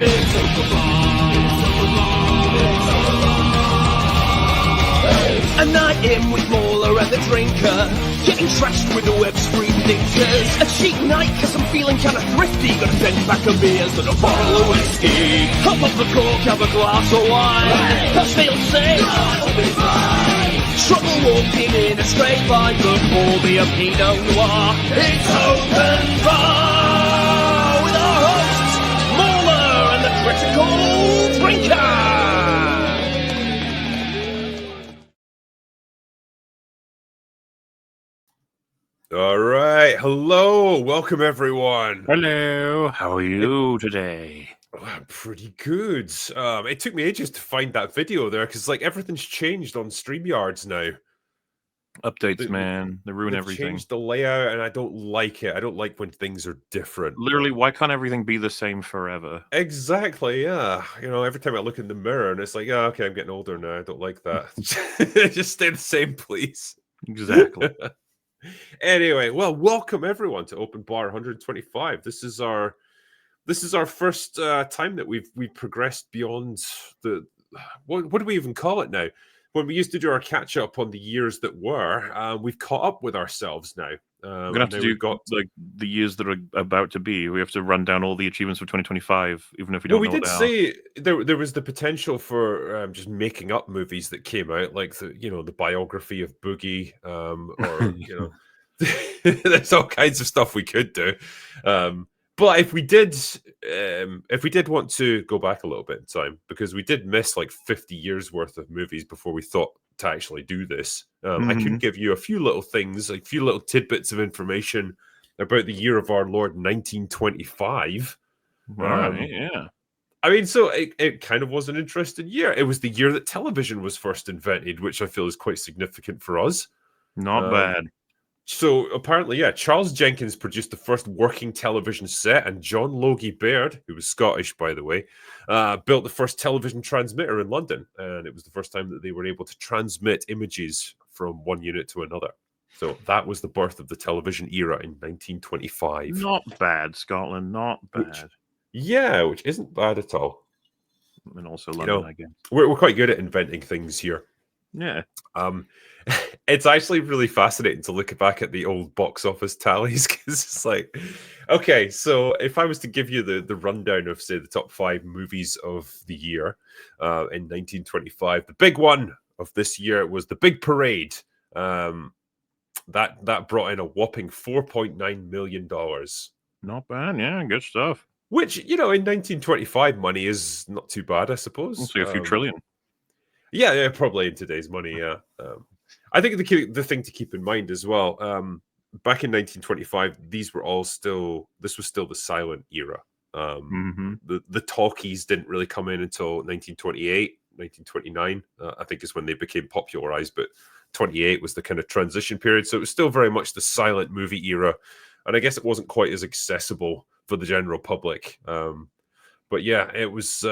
A night in with Mauler and the drinker, getting trashed with the web-screen thinkers. A cheap night cause I'm feeling kinda thrifty, got a 10-pack of beers and a bottle of whiskey. Hop off the cork, have a glass of wine, that's feel safe, I'll be fine. Trouble walking in a straight line, but pour me a Pinot Noir. It's open bar with our hosts, Mauler and the critical drinker. All right. Hello. Welcome, everyone. Hello. How are you today? Oh, I'm pretty good. It took me ages to find that video there because, like, everything's changed on StreamYards now. Updates, man. They ruin They've everything. changed the layout, and I don't like it. I don't like when things are different. Literally, why can't everything be the same forever? Exactly, yeah. You know, every time I look in the mirror, and it's like, oh, okay, I'm getting older now. I don't like that. Just stay the same, please. Exactly. Anyway, well, welcome everyone to Open Bar 125. This is our first time that we've progressed beyond the what do we even call it now? When we used to do our catch up on the years that were, we've caught up with ourselves now. We're gonna have to do like the years that are about to be. We have to run down all the achievements for 2025, even if we don't. Well, we know did say there was the potential for just making up movies that came out, like the biography of Boogie, or there's all kinds of stuff we could do. But if we did want to go back a little bit in time, because we did miss like 50 years worth of movies before we thought to actually do this, I could give you a few little things, like a few little tidbits of information about the year of our Lord 1925. Right, yeah. I mean, so it kind of was an interesting year. It was the year that television was first invented, which I feel is quite significant for us. Not bad. So apparently, yeah, Charles Jenkins produced the first working television set, and John Logie Baird, who was Scottish, by the way, built the first television transmitter in London. And it was the first time that they were able to transmit images from one unit to another. So that was the birth of the television era in 1925. Not bad, Scotland. Not bad. Which isn't bad at all. And also London, I guess. We're quite good at inventing things here. Yeah. It's actually really fascinating to look back at the old box office tallies, because it's like, okay, so if I was to give you the rundown of, say, the top 5 movies of the year in 1925, the big one of this year was The Big Parade. That brought in a whopping $4.9 million. Not bad, yeah, good stuff. Which, in 1925 money is not too bad, I suppose. It's like a few trillion. Yeah, probably in today's money, yeah. I think the thing to keep in mind as well, back in 1925, this was still the silent era. The talkies didn't really come in until 1928, 1929, I think is when they became popularized, but 28 was the kind of transition period. So it was still very much the silent movie era. And I guess it wasn't quite as accessible for the general public. But yeah, it was...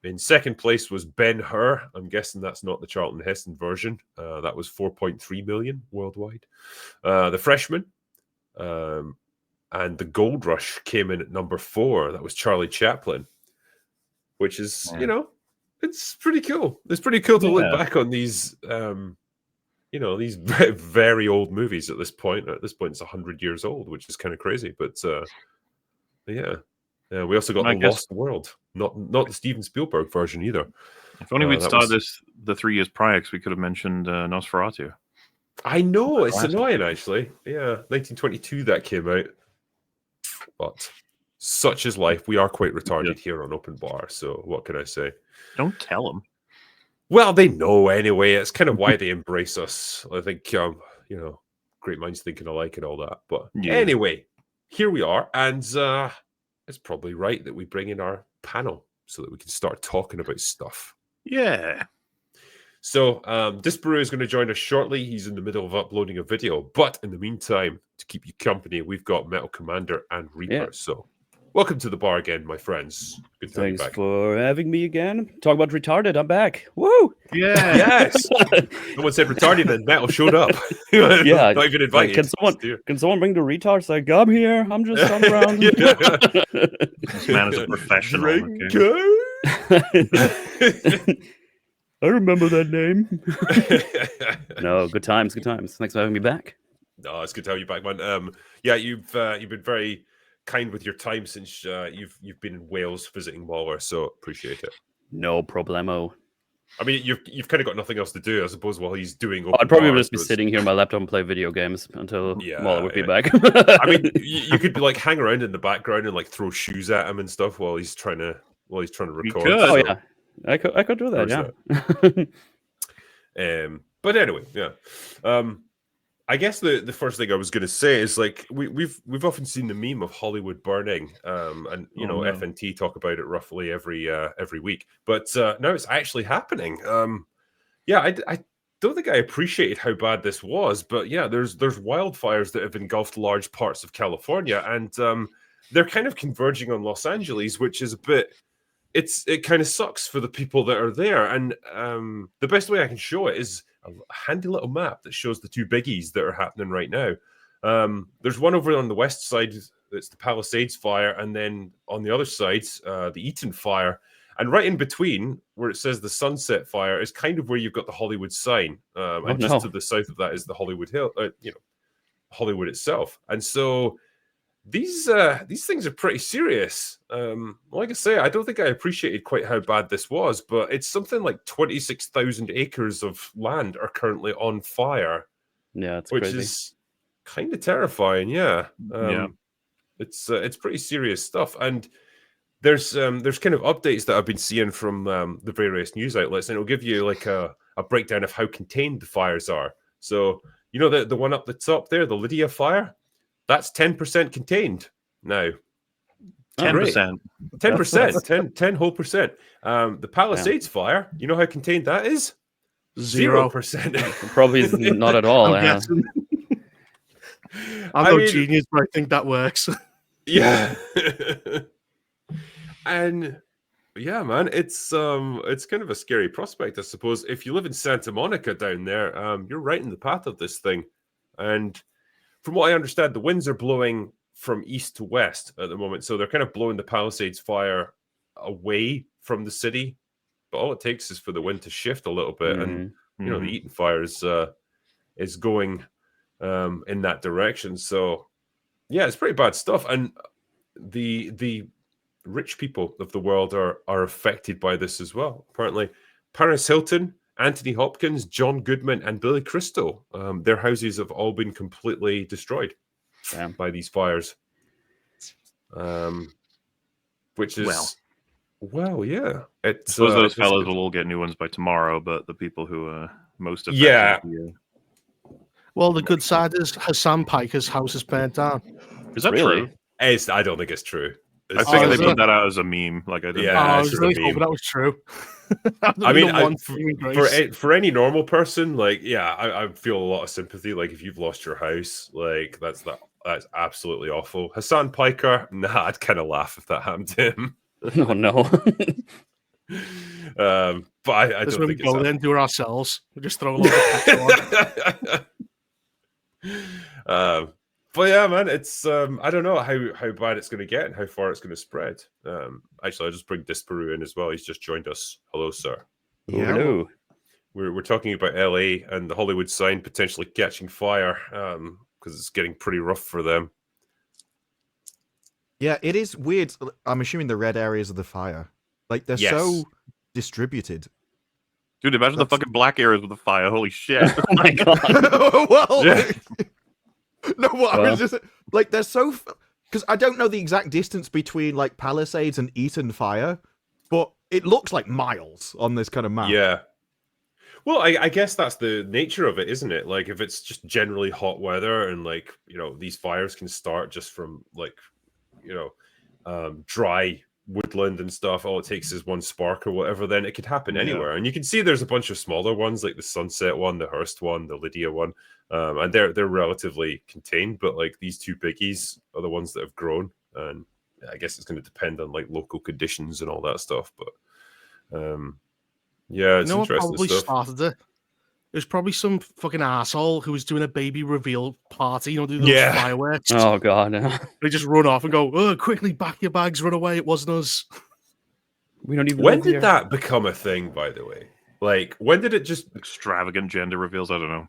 in second place was Ben-Hur. I'm guessing that's not the Charlton Heston version. That was 4.3 million worldwide. The Freshman and The Gold Rush came in at number 4. That was Charlie Chaplin, which is, it's pretty cool. It's pretty cool to look back on these, these very old movies at this point. At this point, it's 100 years old, which is kind of crazy. But yeah. We also got The Lost World, not the Steven Spielberg version either. If only we'd started the 3 years prior, because we could have mentioned Nosferatu. I know, it's annoying, actually. Yeah, 1922 that came out. But such is life. We are quite retarded here on Open Bar, so what can I say? Don't tell them. Well, they know anyway. It's kind of why they embrace us. I think, great minds thinking alike and all that. But anyway, here we are, and... it's probably right that we bring in our panel so that we can start talking about stuff. Yeah. So Disparu is going to join us shortly. He's in the middle of uploading a video. But in the meantime, to keep you company, we've got Metal Commander and Reaper. Yeah. So welcome to the bar again, my friends. Good to have you Thanks back. for having me again. Talk about retarded. I'm back. Woo! Yeah. Yes. Someone said retarded, and Metal showed up. Yeah, Not even like, invited. can someone bring the retards? Like, I'm here. I'm just on around. This man is a professional. Okay. Drinker. I remember that name. No, good times, good times. Thanks for having me back. No, it's good to have you back, man. Yeah, you've been very kind with your time since you've been in Wales visiting Waller, so appreciate it. No problemo. I mean, you've kind of got nothing else to do, I suppose, while he's doing. I'd probably bars, just be sitting here on my laptop and play video games until Waller would be back. I mean, you could like hang around in the background and like throw shoes at him and stuff while he's trying to record. could. Oh yeah, I could do that. Yeah. But anyway, yeah. I guess the first thing I was going to say is like we've often seen the meme of Hollywood burning, and FNT talk about it roughly every week. But now it's actually happening. I don't think I appreciated how bad this was, but yeah, there's wildfires that have engulfed large parts of California, and they're kind of converging on Los Angeles, which is a bit. It kind of sucks for the people that are there, and the best way I can show it is a handy little map that shows the two biggies that are happening right now. There's one over on the west side, it's the Palisades fire, and then on the other side, the Eaton fire. And right in between, where it says the Sunset fire, is kind of where you've got the Hollywood sign, and just to the south of that is the Hollywood Hill, Hollywood itself. And so these things are pretty serious. Like I say, I don't think I appreciated quite how bad this was, but it's something like 26,000 acres of land are currently on fire. Yeah, it's which crazy. Is kind of terrifying. Yeah, it's pretty serious stuff. And there's kind of updates that I've been seeing from the various news outlets, and it'll give you like a breakdown of how contained the fires are. So the one up the top there, the Lydia fire. That's 10% contained now. 10%. 10%. 10 whole percent. The Palisades fire, you know how contained that is? 0%. Probably not at all. I'm no genius, but I think that works. Yeah. And yeah, man, it's kind of a scary prospect, I suppose. If you live in Santa Monica down there, you're right in the path of this thing. And from what I understand, the winds are blowing from east to west at the moment. So they're kind of blowing the Palisades fire away from the city. But all it takes is for the wind to shift a little bit. And, the Eaton fire is going in that direction. So, yeah, it's pretty bad stuff. And the rich people of the world are affected by this as well. Apparently, Paris Hilton, Anthony Hopkins, John Goodman, and Billy Crystal, their houses have all been completely destroyed by these fires. Which is yeah. I suppose those fellas will all get new ones by tomorrow, but the people who are most affected. Yeah. Well, the good side is Hassan Piker's house is burnt down. Is that Really? true? I don't think it's true. I figured they is put it? that out as a meme. Like I didn't. Yeah, I it's was just a really meme. hoping that was true. I mean, for any normal person, like, yeah, I feel a lot of sympathy. Like, if you've lost your house, like, that's absolutely awful. Hassan Piker, nah, I'd kind of laugh if that happened to him. Oh no. But I don't when we think go there and do it ourselves. We just throw a lot of petrol on. But yeah, man, it's I don't know how bad it's going to get and how far it's going to spread. Actually, I'll just bring Disparu in as well. He's just joined us. Hello, sir. Hello. We're talking about LA and the Hollywood sign potentially catching fire because it's getting pretty rough for them. Yeah, it is weird. I'm assuming the red areas of the fire, like they're so distributed. Dude, imagine the fucking black areas with the fire. Holy shit! Oh my god. Well, Yeah. no, what I was just like they're so because I don't know the exact distance between like Palisades and Eaton fire, but it looks like miles on this kind of map. Yeah. Well, I guess that's the nature of it, isn't it? Like, if it's just generally hot weather and, like, these fires can start just from, like, dry woodland and stuff. All it takes is one spark or whatever, then it could happen anywhere. And you can see there's a bunch of smaller ones, like the Sunset one, the Hearst one, the Lydia one. And they're relatively contained, but, like, these two biggies are the ones that have grown. And I guess it's going to depend on like local conditions and all that stuff. But yeah, it's what interesting probably stuff. started it? It was probably some fucking asshole who was doing a baby reveal party, do those Yeah. fireworks. Oh god. They just run off and go, oh, quickly, back your bags, run away. It wasn't us. We don't even When live did here. that become a thing, by the way? Like, when did it just... Extravagant gender reveals. I don't know.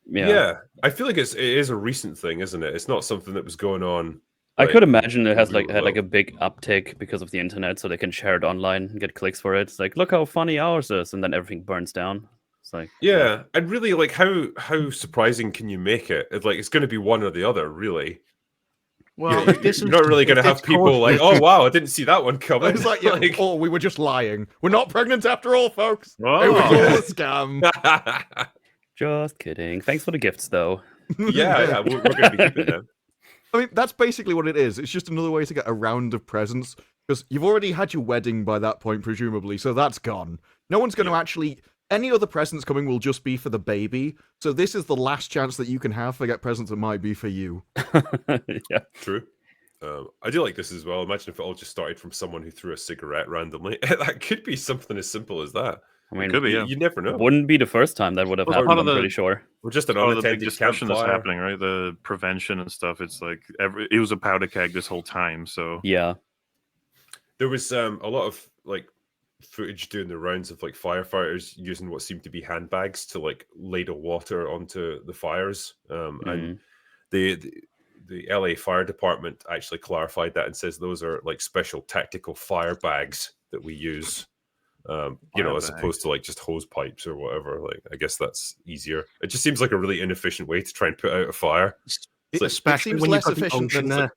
Yeah. I feel like it is a recent thing, isn't it? It's not something that was going on. I like, could imagine it has when we like were had like a little. big uptick because of the internet, so they can share it online and get clicks for it. It's like, look how funny ours is, and then everything burns down. It's like, Yeah, and really, like, how surprising can you make it? It's like it's going to be one or the other, really. Well, You're, if this you're is, not really going to if have it's people like, oh wow, I didn't see that one coming. It's like, yeah, Like- oh, we were just lying. We're not pregnant after all, folks. Oh. It was all a scam. just kidding. Thanks for the gifts, though. yeah, we're going to be keeping them. I mean, that's basically what it is. It's just another way to get a round of presents because you've already had your wedding by that point, presumably. So that's gone. No one's going to actually. Any other presents coming will just be for the baby. So this is the last chance that you can have to get presents that might be for you. Yeah. True. I do like this as well. Imagine if it all just started from someone who threw a cigarette randomly. That could be something as simple as that. I mean, Could be, yeah. You never know. it wouldn't be the first time that would have Well, happened. part I'm of pretty sure. We're just an Part of the big unattended discussion that's campfire. happening, right? The prevention and stuff. It's like it was a powder keg this whole time. So Yeah. There was a lot of like footage doing the rounds of like firefighters using what seemed to be handbags to like ladle water onto the fires. And the LA Fire Department actually clarified that and says those are like special tactical fire bags that we use. As opposed to like just hose pipes or whatever. Like, I guess that's easier. It just seems like a really inefficient way to try and put out a fire. It's like, especially seems when less you've got the efficient ocean than there.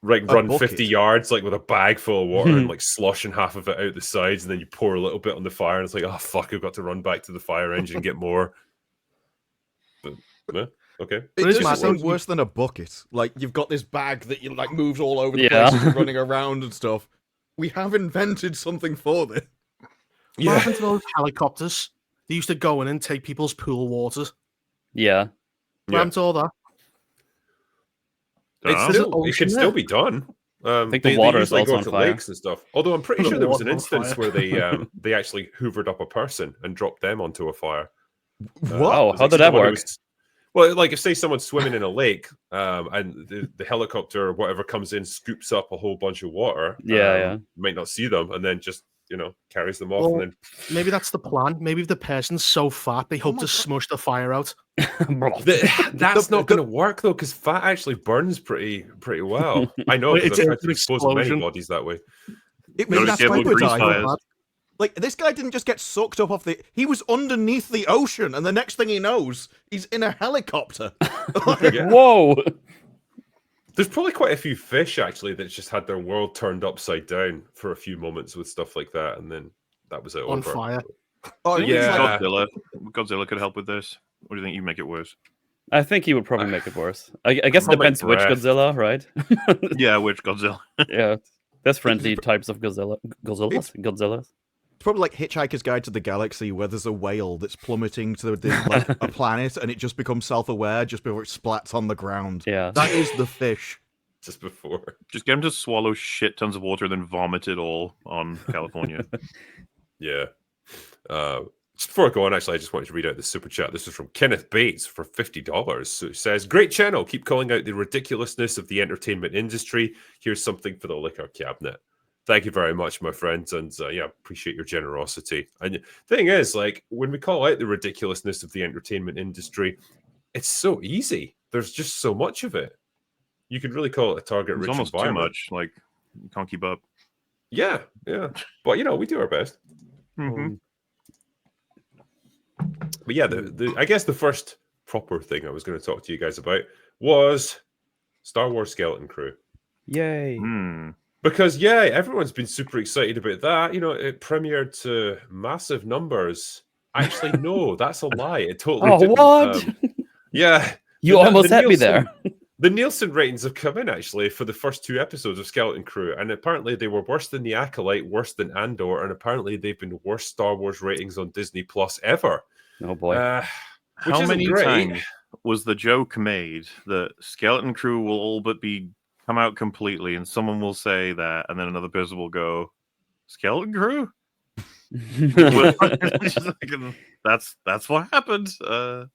like a run bucket. 50 yards like with a bag full of water and like sloshing half of it out the sides, and then you pour a little bit on the fire, and it's like, oh fuck, I've got to run back to the fire engine and get more. But yeah, okay. It But it's does mad, seem though. worse than a bucket. Like you've got this bag that you like moves all over the Yeah. place, and you're running around and stuff. We have invented something for this. What happened to those helicopters? They used to go in and take people's pool waters. Yeah. What happened to all that? It's There's an still, it ocean can there. still be done. think the water is usually also go on to fire. lakes and stuff. Although I'm pretty The sure there was an water's on instance fire. where they actually hoovered up a person and dropped them onto a fire. What? Oh, It was how like did that someone who work? well, like if say someone's swimming in a lake, and the helicopter or whatever comes in, scoops up a whole bunch of water. Yeah. You might not see them, and then just carries them off, Well, and Maybe that's the plan. Maybe if the person's so fat, they hope my to smush the fire out. then that's not going to work though, because fat actually burns pretty well. I know Well, because it's I've had an to dispose of many explosion. bodies that way. Maybe Gotta that's give why them we're grease dying. fires. Like this guy didn't just get sucked up off the. He was underneath the ocean, and the next thing he knows, he's in a helicopter. Yeah. Whoa. There's probably quite a few fish actually that just had their world turned upside down for a few moments with stuff like that, and then that was it. On over. fire. Oh, Do you think Yeah. Godzilla could help with this. Or do you think you make it worse? I think he would probably make it worse. I guess it Probably depends which breath. Godzilla, right? Yeah, which Godzilla? Yeah. There's friendly types of Godzillas. It's probably like Hitchhiker's Guide to the Galaxy, where there's a whale that's plummeting to like a planet, and it just becomes self-aware just before it splats on the ground. Yeah. That is the fish. Just before. Just get him to swallow shit tons of water, then vomit it all on California. Yeah. Just before I go on, actually, I just wanted to read out the super chat. This is from Kenneth Bates for $50. So it says, great channel. Keep calling out the ridiculousness of the entertainment industry. Here's something for the liquor cabinet. Thank you very much, my friends. And appreciate your generosity. And the thing is, like, when we call out the ridiculousness of the entertainment industry, it's so easy. There's just so much of it. You could really call it a It's target-rich almost too environment. much. Like, you can't keep up. Yeah. But, we do our best. Mm-hmm. But yeah, I guess the first proper thing I was going to talk to you guys about was Star Wars Skeleton Crew. Yay. Hmm. Because, everyone's been super excited about that. It premiered to massive numbers. Actually, no, that's a lie. It totally Oh, didn't. what? Yeah. You almost had me there. The Nielsen ratings have come in, actually, for the first 2 episodes of Skeleton Crew. And apparently they were worse than The Acolyte, worse than Andor. And apparently they've been the worst Star Wars ratings on Disney Plus ever. Oh, boy. Which How isn't many great. times was the joke made that Skeleton Crew will all but be come out completely, and someone will say that, and then another person will go, "Skeleton Crew." Just like, that's what happened. I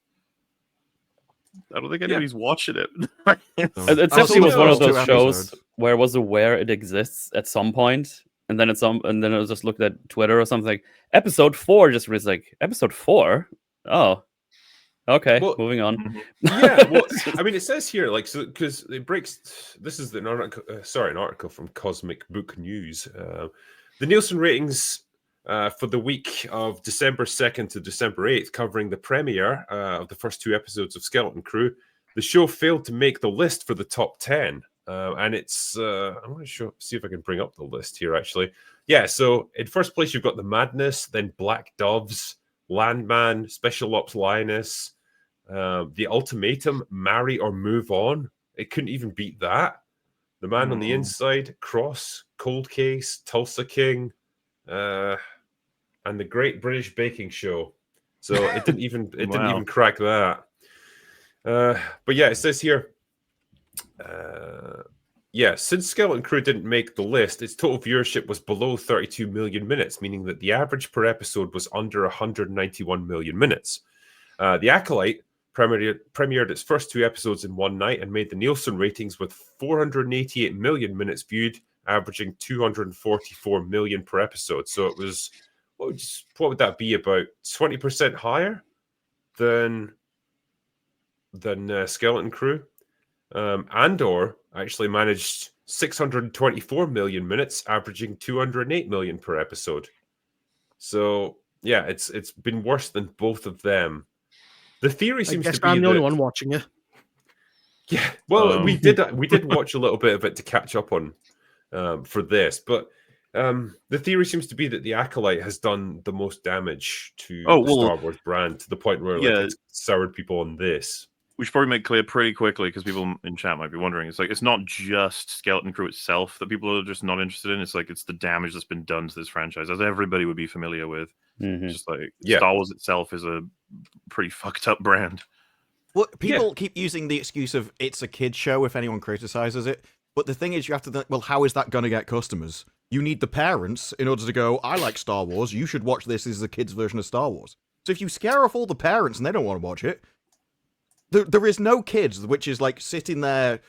don't think anybody's watching it. It I definitely saw was the one of first two those shows episodes. where I was aware it exists at some point, and then I was just looked at Twitter or something. Episode 4 just was like, episode 4? Oh, okay, Well, moving on. Mhm. Yeah, well, I mean, it says here, like, so because it breaks. This is an article. An article from Cosmic Book News. The Nielsen ratings for the week of December 2nd to December 8th, covering the premiere of the first 2 episodes of Skeleton Crew. The show failed to make the list for the top 10, and it's. I want to see if I can bring up the list here. Actually, yeah. So in first place, you've got The Madness, then Black Doves, Landman, Special Ops Lioness. The Ultimatum, Marry or Move On. It couldn't even beat that. The Man on the Inside, Cross, Cold Case, Tulsa King, and the Great British Baking Show. So it didn't even didn't even crack that. But yeah, it says here. Since Skeleton Crew didn't make the list, its total viewership was below 32 million minutes, meaning that the average per episode was under 191 million minutes. The Acolyte premiered its first 2 episodes in one night and made the Nielsen ratings with 488 million minutes viewed, averaging 244 million per episode. So it was, what would that be, about 20% higher than Skeleton Crew? Andor actually managed 624 million minutes, averaging 208 million per episode. So yeah, it's been worse than both of them. The theory seems to be I'm the only that, one watching it. yeah, well, we did watch a little bit of it to catch up on for this, but the theory seems to be that the Acolyte has done the most damage to the Star Wars brand, to the point where like it's soured people on this. We should probably make clear pretty quickly, because people in chat might be wondering. It's like, it's not just Skeleton Crew itself that people are just not interested in. It's like, it's the damage that's been done to this franchise, as everybody would be familiar with. Mhm. Just like Star Wars itself is a pretty fucked up brand. Well, people keep using the excuse of it's a kid show if anyone criticizes it. But the thing is, you have to think, well, how is that going to get customers? You need the parents in order to go, I like Star Wars, you should watch this. This is a kid's version of Star Wars. So if you scare off all the parents and they don't want to watch it, there is no kids, which is like sitting there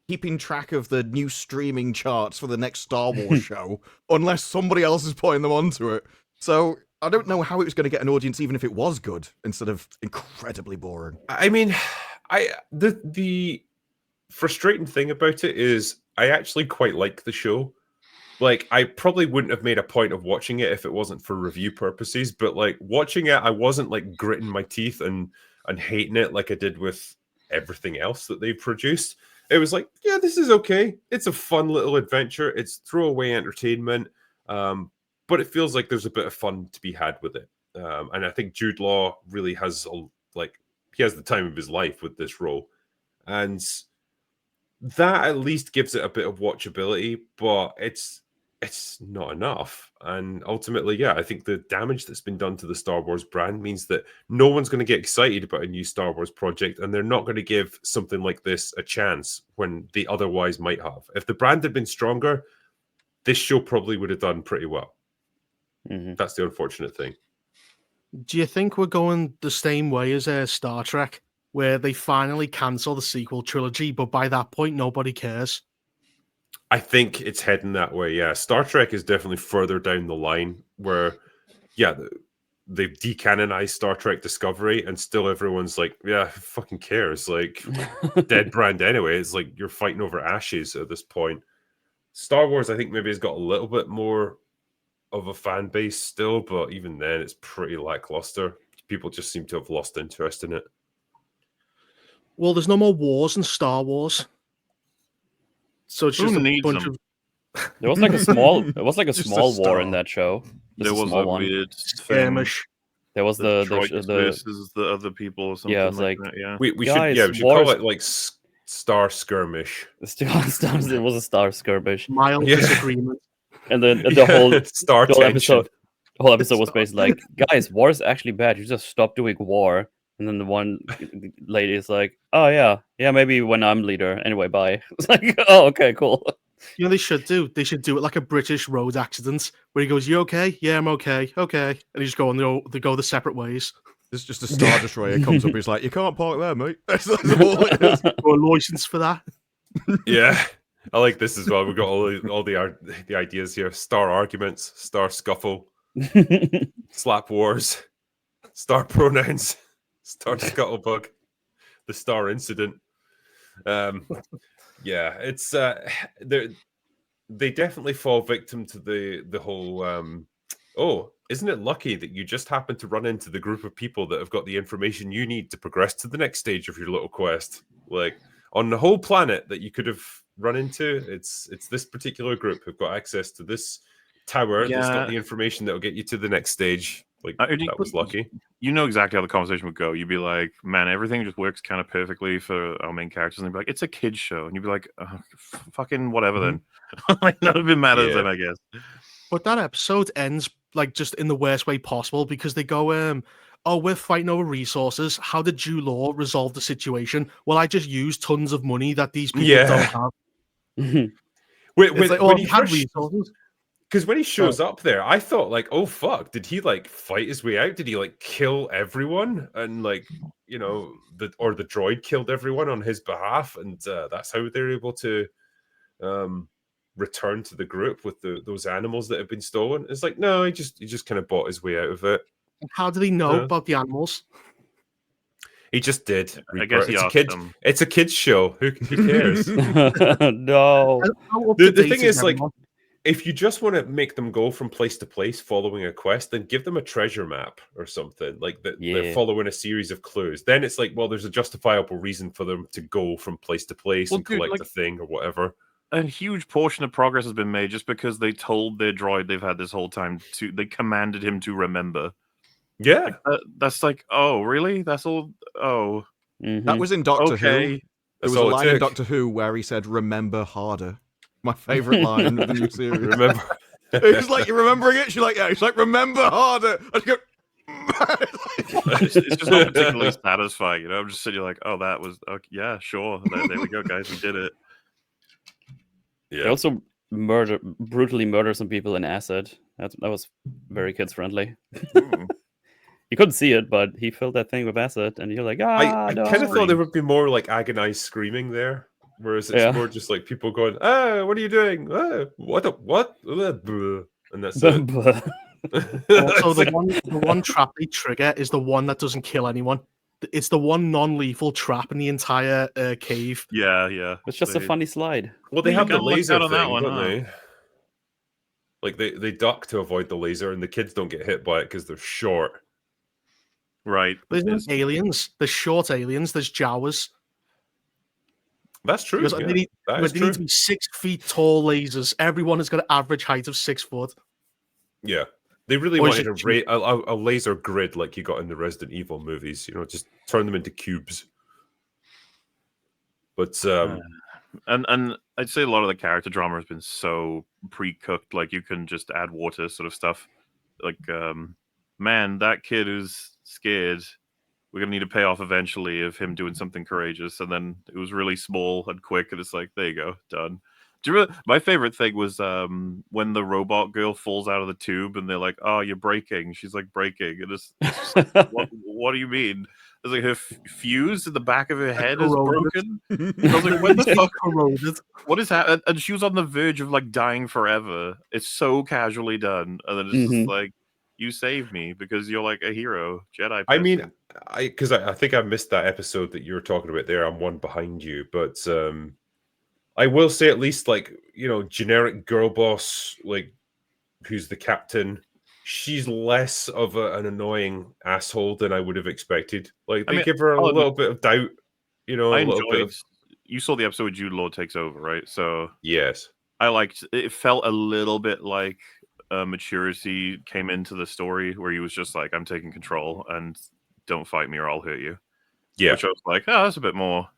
keeping track of the new streaming charts for the next Star Wars show, unless somebody else is putting them onto it. So I don't know how it was going to get an audience, even if it was good, instead of incredibly boring. I mean, the frustrating thing about it is I actually quite like the show. Like, I probably wouldn't have made a point of watching it if it wasn't for review purposes, but like watching it, I wasn't like gritting my teeth and hating it like I did with everything else that they've produced. It was like, yeah, this is okay. It's a fun little adventure. It's throwaway entertainment, but it feels like there's a bit of fun to be had with it. And I think Jude Law really has he has the time of his life with this role, and that at least gives it a bit of watchability. But it's not enough. And ultimately, yeah, I think the damage that's been done to the Star Wars brand means that no one's going to get excited about a new Star Wars project, and they're not going to give something like this a chance when they otherwise might have. If the brand had been stronger, this show probably would have done pretty well. Mm-hmm. That's the unfortunate thing. Do you think we're going the same way as Star Trek, where they finally cancel the sequel trilogy, but by that point, nobody cares? I think it's heading that way, yeah. Star Trek is definitely further down the line where, yeah, they've decanonized Star Trek Discovery, and still everyone's like, yeah, who fucking cares? Like, dead brand anyway. It's like you're fighting over ashes at this point. Star Wars, I think, maybe has got a little bit more of a fan base still, but even then, it's pretty lackluster. People just seem to have lost interest in it. Well, there's no more wars in Star Wars. So it's just a bunch of... There was like a small small war in that show. There was a weird skirmish. There was the versus the other people or something. Yeah, it's like that, yeah. We should call it like Star Skirmish. It was a Star Skirmish. Mild disagreement. And then the whole Star tension. episode was basically like, guys, war is actually bad. You just stop doing war. And then the one lady is like, "Oh yeah, maybe when I'm leader. Anyway, bye." It's like, "Oh, okay, cool." You know, they should do it like a British road accident where he goes, "You okay? Yeah, I'm okay. Okay," and he just go on they go the separate ways. There's just a Star Destroyer comes up. He's like, "You can't park there, mate." That's all it is. Or a license for that. Yeah, I like this as well. We've got all the ideas here: star arguments, star scuffle, slap wars, star pronouns, star scuttlebug, the star incident. Yeah, it's they definitely fall victim to the whole. Oh, isn't it lucky that you just happen to run into the group of people that have got the information you need to progress to the next stage of your little quest? Like on the whole planet that you could have run into, it's this particular group who've got access to this tower that's got the information that will get you to the next stage. Like that was lucky. You know exactly how the conversation would go. You'd be like, "Man, everything just works kind of perfectly for our main characters." And they'd be like, "It's a kids show," and you'd be like, "Fucking whatever then." Like none of it matters then, I guess. But that episode ends like just in the worst way possible because they go, "Oh, we're fighting over resources. How did Jude Law resolve the situation?" Well, I just used tons of money that these people don't have. It's like, when he he had first, resources. because when he shows up there, I thought like, oh fuck, did he like fight his way out? Did he like kill everyone? And like, you know, the droid killed everyone on his behalf, and that's how they're able to return to the group with those animals that have been stolen. It's like, no, he just kind of bought his way out of it. How did he know about the animals? He just did. I guess he asked them. It's a kids show. Who cares? No. The thing is, like, if you just want to make them go from place to place following a quest, then give them a treasure map or something. Like they're following a series of clues. Then it's like, well, there's a justifiable reason for them to go from place to place and collect the thing or whatever. A huge portion of progress has been made just because they told their droid they've had this whole time they commanded him to remember. Yeah. That's like, oh, really? That's all? Oh. Mm-hmm. That was in Doctor Who. There was a line in took. Doctor Who where he said, "Remember harder." My favorite line of the new series. Remember? He's like, "You're remembering it?" She's like, "Yeah." He's like, "Remember harder." I just go, it's just not particularly satisfying, you know. I'm just sitting here like, oh, that was yeah, sure. There we go, guys. We did it. Yeah. They also brutally murder some people in acid. That was very kids friendly. You couldn't see it, but he filled that thing with acid, and you're like, I no. kind of thought there would be more like agonized screaming there, whereas it's more just like people going, "Ah, what are you doing? Ah, what? And that's it. Also, the one trap they trigger is the one that doesn't kill anyone. It's the one non-lethal trap in the entire cave. Yeah. It's just a funny slide. Well, they have the got lucked laser out on thing, that one, don't huh? they? Like they duck to avoid the laser, and the kids don't get hit by it because they're short. Right. There's aliens. There's short aliens. There's Jawas. That's true. Because Yeah. they need That is to be 6 feet tall lasers. Everyone has got an average height of 6 foot. Yeah. They really Or is wanted a laser grid like you got in the Resident Evil movies, you know, just turn them into cubes. But and I'd say a lot of the character drama has been so pre-cooked, like you can just add water sort of stuff. Like man, that kid who's scared, we're gonna need to pay off eventually of him doing something courageous, and then it was really small and quick, and it's like, there you go, done. Do you remember, my favorite thing was when the robot girl falls out of the tube and they're like, "Oh, you're breaking." She's like, "Breaking," and it's just, what do you mean? It's like her fuse in the back of her head is broken. I was like, "What the fuck? Corroded. What is happening?" And she was on the verge of like dying forever. It's so casually done, and then it's just like, you saved me because you're like a hero, Jedi person. I mean, I think I missed that episode that you were talking about there. I'm one behind you, but I will say at least, like, you know, generic girl boss, like, who's the captain, she's less of an annoying asshole than I would have expected. Like, they give her a little bit of doubt, you know, a little bit of... You saw the episode Jude Law takes over, right? So yes, I liked it. Felt a little bit like maturity came into the story where he was just like, "I'm taking control and don't fight me or I'll hurt you." Yeah, which I was like, oh, that's a bit more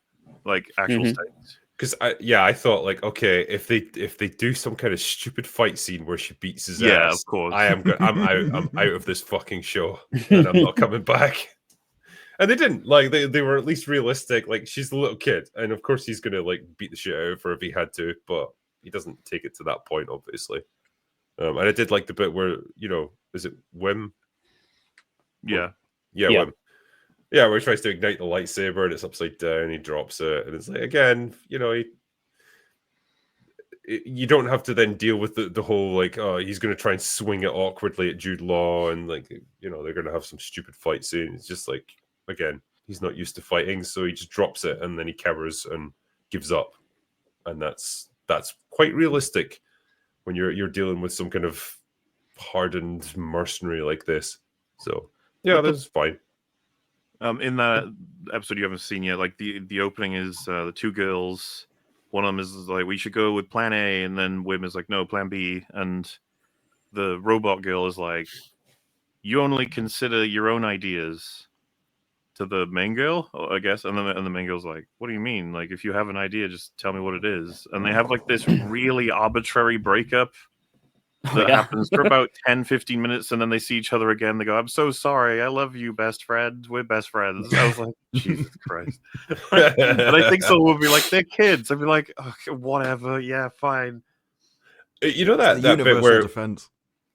like actual stakes. Because I thought, like, okay, if they do some kind of stupid fight scene where she beats his ass, of course, I'm out of this fucking show and I'm not coming back. And they didn't. Like they were at least realistic. Like she's the little kid, and of course he's gonna like beat the shit out of her if he had to, but he doesn't take it to that point, obviously. And I did like the bit where, is it Wim? Yeah. Yeah, Yeah. Wim. Yeah, where he tries to ignite the lightsaber and it's upside down, he drops it, and it's like, again, you don't have to then deal with the whole, like, oh, he's going to try and swing it awkwardly at Jude Law, and, like, they're going to have some stupid fight scene. It's just like, again, he's not used to fighting, so he just drops it, and then he cowers and gives up. And that's quite realistic when you're dealing with some kind of hardened mercenary like this. So, yeah, that's fine. In that episode you haven't seen yet, like the opening is the two girls. One of them is like, we should go with plan A, and then Wim is like, no, plan B. And the robot girl is like, you only consider your own ideas, to the main girl, I guess. And the main girl's like, what do you mean? Like, if you have an idea, just tell me what it is. And they have like this really arbitrary breakup that happens for about 10-15 minutes, and then they see each other again. They go, I'm so sorry, I love you, best friend, we're best friends. I was like, Jesus Christ. And I think someone would be like, they're kids. I'd be like, okay, whatever, yeah, fine. You know that bit where defense.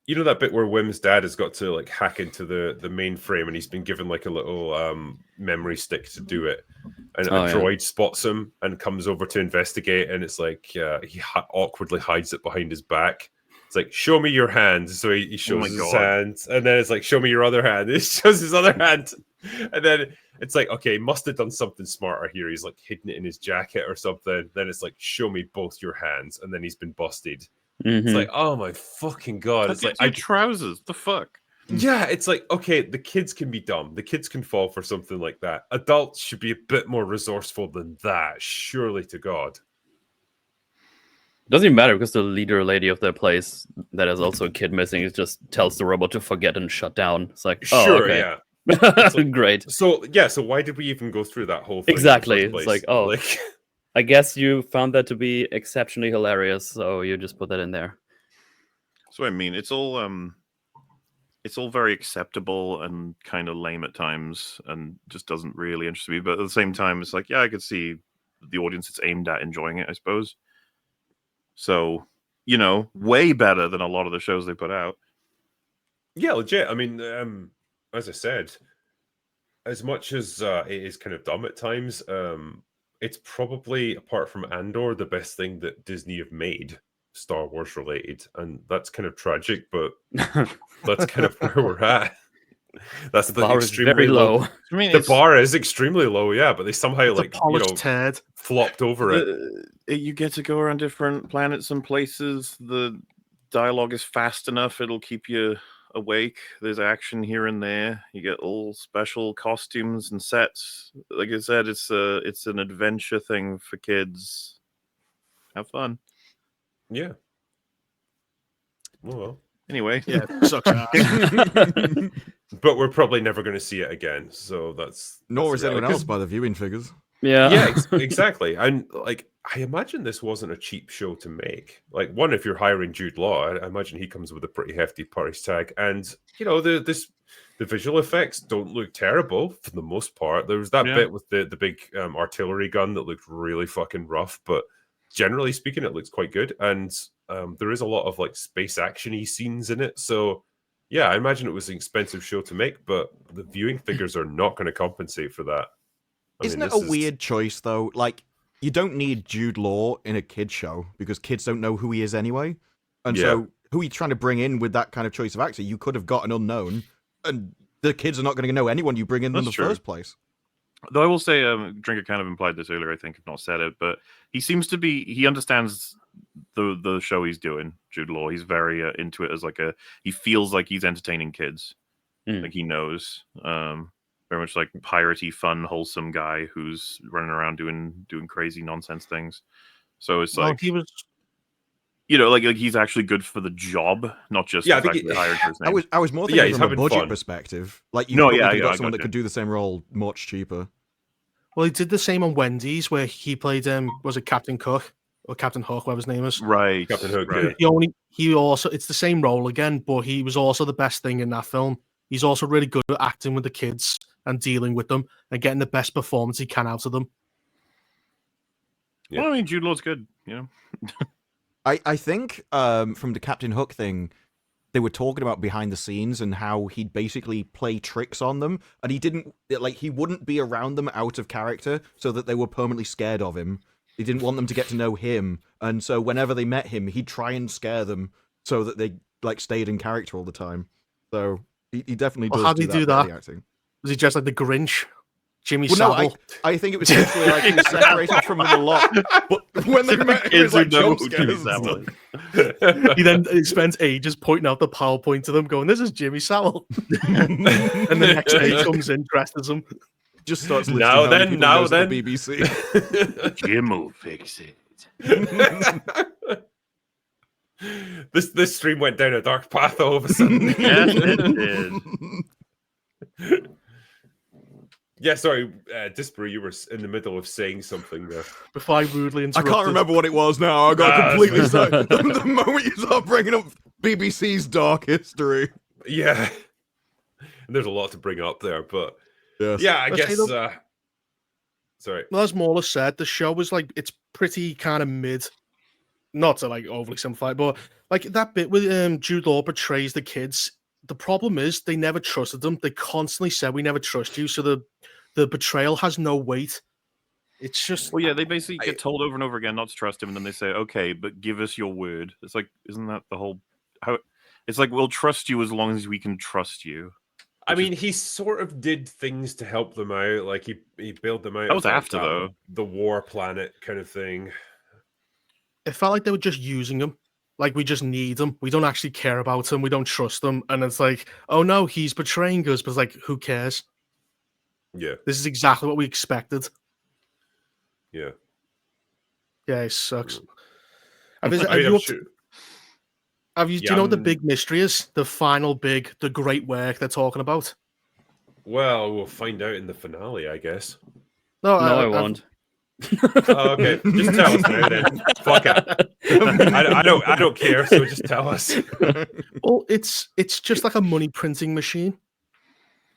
You know that bit where Wim's dad has got to like hack into the mainframe, and he's been given like a little memory stick to do it, and a droid spots him and comes over to investigate, and it's like he awkwardly hides it behind his back. It's like, show me your hand. So he shows his hand, and then it's like, show me your other hand. He shows his other hand, and then it's like, okay, he must have done something smarter here. He's like hidden it in his jacket or something. Then it's like, show me both your hands, and then he's been busted. Mm-hmm. It's like, oh my fucking god! That's it's like trousers. The fuck? Yeah, it's like, okay, the kids can be dumb. The kids can fall for something like that. Adults should be a bit more resourceful than that. Surely to God. Doesn't even matter because the leader lady of their place that is also a kid missing is just tells the robot to forget and shut down. It's like, sure, okay. yeah. Like, great. So why did we even go through that whole thing? Exactly. It's like, I guess you found that to be exceptionally hilarious, so you just put that in there. So I mean, it's all very acceptable and kind of lame at times, and just doesn't really interest me. But at the same time, it's like, yeah, I could see the audience it's aimed at enjoying it, I suppose. So, way better than a lot of the shows they put out. Yeah, legit. I mean, as I said, as much as it is kind of dumb at times, it's probably, apart from Andor, the best thing that Disney have made Star Wars related. And that's kind of tragic, but that's kind of where we're at. That's the bar is extremely very low. I mean, the bar is extremely low, yeah, but they somehow turd. flopped over it. You get to go around different planets and places. The dialogue is fast enough; it'll keep you awake. There's action here and there. You get all special costumes and sets. Like I said, it's an adventure thing for kids. Have fun. Yeah. Well. Anyway, yeah, sucks ass. But we're probably never going to see it again. So that's nor is anyone else by the viewing figures. Yeah, exactly. And like, I imagine this wasn't a cheap show to make. Like, one, if you're hiring Jude Law, I imagine he comes with a pretty hefty price tag. And the visual effects don't look terrible for the most part. There was that bit with the big artillery gun that looked really fucking rough, but generally speaking, it looks quite good. And there is a lot of like space action-y scenes in it. So yeah, I imagine it was an expensive show to make, but the viewing figures are not going to compensate for that. Isn't it a weird choice, though? Like, you don't need Jude Law in a kid show because kids don't know who he is anyway. And so, who are you trying to bring in with that kind of choice of actor? You could have got an unknown, and the kids are not going to know anyone you bring in the first place. Though I will say, Drinker kind of implied this earlier, I think, if not said it, but he seems to be, he understands the show he's doing, Jude Law. He's very into it as like he feels like he's entertaining kids. Like he knows. Very much like piratey, fun, wholesome guy who's running around doing crazy nonsense things. So it's like he was, like he's actually good for the job, not just I think hired for his name. I was more thinking from a budget fun. perspective. Like you could have got someone that you. could do the same role much cheaper. Well, he did the same on Wendy's where he played was it Captain Cook or Captain Hook, whatever his name is. Right. Captain Hook. Right. It's the same role again, but he was also the best thing in that film. He's also really good at acting with the kids and dealing with them and getting the best performance he can out of them. Yeah. Well, I mean, Jude Law's good, you know. I think from the Captain Hook thing, they were talking about behind the scenes and how he'd basically play tricks on them, and he wouldn't be around them out of character so that they were permanently scared of him. He didn't want them to get to know him, and so whenever they met him, he'd try and scare them so that they like stayed in character all the time. So he definitely does. How did he do that? Acting. Was he just like the Grinch? Jimmy Well, Savile? no, I think it was essentially like he was separated from them a lot. But when they met him, it was like jump scares and stuff. He then spends ages pointing out the PowerPoint to them, going, "This is Jimmy Savile." And the next day comes in dressed as him. Just starts listing Now how many then, people now goes to then. the BBC. Jim will fix it. This stream went down a dark path all of a sudden. Yes, it did. Yeah, sorry, Disbury, you were in the middle of saying something there. Before I rudely I interrupted. can't remember what it was now. I got Nah, completely it's fine. stuck. The moment you start bringing up BBC's dark history. Yeah, and there's a lot to bring up there, but Yes. yeah, I Let's guess. say Sorry. Well, as Mauler said, the show was like, it's pretty kind of mid. Not to like overly simplify, but like that bit with Jude Law betrays the kids. The problem is they never trusted them. They constantly said, "We never trust you." So the betrayal has no weight. It's just Well, yeah, they basically get told over and over again not to trust him, and then they say, "Okay, but give us your word." It's like, isn't that the whole? How? It's like we'll trust you as long as we can trust you. I mean, he sort of did things to help them out. Like he bailed them out. That was of, like, after, though. the war planet kind of thing. it felt like they were just using him. Like, we just need him. We don't actually care about him. We don't trust him. And it's like, oh no, he's betraying us. But it's like, who cares? Yeah, This is exactly what we expected. yeah. Yeah, it sucks. I Do mean, I'm sure. you Yeah, know what the big mystery is? The final big, the great work they're talking about? Well, we'll find out in the finale, I guess. No, I won't. Oh, okay, just tell us now then. Fuck it. I don't care. So just tell us. Well, it's just like a money printing machine.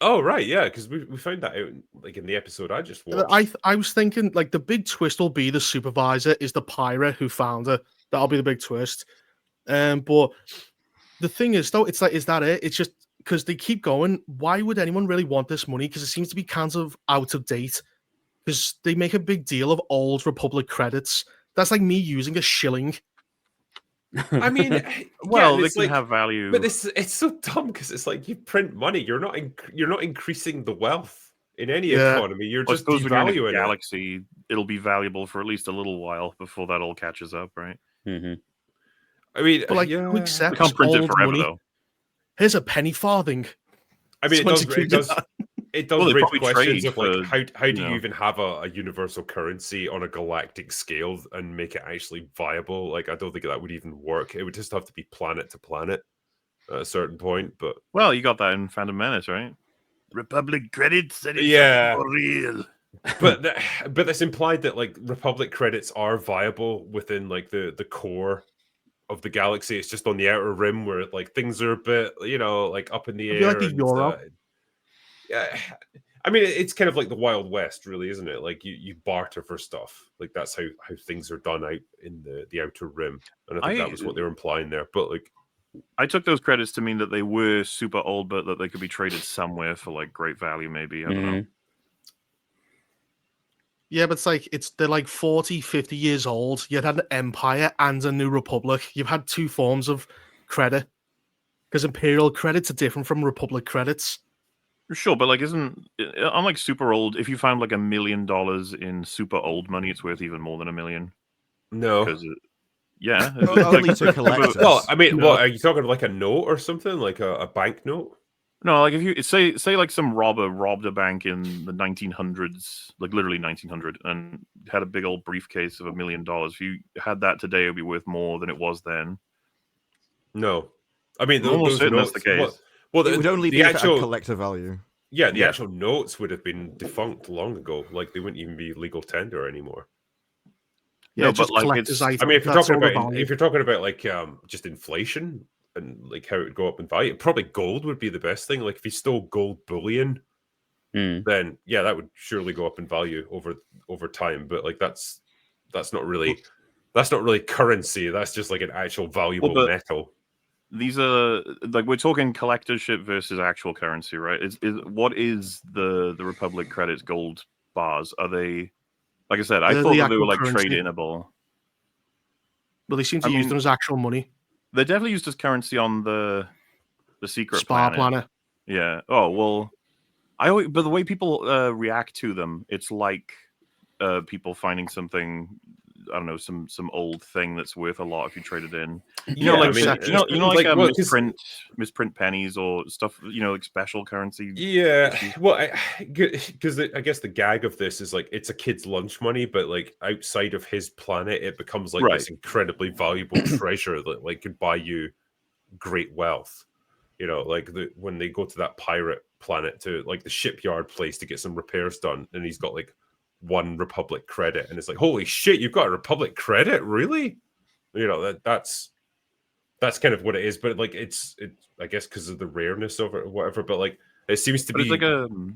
Oh right, yeah, because we found that out like in the episode I just watched. I was thinking like the big twist will be the supervisor is the pirate who found her. That'll be the big twist. But the thing is though, it's like, is that it? It's just because they keep going. Why would anyone really want this money? Because it seems to be kind of out of date. Because they make a big deal of old Republic credits. That's like me using a shilling. I mean, Well, yeah, they it's can like, have value. but it's so dumb because it's like you print money. You're not increasing the wealth in any Yeah. economy. You're I just suppose when you're in a devaluing it. galaxy, it'll be valuable for at least a little while before that all catches up, right? Hmm. I mean, But like, yeah. who We accepts can't print it old forever, money? though. Here's a penny farthing. I mean, Once you keep it does Well, they raise probably questions trade of like for, how do you you know. even have a universal currency on a galactic scale and make it actually viable? Like, I don't think that would even work. It would just have to be planet to planet at a certain point. But Well, you got that in Phantom Menace, right? Republic credits, that is Yeah. for real. but it's implied that like Republic credits are viable within like the core of the galaxy. It's just on the outer rim where like things are a bit, like up in the I feel air. like the and, euro. yeah, I mean, it's kind of like the Wild West, really, isn't it? Like you barter for stuff. Like that's how things are done out in the outer rim. And I think that was what they were implying there. But like, I took those credits to mean that they were super old, but that they could be traded somewhere for like great value, maybe. I don't know. Yeah, but it's like they're like 40, 50 years old. You'd had an empire and a new republic. You've had two forms of credit. Because imperial credits are different from republic credits. Sure, but like, isn't unlike super old? If you found like $1 million in super old money, it's worth even more than $1 million. no. Because yeah, Only to collectors. Well, I mean, No. what are you talking like a note or something? Like a bank note? no, like if you say like some robber robbed a bank in the 1900s, like literally 1900, and had a big old briefcase of $1 million. If you had that today, it would be worth more than it was then. No. I mean, I'm almost those certain notes. that's the case. Well, it would only the be if it actual had collector value. yeah, the Yeah. actual notes would have been defunct long ago. Like they wouldn't even be legal tender anymore. Yeah, No, it's just but, like, collector's it's- items. I mean, if you're That's talking all the about value. like just inflation, and like how it would go up in value. Probably gold would be the best thing. Like if he stole gold bullion, then yeah, that would surely go up in value over time. But like that's not really currency. That's just like an actual valuable metal. These are like we're talking collector shit versus actual currency, right? What is the Republic credits gold bars? Are they, like I said, I thought that they were like trade-inable. Well, they seem to use them as actual money. They're definitely used as currency on the secret Spar planet. Yeah. Oh well, but the way people react to them, it's like people finding something. I don't know, some old thing that's worth a lot if you trade it in. Misprint pennies or stuff. Like special currency. Yeah, well, because I guess the gag of this is like it's a kid's lunch money, but like outside of his planet, it becomes like this incredibly valuable treasure that like could buy you great wealth. Like when they go to that pirate planet to like the shipyard place to get some repairs done, and he's got like 1 Republic credit, and it's like, holy shit, you've got a Republic credit, really? That's kind of what it is. But like it's I guess because of the rareness of it or whatever. But like it seems to be like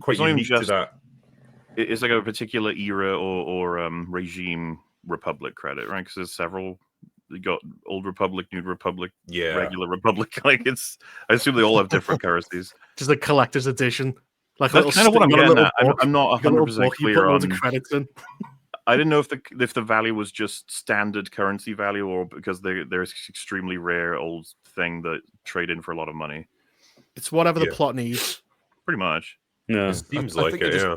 quite unique to that. It's like a particular era or regime Republic credit, right? Because there's several. You got Old Republic, New Republic, regular Republic. Like I assume they all have different currencies. Just a collector's edition. Like that's kind of what I'm getting at. I'm not 100% clear on. Credits in. I didn't know if the value was just standard currency value or because there's extremely rare old thing that trade in for a lot of money. It's whatever the plot needs. Pretty much. Yeah, it seems like it. Yeah.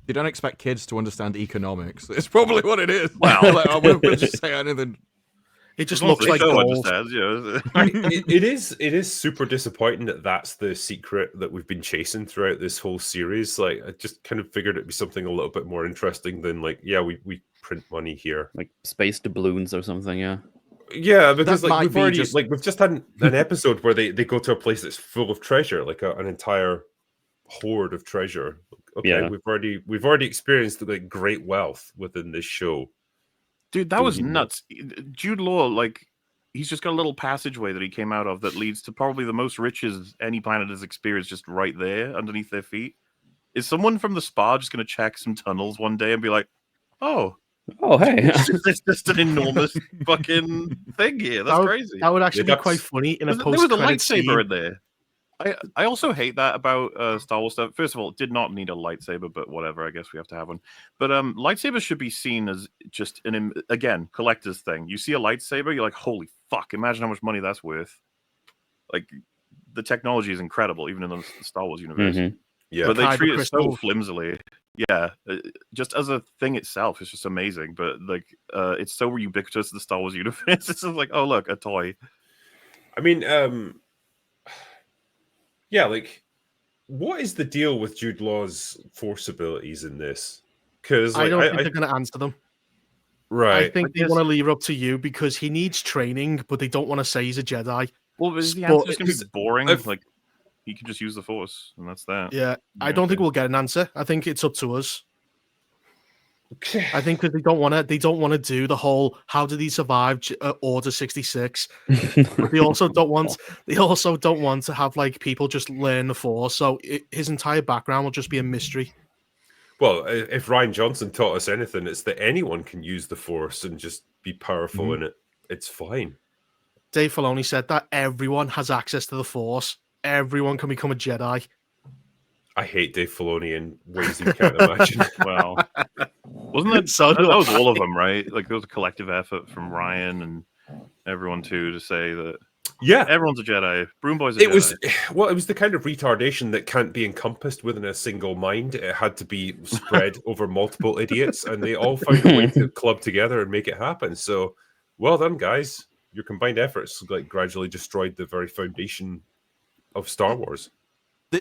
You don't expect kids to understand economics. It's probably what it is. Wow. Like, I wouldn't just say anything. It just looks like gold. It is super disappointing that that's the secret that we've been chasing throughout this whole series. Like, I just kind of figured it'd be something a little bit more interesting than like, we print money here, like space doubloons or something. Yeah, because like we've just had an episode where they go to a place that's full of treasure, like an entire horde of treasure. Okay, we've already experienced like great wealth within this show. Dude, that was nuts. Jude Law, like, he's just got a little passageway that he came out of that leads to probably the most riches any planet has experienced just right there underneath their feet. Is someone from the spa just going to check some tunnels one day and be like, oh, hey. It's just an enormous fucking thing here. That's crazy. That would actually be quite funny in a post-credit There was a lightsaber in there. I also hate that about Star Wars stuff. First of all, it did not need a lightsaber, but whatever. I guess we have to have one. But lightsabers should be seen as just again collector's thing. You see a lightsaber, you're like, holy fuck! Imagine how much money that's worth. Like the technology is incredible, even in the Star Wars universe. Mm-hmm. Yeah, but they treat it so flimsily. Yeah, just as a thing itself, it's just amazing. But like, it's so ubiquitous in the Star Wars universe. It's just like, oh look, a toy. I mean, yeah, like, what is the deal with Jude Law's Force abilities in this? Because I don't think they're going to answer them. Right. I think they want to leave it up to you because he needs training, but they don't want to say he's a Jedi. Well, is the answer just going to be boring? Like, he can just use the Force, and that's that. Yeah, I don't think we'll get an answer. I think it's up to us. I think that they don't want to do the whole how did he survive Order 66. But they also don't want to have like people just learn the Force. So his entire background will just be a mystery. Well, if Rian Johnson taught us anything, it's that anyone can use the Force and just be powerful in it. It's fine. Dave Filoni said that everyone has access to the Force. Everyone can become a Jedi. I hate Dave Filoni in ways you can't imagine. Well, wasn't that so? That was all of them, right? Like there was a collective effort from Ryan and everyone too to say that. Yeah, everyone's a Jedi. Broom Boy's a Jedi. It was the kind of retardation that can't be encompassed within a single mind. It had to be spread over multiple idiots, and they all found a way to club together and make it happen. So, well done, guys! Your combined efforts like gradually destroyed the very foundation of Star Wars.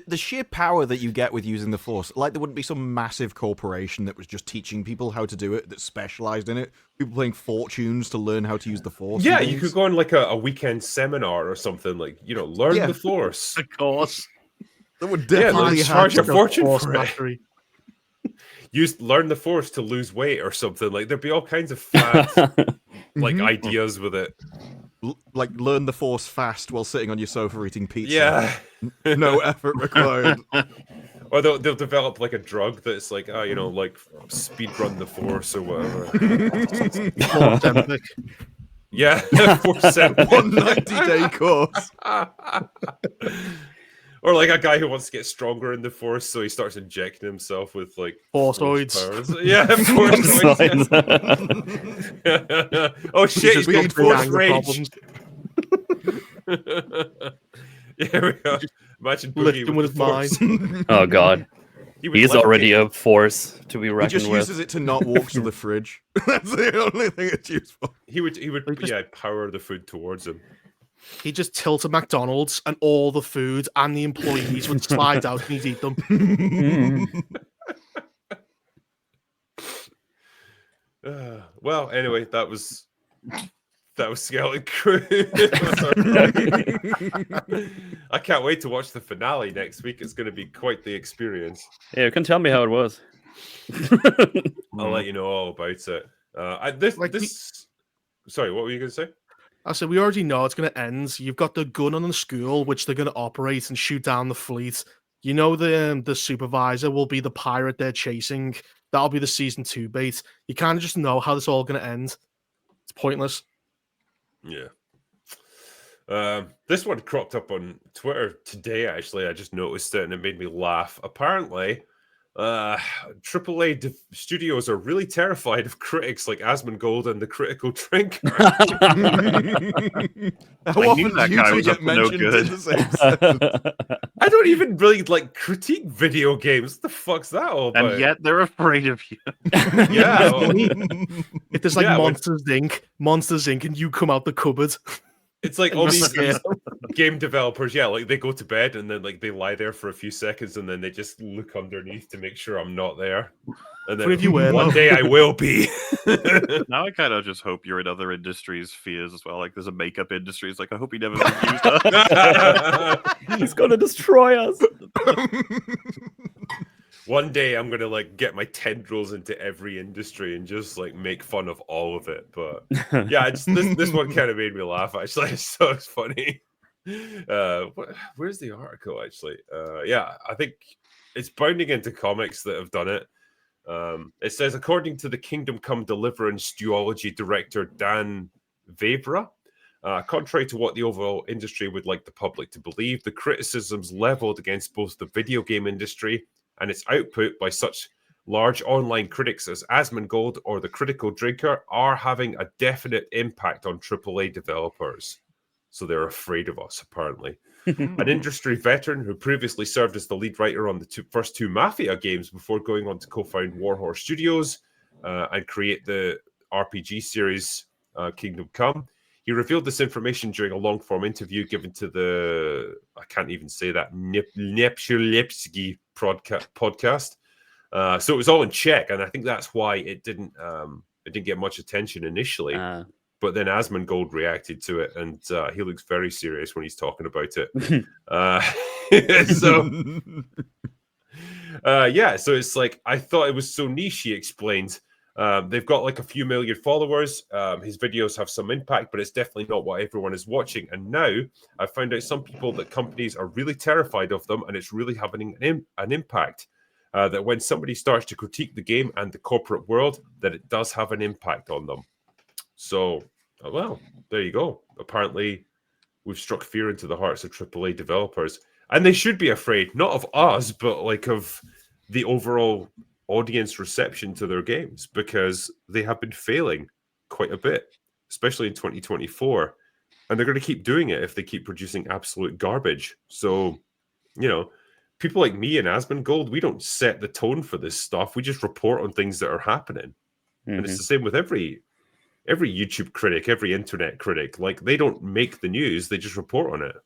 The sheer power that you get with using the Force, like there wouldn't be some massive corporation that was just teaching people how to do it, that specialized in it. People playing fortunes to learn how to use the Force. Yeah, you could go on like a weekend seminar or something, like, learn the Force. Of course. That would definitely charge a fortune for mastery. it. Learn the Force to lose weight or something. Like there'd be all kinds of fad like ideas with it. like learn the Force fast while sitting on your sofa eating pizza. Yeah. No effort required. Or they'll develop like a drug that's like, like speed run the Force or whatever. Ozempic. Yeah, Force 190-day course. Or like a guy who wants to get stronger in the Force, so he starts injecting himself with like Forceoids. powers. Yeah, Forceoids. Oh shit, he's got Force Anger rage. Yeah, we go. Imagine Boogie Lifting with his the Force. mind. Oh god, He would he's like already it. a force to be He reckoned just with. uses it to not walk to the fridge. That's the only thing it's used for. He would just- power the food towards him. He just tilt a McDonald's and all the food and the employees would slide out and he'd eat them. Well, anyway, that was Skeleton Crew. I can't wait to watch the finale next week. It's going to be quite the experience. Yeah, you can tell me how it was. I'll let you know all about it. Sorry, what were you going to say? I said, we already know it's going to end. You've got the gun on the school, which they're going to operate and shoot down the fleet. You know the supervisor will be the pirate they're chasing. That'll be the season 2 bait. You kind of just know how this all going to end. It's pointless. Yeah. This one cropped up on Twitter today, actually. I just noticed it and it made me laugh. Apparently, AAA studios are really terrified of critics like Asmongold and the Critical Drinker. How knew often that do you guy two was get up to no mentioned good. in the same sentence? I don't even really like critique video games. What the fuck's that all about? And yet they're afraid of you. Yeah. well, If there's like Yeah, when- Monsters Inc., and you come out the cupboard. it's like and all you these scare them. game developers, yeah, like they go to bed and then like they lie there for a few seconds and then they just look underneath to make sure I'm not there. And then But if you were, one though. day I will be. Now I kind of just hope you're in other industries' fears as well. Like there's a makeup industry. It's like I hope he never used that. He's gonna destroy us. One day I'm gonna like get my tendrils into every industry and just like make fun of all of it. But yeah, this one kind of made me laugh actually. So it's funny. Where's the article actually? Yeah, I think it's bounding into comics that have done it. It says, according to the Kingdom Come Deliverance duology director Dan Vavra, contrary to what the overall industry would like the public to believe, the criticisms leveled against both the video game industry and its output by such large online critics as Asmongold or the Critical Drinker are having a definite impact on AAA developers. So they're afraid of us, apparently. An industry veteran who previously served as the lead writer on the first two Mafia games before going on to co-found Warhorse Studios and create the RPG series Kingdom Come. He revealed this information during a long-form interview given to the, I can't even say that, Nepshulepsky podcast. So it was all in Czech, and I think that's why it didn't get much attention initially. But then Asmongold reacted to it, and he looks very serious when he's talking about it. So it's like, I thought it was so niche, he explained. They've got like a few million followers. His videos have some impact, but it's definitely not what everyone is watching. And now I've found out some people that companies are really terrified of them, and it's really having an impact. That when somebody starts to critique the game and the corporate world, that it does have an impact on them. So, well, there you go. Apparently, we've struck fear into the hearts of AAA developers. And they should be afraid, not of us, but like of the overall audience reception to their games, because they have been failing quite a bit, especially in 2024. And they're going to keep doing it if they keep producing absolute garbage. So, you know, people like me and Asmongold, we don't set the tone for this stuff. We just report on things that are happening. Mm-hmm. And it's the same with every YouTube critic, every internet critic. Like, they don't make the news, they just report on it.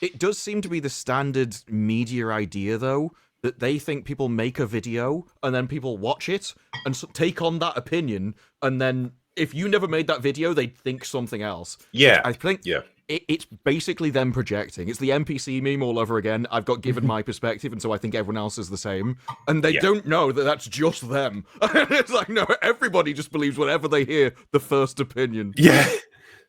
It does seem to be the standard media idea, though, that they think people make a video and then people watch it and take on that opinion, and then if you never made that video, they'd think something else. Yeah. I think it's basically them projecting. It's the NPC meme all over again. I've got given my perspective, and so I think everyone else is the same. And they don't know that that's just them. It's like, no, everybody just believes whatever they hear, the first opinion. Yeah.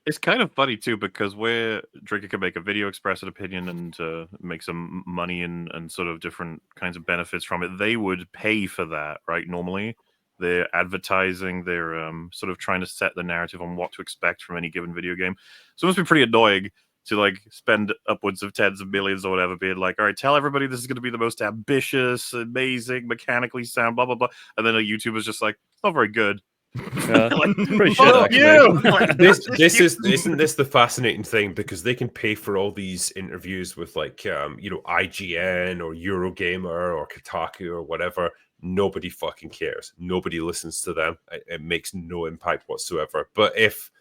It's kind of funny too, because where Drinker can make a video, express an opinion, and make some money and sort of different kinds of benefits from it, they would pay for that, right? Normally, they're advertising, they're sort of trying to set the narrative on what to expect from any given video game. So it must be pretty annoying to like spend upwards of tens of millions or whatever, being like, all right, tell everybody this is going to be the most ambitious, amazing, mechanically sound, blah blah blah, and then a YouTuber's just like, it's not very good. Like, pretty shit, Fuck actually. you! Like, Isn't this the fascinating thing, because they can pay for all these interviews with like IGN or Eurogamer or Kotaku or whatever. Nobody fucking cares. Nobody listens to them. It makes no impact whatsoever. But if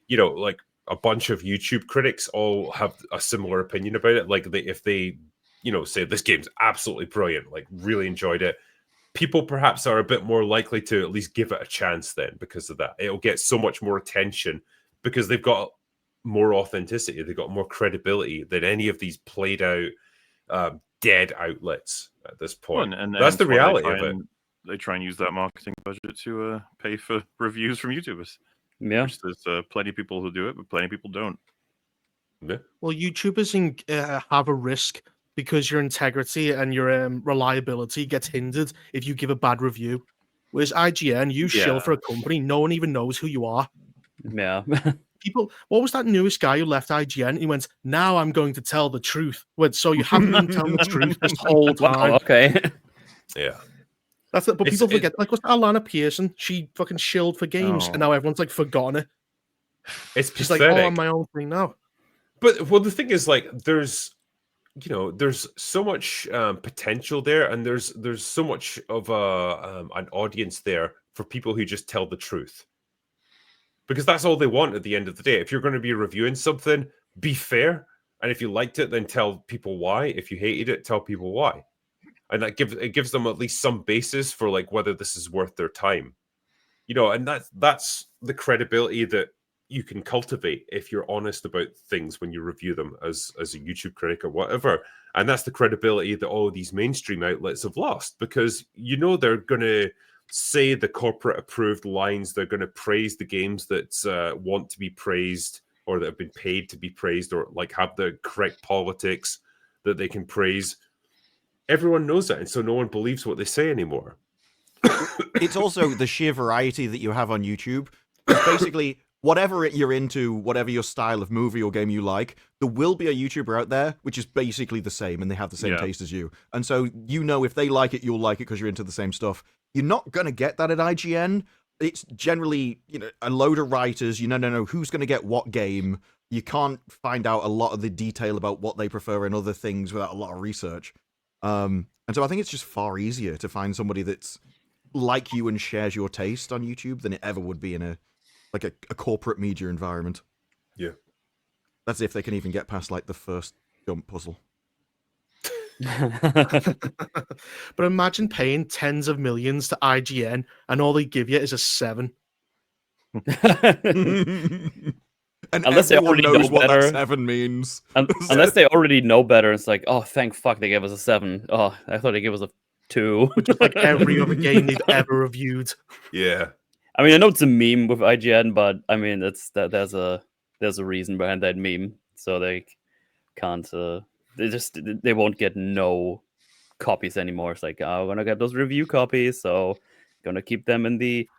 like a bunch of YouTube critics all have a similar opinion about it, like if they say this game's absolutely brilliant, like really enjoyed it, people perhaps are a bit more likely to at least give it a chance then because of that. It'll get so much more attention because they've got more authenticity. They've got more credibility than any of these played out, dead outlets at this point. and That's the why reality of it. They try and use that marketing budget to pay for reviews from YouTubers. Yeah. Which there's plenty of people who do it, but plenty of people don't. Yeah. Well, YouTubers have a risk because your integrity and your reliability gets hindered if you give a bad review. Whereas IGN, you shill for a company, no one even knows who you are. Yeah. People, what was that newest guy who left IGN? He went, "Now I'm going to tell the truth." Went, so you haven't been telling the truth this whole time. Wow, okay. Yeah. That's it. But people forget. Like, what's Alana Pearson? She fucking shilled for games, and now everyone's like forgotten it. It's She's pathetic. like, "Oh, I'm my own thing now." But the thing is, like, there's so much potential there, and there's so much of an audience there for people who just tell the truth, because that's all they want at the end of the day. If you're going to be reviewing something, be fair, and if you liked it, then tell people why. If you hated it, tell people why, and that gives them at least some basis for like whether this is worth their time, and that's the credibility that you can cultivate if you're honest about things when you review them as a YouTube critic or whatever. And that's the credibility that all of these mainstream outlets have lost, because they're going to say the corporate approved lines. They're going to praise the games that want to be praised or that have been paid to be praised, or like have the correct politics that they can praise. Everyone knows that, and so no one believes what they say anymore. It's also the sheer variety that you have on YouTube. It's basically whatever you're into, whatever your style of movie or game you like, there will be a YouTuber out there which is basically the same, and they have the same taste as you. And so if they like it, you'll like it because you're into the same stuff. You're not going to get that at IGN. It's generally a load of writers. You know who's going to get what game. You can't find out a lot of the detail about what they prefer and other things without a lot of research. And so I think it's just far easier to find somebody that's like you and shares your taste on YouTube than it ever would be in a corporate media environment. Yeah. That's if they can even get past like the first jump puzzle. But imagine paying tens of millions to IGN and all they give you is a 7. And Unless they everyone already knows know what better. that 7 means. Unless they already know better, it's like, oh, thank fuck they gave us a 7. Oh, I thought they gave us a 2. Which is like every other game they've ever reviewed. Yeah. I mean, I know it's a meme with IGN, but I mean, there's a reason behind that meme, so they can't. They won't get no copies anymore. It's like, oh, we're gonna get those review copies, so gonna keep them in the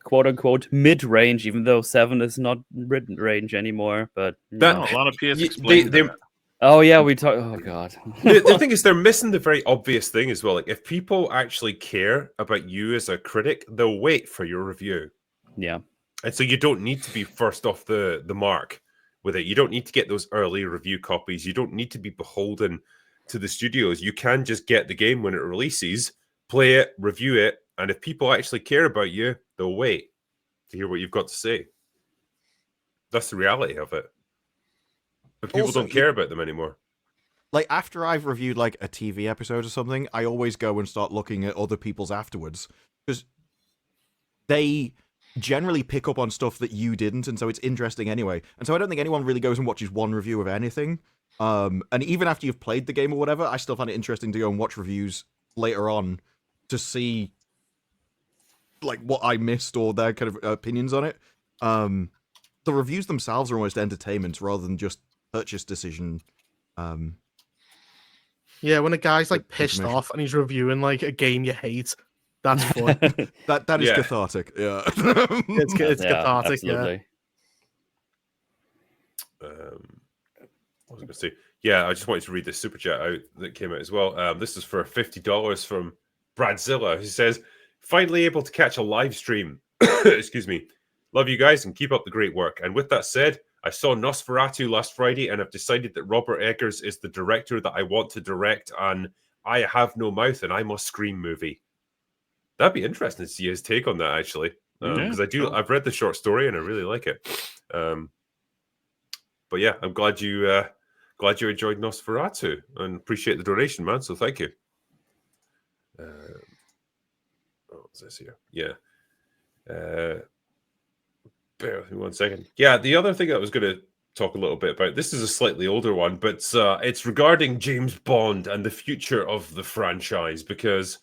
quote unquote mid range, even though 7 is not mid range anymore. But A lot of PS explained they- that. oh yeah, we talk. Oh god. The thing is, they're missing the very obvious thing as well. Like, if people actually care about you as a critic, they'll wait for your review. Yeah. And so you don't need to be first off the mark with it. You don't need to get those early review copies. You don't need to be beholden to the studios. You can just get the game when it releases, play it, review it, and if people actually care about you, they'll wait to hear what you've got to say. That's the reality of it. But people Also, don't care about them anymore. Like, after I've reviewed like a TV episode or something, I always go and start looking at other people's afterwards, because they generally pick up on stuff that you didn't, and so it's interesting anyway. And so I don't think anyone really goes and watches one review of anything. And even after you've played the game or whatever, I still find it interesting to go and watch reviews later on to see like what I missed or their kind of opinions on it. the reviews themselves are almost entertainment rather than just purchase decision. Yeah, when a guy's like Good pissed information. off and he's reviewing like a game you hate, that's fun. That is Yeah. cathartic. Yeah. It's Yeah, cathartic. Yeah. absolutely. What was I going to say? Yeah, I just wanted to read this super chat out that came out as well. This is for $50 from Bradzilla, who says, "Finally able to catch a live stream. Excuse me. Love you guys and keep up the great work. And with that said, I saw Nosferatu last Friday and I've decided that Robert Eggers is the director that I want to direct on I Have No Mouth and I Must Scream movie." That'd be interesting to see his take on that, actually, because I've read the short story and I really like it. But yeah, I'm glad you enjoyed Nosferatu and appreciate the donation, man. So thank you. What's this here? Yeah. Bear with me 1 second. Yeah, the other thing I was going to talk a little bit about, this is a slightly older one, but it's regarding James Bond and the future of the franchise, because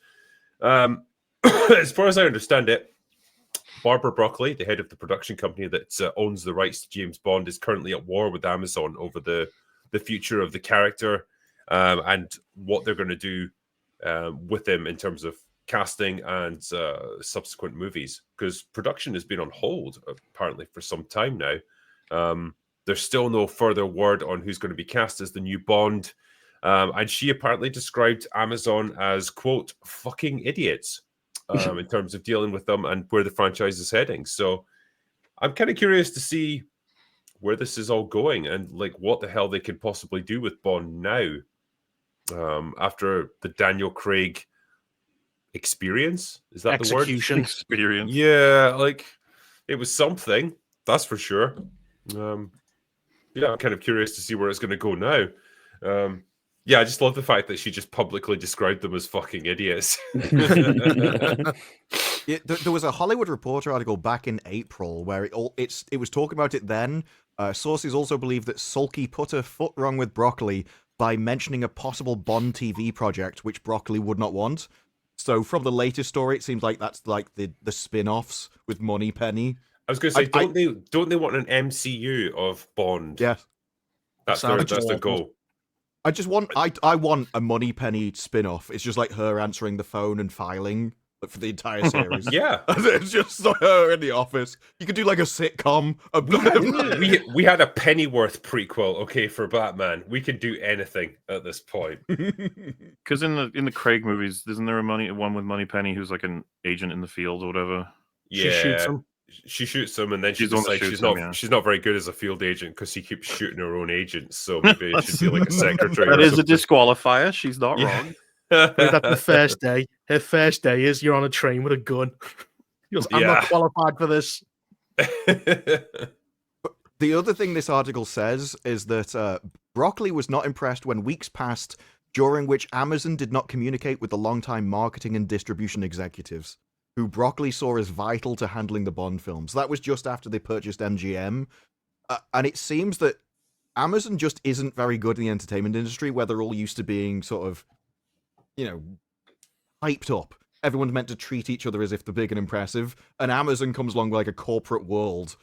as far as I understand it, Barbara Broccoli, the head of the production company that owns the rights to James Bond, is currently at war with Amazon over the future of the character and what they're going to do with him in terms of casting and subsequent movies, because production has been on hold apparently for some time now. There's still no further word on who's going to be cast as the new Bond, and she apparently described Amazon as, quote, fucking idiots in terms of dealing with them and where the franchise is heading. So I'm kind of curious to see where this is all going and like what the hell they could possibly do with Bond now, after the Daniel Craig experience. Is that Execution. the word? Experience. Yeah, like it was something, that's for sure. Yeah, I'm kind of curious to see where it's going to go now. Yeah, I just love the fact that she just publicly described them as fucking idiots. Yeah, there was a Hollywood Reporter article back in April where it was talking about it then. Sources also believe that Sulky put her foot wrong with Broccoli by mentioning a possible Bond TV project, which Broccoli would not want. So from the latest story, it seems like that's like the spin-offs with Moneypenny. I was going to say, don't they want an MCU of Bond? Yeah, that's Sounds their awful. goal. I want a Moneypenny spin-off. It's just like her answering the phone and filing for the entire series. Yeah, it's just like her in the office. You could do like a sitcom. we had a Pennyworth prequel, okay, for Batman. We can do anything at this point. Because in the Craig movies, isn't there one with Moneypenny who's like an agent in the field or whatever? Yeah, She shoots him. She shoots him, and then she She's the one that decides shoots him, yeah. she's not very good as a field agent because she keeps shooting her own agents. So maybe it should be like a secretary. That or is a something. disqualifier. She's not Yeah. wrong. That's the first day. Her first day is you're on a train with a gun. She goes, I'm not Yeah. qualified for this. The other thing this article says is that Broccoli was not impressed when weeks passed during which Amazon did not communicate with the longtime marketing and distribution executives, who Broccoli saw as vital to handling the Bond films. That was just after they purchased MGM. And it seems that Amazon just isn't very good in the entertainment industry, where they're all used to being sort of, hyped up. Everyone's meant to treat each other as if they're big and impressive. And Amazon comes along like a corporate world,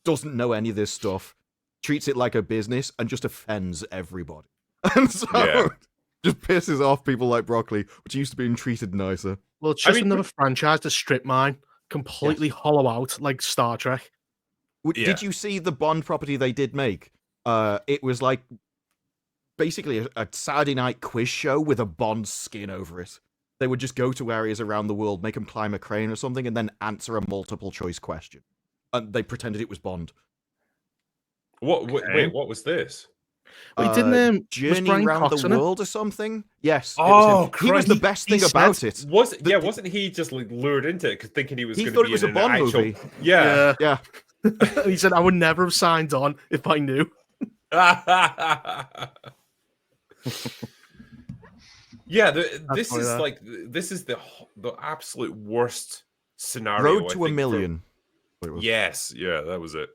doesn't know any of this stuff, treats it like a business, and just offends everybody. And so just pisses off people like Broccoli, which used to being treated nicer. Well, it's just another franchise to strip mine, completely hollow out like Star Trek. Did you see the Bond property they did make? It was like basically a Saturday night quiz show with a Bond skin over it. They would just go to areas around the world, make them climb a crane or something, and then answer a multiple choice question. And they pretended it was Bond. Wait, what was this? Wait, didn't Journey Brian Around Cox the in it? World or something? Yes. Oh, he was the best thing about it. Wasn't he just like lured into it thinking he was He going thought to it be was in a Bond an actual movie. Yeah. Yeah. He said, I would never have signed on if I knew. Yeah, this is the absolute worst scenario. Road to a Million. Yes, yeah, that was it.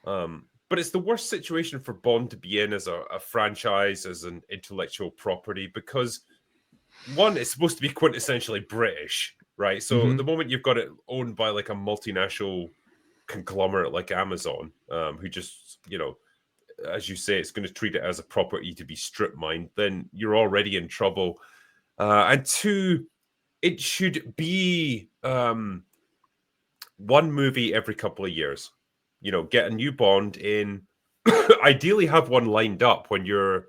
But it's the worst situation for Bond to be in as a franchise, as an intellectual property, because one, it's supposed to be quintessentially British, right? So the moment you've got it owned by like a multinational conglomerate like Amazon, who just, as you say, it's going to treat it as a property to be strip mined, then you're already in trouble. And two, it should be one movie every couple of years. Get a new Bond in. Ideally, have one lined up when your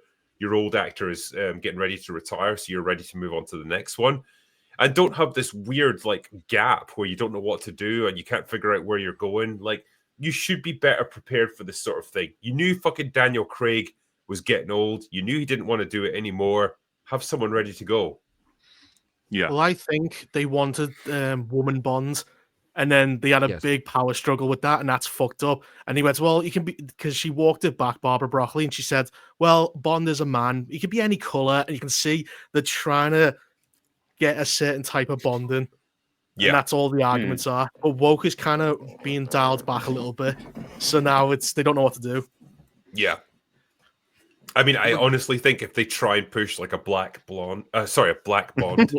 old actor is getting ready to retire, so you're ready to move on to the next one. And don't have this weird gap where you don't know what to do and you can't figure out where you're going. Like, you should be better prepared for this sort of thing. You knew fucking Daniel Craig was getting old. You knew he didn't want to do it anymore. Have someone ready to go. Yeah. Well, I think they wanted woman Bond, and then they had a big power struggle with that, and that's fucked up. And he went, well, you can be, because she walked it back, Barbara Broccoli, and she said, well, Bond is a man. He can be any color, and you can see they're trying to get a certain type of bonding. Yeah. And that's all the arguments are. But woke is kind of being dialed back a little bit. So now they don't know what to do. Yeah. I mean, I honestly think if they try and push a black Bond.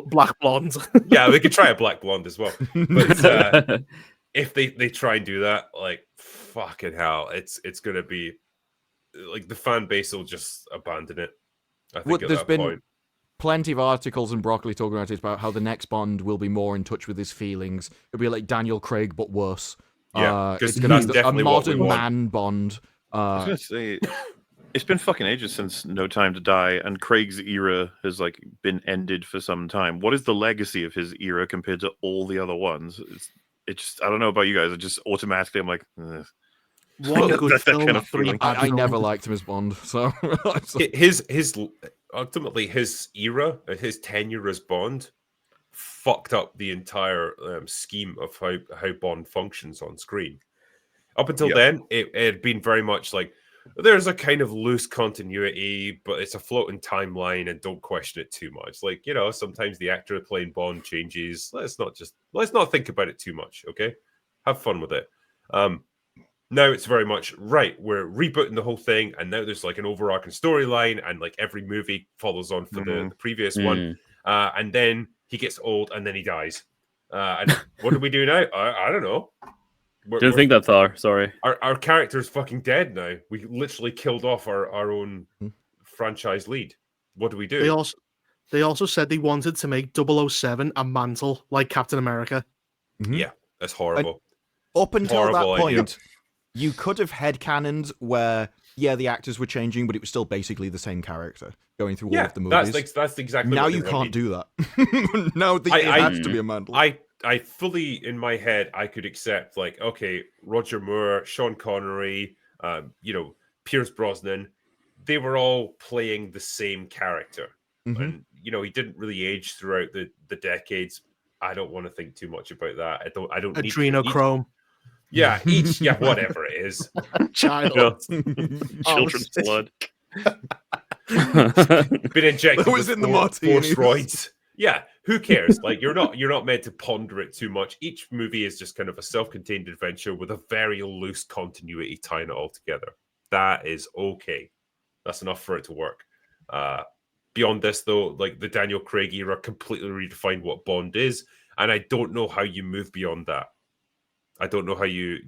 Black blonde. Yeah, we could try a black blonde as well. But if they try and do that, fucking hell, it's going to be the fan base will just abandon it. I think there's been plenty of articles and Broccoli talking about how the next Bond will be more in touch with his feelings. It'll be like Daniel Craig, but worse. Yeah, it's going to be a modern man Bond. I was going to say, it's been fucking ages since No Time to Die, and Craig's era has been ended for some time. What is the legacy of his era compared to all the other ones? It just, I don't know about you guys. It just automatically, I'm like, ugh. One good film, kind of feeling. I never liked him as Bond, so his ultimately his era, his tenure as Bond, fucked up the entire scheme of how Bond functions on screen. Up until then, it had been very much there's a kind of loose continuity, but it's a floating timeline, and don't question it too much. Sometimes the actor playing Bond changes. Let's not think about it too much. Okay, have fun with it. Now it's very much right. We're rebooting the whole thing, and now there's an overarching storyline, and every movie follows on for the previous one. And then he gets old, and then he dies. And what do we do now? I don't know. Didn't think that far. Sorry. Our character's fucking dead now. We literally killed off our own franchise lead. What do we do? They also said they wanted to make 007 a mantle like Captain America. Mm-hmm. Yeah, that's horrible. And up until that point, you could have headcanoned where, the actors were changing, but it was still basically the same character going through all of the movies. That's exactly now what you can't do that. Now it has to be a mantle. I fully, in my head, I could accept, okay, Roger Moore, Sean Connery, Pierce Brosnan, they were all playing the same character. Mm-hmm. And, he didn't really age throughout the decades. I don't want to think too much about that. I don't Adrenochrome. Yeah, whatever it is. Child. Children's blood. Been injected that was with in the martini. Steroids. Yeah, who cares? You're not meant to ponder it too much. Each movie is just kind of a self-contained adventure with a very loose continuity tying it all together. That is okay. That's enough for it to work. Beyond this, though, the Daniel Craig era completely redefined what Bond is, and I don't know how you move beyond that. I don't know how you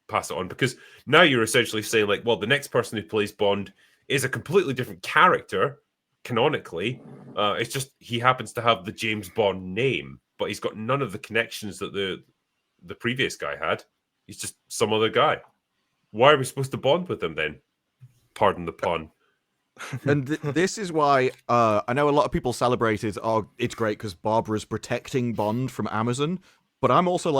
pass it on, because now you're essentially saying the next person who plays Bond is a completely different character. Canonically, it's just he happens to have the James Bond name, but he's got none of the connections that the previous guy had. He's just some other guy. Why are we supposed to bond with him then? Pardon the pun. And this is why I know a lot of people celebrated, it's great because Barbara's protecting Bond from Amazon, but I'm also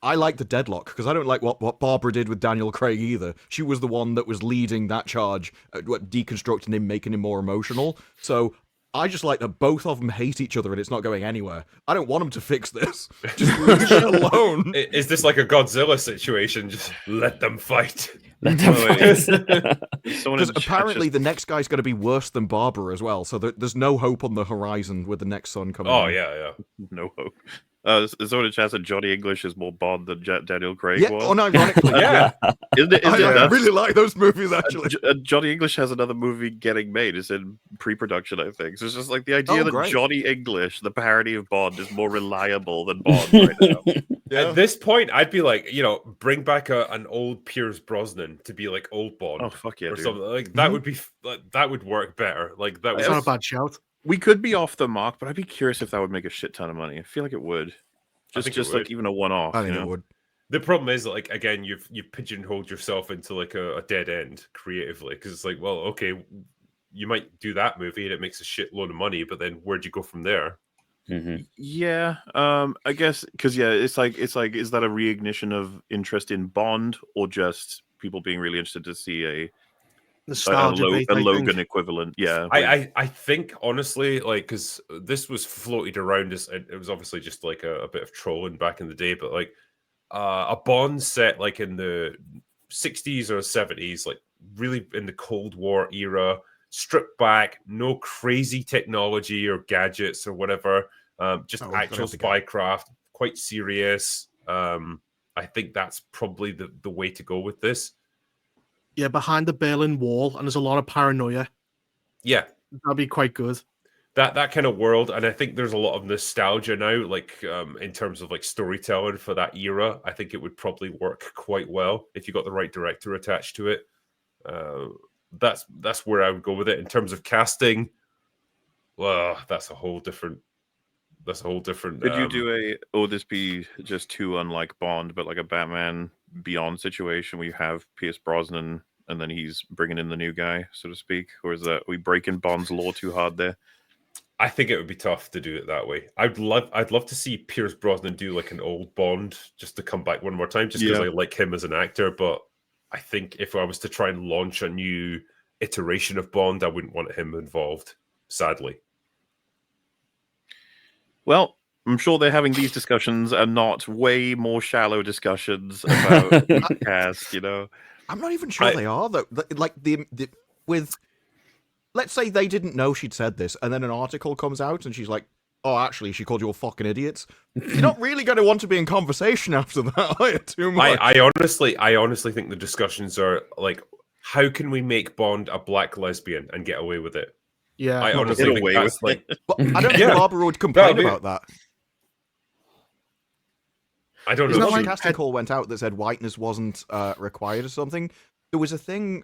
I like the deadlock, because I don't like what Barbara did with Daniel Craig either. She was the one that was leading that charge, deconstructing him, making him more emotional. So I just like that both of them hate each other and it's not going anywhere. I don't want them to fix this. Just leave it alone. Is this like a Godzilla situation? Just let them fight. Let them fight. Because apparently the next guy's going to be worse than Barbara as well. So there's no hope on the horizon with the next son coming. Oh, yeah. No hope. Someone in chat said Johnny English is more Bond than Daniel Craig was. Unironically, yeah. I really like those movies, actually. Johnny English has another movie getting made. It's in pre-production, I think. So it's just the idea that great. Johnny English, the parody of Bond, is more reliable than Bond right now. Yeah. At this point, I'd be like, bring back an old Pierce Brosnan to be like old Bond. Oh fuck yeah, or dude. something like that would be that would work better. Like that It's was not a bad shout. We could be off the mark, but I'd be curious if that would make a shit ton of money. I feel like it would. think it Just would. like even a one-off. I think you it know? would. The problem is, like, again, you've pigeonholed yourself into like a dead end creatively, because it's like, well, okay, you might do that movie and it makes a shitload of money, but then where'd you go from there? Yeah, I guess because it's like is that a reignition of interest in Bond, or just people being really interested to see a Nostalgia bait, a I Logan think. equivalent? Yeah, I think honestly, like, because this was floated around as it was obviously just like a bit of trolling back in the day, but like a Bond set like in the 60s or 70s, like really in the Cold War era, stripped back, no crazy technology or gadgets or whatever, just Oh, actual gonna have to go. spycraft, quite serious. I think that's probably the way to go with this. Yeah, behind the Berlin Wall, and there's a lot of paranoia. Yeah, That'd be quite good. that kind of world, and I think there's a lot of nostalgia now, like in terms of like storytelling for that era. I think it would probably work quite well if you got the right director attached to it. That's where I would go with it. In terms of casting, well, that's a whole different. Could you do or this be just too unlike Bond, but like a Batman Beyond situation where you have Pierce Brosnan and then he's bringing in the new guy, so to speak, or is that we breaking Bond's law too hard there? I think it would be tough to do it that way. I'd love to see Pierce Brosnan do like an old Bond just to come back one more time, just because I like him as an actor. But I think if I was to try and launch a new iteration of Bond, I wouldn't want him involved, sadly. Well, I'm sure they're having these discussions and not way more shallow discussions about the cast, I'm not even sure they are though. Like with, let's say they didn't know she'd said this, and then an article comes out and she's like, "Oh, actually, she called you all fucking idiots." You're not really going to want to be in conversation after that, are you? Too much. I honestly think the discussions are like, how can we make Bond a black lesbian and get away with it? Yeah, I honestly Get think away that's with like. But I don't think Yeah. Barbara would complain That'd be- about that. I don't Isn't know. that if like she- casting call went out that said whiteness wasn't required or something? There was a thing.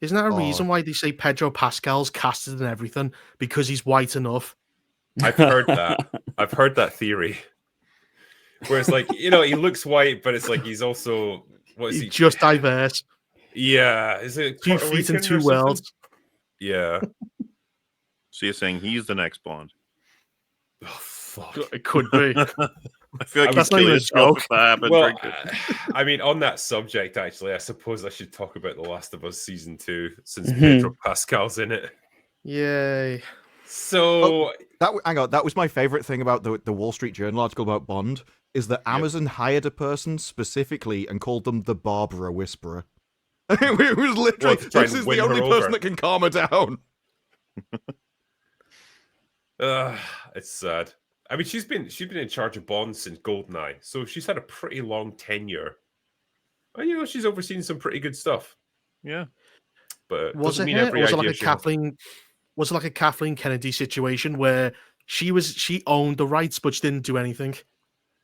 isn't that a reason why they say Pedro Pascal's casted in everything because he's white enough? I've heard that. I've heard that theory. Where it's like, he looks white, but it's like he's also what is He's he? just diverse. Yeah, is it 2 Puerto feet in Rican or 2 something? worlds. Yeah. So you're saying he's the next Bond? Oh, fuck. It could be. I feel like That's you'd not kill even a yourself joke. if that happened. Well, Drink it. I mean, on that subject, actually, I suppose I should talk about The Last of Us Season 2, since Pedro Pascal's in it. Yay. So, hang on, that was my favorite thing about the Wall Street Journal article about Bond, is that Amazon hired a person specifically and called them the Barbara Whisperer. It was literally, to try this and is win the only her person over. that can calm her down. it's sad. I mean, she's been in charge of Bond since GoldenEye, so she's had a pretty long tenure. And, she's overseen some pretty good stuff. Yeah. But Was doesn't it mean her? every Or was it idea like a she has- Kathleen? Was it like a Kathleen Kennedy situation where she owned the rights but she didn't do anything?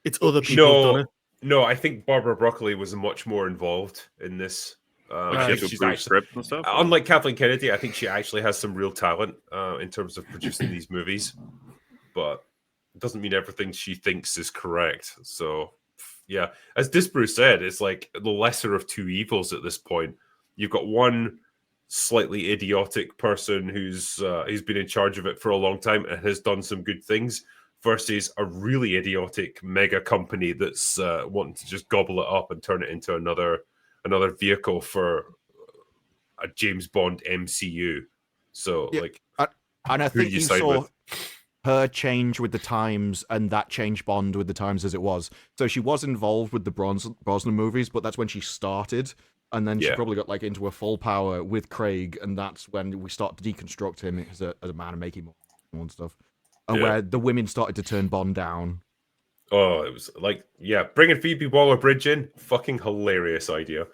It's other people who've done it. No, I think Barbara Broccoli was much more involved in this. Like I she think had to she's approve actually, scripts and stuff. unlike Kathleen Kennedy, I think she actually has some real talent in terms of producing these movies. But it doesn't mean everything she thinks is correct. So, yeah, as Disbrew said, it's like the lesser of two evils at this point. You've got one slightly idiotic person who's been in charge of it for a long time and has done some good things, versus a really idiotic mega company that's wanting to just gobble it up and turn it into another vehicle for a James Bond MCU. So, Yeah, like, and I who do think you you side saw with? her change with the times, and that changed Bond with the times as it was. So she was involved with the Brosnan movies, but that's when she started, and then she Yeah. probably got like into a full power with Craig, and that's when we start to deconstruct him as a man and make him more and stuff. And Yeah. where the women started to turn Bond down. Oh, it was like, yeah, bringing Phoebe Waller-Bridge in, fucking hilarious idea.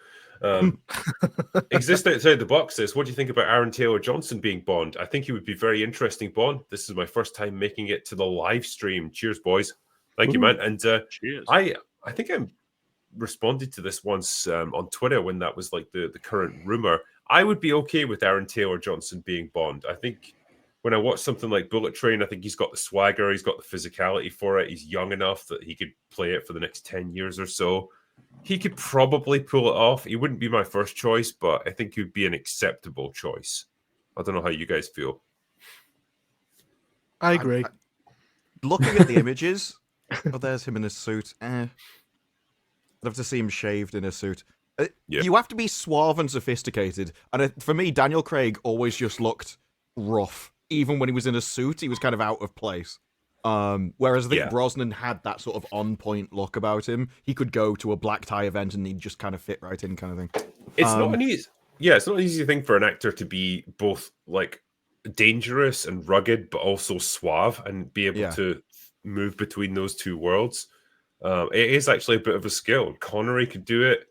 Exist outside the box says, "What do you think about Aaron Taylor Johnson being Bond? I think he would be very interesting Bond. This is my first time making it to the live stream. Cheers, boys! Thank you, man." And Cheers. I think I responded to this once on Twitter when that was like the current rumor. I would be okay with Aaron Taylor Johnson being Bond. I think when I watch something like Bullet Train, I think he's got the swagger, he's got the physicality for it. He's young enough that he could play it for the next 10 years or so. He could probably pull it off. He wouldn't be my first choice, but I think he would be an acceptable choice. I don't know how you guys feel. I agree. Looking at the images, there's him in a suit. I'd have to see him shaved in a suit. Yeah. You have to be suave and sophisticated. And for me, Daniel Craig always just looked rough. Even when he was in a suit, he was kind of out of place. Whereas I think Brosnan had that sort of on-point look about him. He could go to a black tie event and he'd just kind of fit right in, kind of thing. It's not an easy, it's not an easy thing for an actor to be both like dangerous and rugged, but also suave and be able to move between those two worlds. It is actually a bit of a skill. Connery could do it.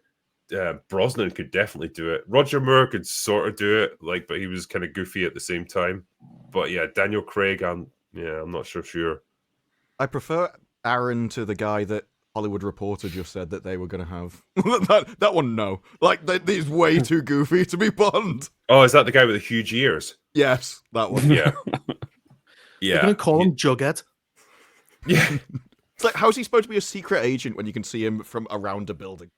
Brosnan could definitely do it. Roger Moore could sort of do it, but he was kind of goofy at the same time. But yeah, Daniel Craig, I'm not sure. I prefer Aaron to the guy that Hollywood Reporter just said that they were going to have. that one, no. Like, he's way too goofy to be Bond. Oh, is that the guy with the huge ears? Yes, that one. Yeah. You're going to call him Jughead? Yeah. It's like, how's he supposed to be a secret agent when you can see him from around a building?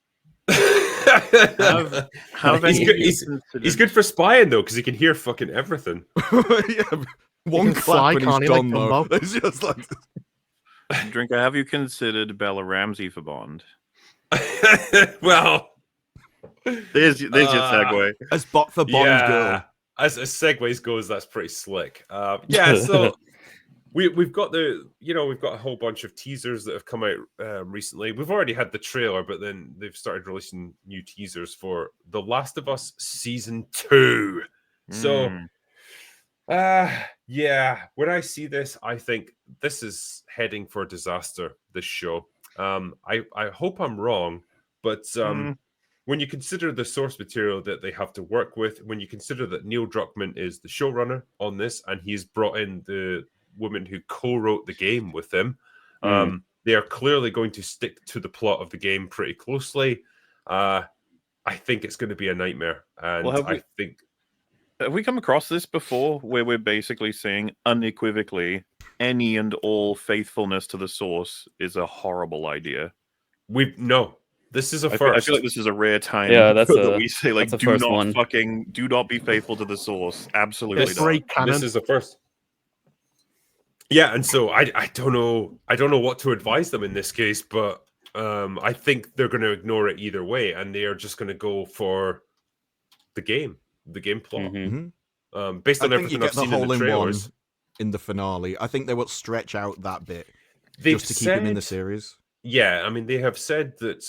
He's good for spying though, because he can hear fucking everything. One clap and he's gone though. It's just like Drinker, have you considered Bella Ramsey for Bond? Well, there's your segue. As bot for Bond girl. As segues goes, that's pretty slick. So we've got we've got a whole bunch of teasers that have come out recently. We've already had the trailer, but then they've started releasing new teasers for The Last of Us Season 2. So, when I see this, I think this is heading for disaster, this show. I hope I'm wrong, but when you consider the source material that they have to work with, when you consider that Neil Druckmann is the showrunner on this, and he's brought in the woman who co-wrote the game with him, they are clearly going to stick to the plot of the game pretty closely. I think it's going to be a nightmare, and have we come across this before, where we're basically saying unequivocally any and all faithfulness to the source is a horrible idea? No. This is a first. I feel like this is a rare time. Yeah, that we say like, do do not be faithful to the source. Absolutely not. This is a first. Yeah, and so I don't know what to advise them in this case, but I think they're going to ignore it either way, and they are just going to go for the game plot. Based on everything I've seen in the trailers. In the finale, I think they will stretch out that bit just to keep him in the series. Yeah, I mean, they have said that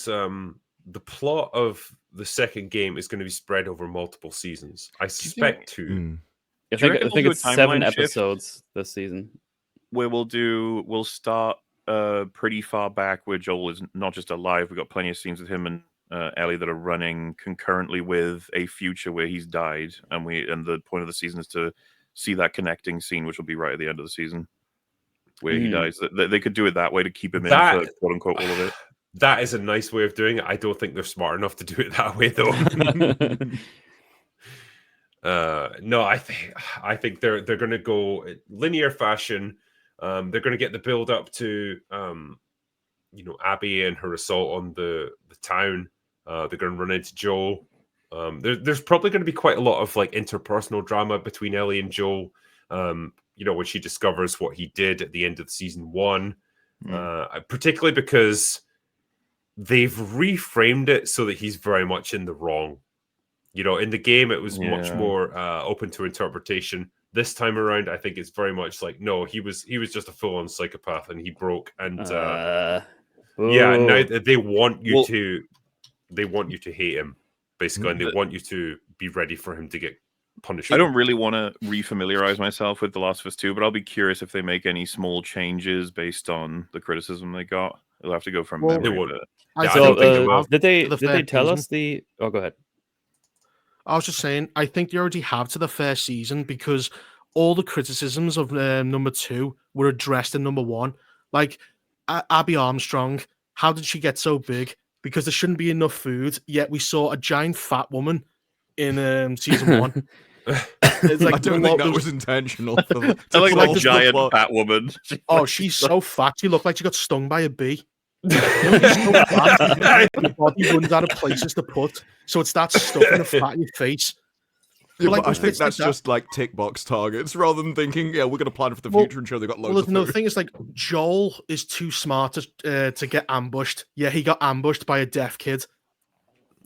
the plot of the second game is going to be spread over multiple seasons. I suspect two. I think it's 7 episodes this season. Where we'll start pretty far back where Joel is not just alive. We've got plenty of scenes with him and Ellie that are running concurrently with a future where he's died, and the point of the season is to see that connecting scene, which will be right at the end of the season, where he dies. They could do it that way to keep him in for quote unquote all of it. That is a nice way of doing it. I don't think they're smart enough to do it that way, though. No, I think they're going to go linear fashion. They're going to get the build up to Abby and her assault on the town. They're going to run into Joel. There's probably going to be quite a lot of like interpersonal drama between Ellie and Joel. When she discovers what he did at the end of season 1, particularly because they've reframed it so that he's very much in the wrong. In the game, it was much more open to interpretation. This time around, I think it's very much like, no, he was just a full-on psychopath, and he broke. And now they want you to hate him, basically, and they want you to be ready for him to get punished. I don't really want to refamiliarize myself with The Last of Us 2, but I'll be curious if they make any small changes based on the criticism they got. They'll have to go from memory. They won't. Did they tell us the? Oh, go ahead. I was just saying, I think they already have to the first season because all the criticisms of number 2 were addressed in number 1. Like Abby Armstrong, how did she get so big? Because there shouldn't be enough food. Yet we saw a giant fat woman in season 1. It's like I don't think that was intentional. For I like like that the giant plot. fat woman. Oh, she's so fat. She looked like she got stung by a bee. She's so fat. Your body runs out of places to put, so it starts stuffing the fat in your face. Yeah, But, like, but I with think bits like that's that- just like tick box targets rather than thinking, yeah, we're going to plan for the Well- future and show they got Well, loads of the food. thing is, like, Joel is too smart to get ambushed. Yeah, he got ambushed by a deaf kid.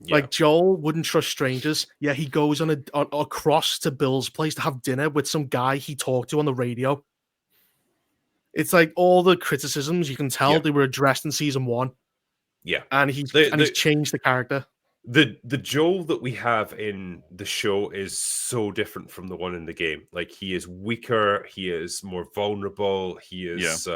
Yeah. Like, Joel wouldn't trust strangers. Yeah, he goes on across to Bill's place to have dinner with some guy he talked to on the radio. It's like all the criticisms you can tell Yeah. they were addressed in season 1, yeah. and he's The- changed the character. The Joel that we have in the show is so different from the one in the game. Like, he is weaker, he is more vulnerable, he is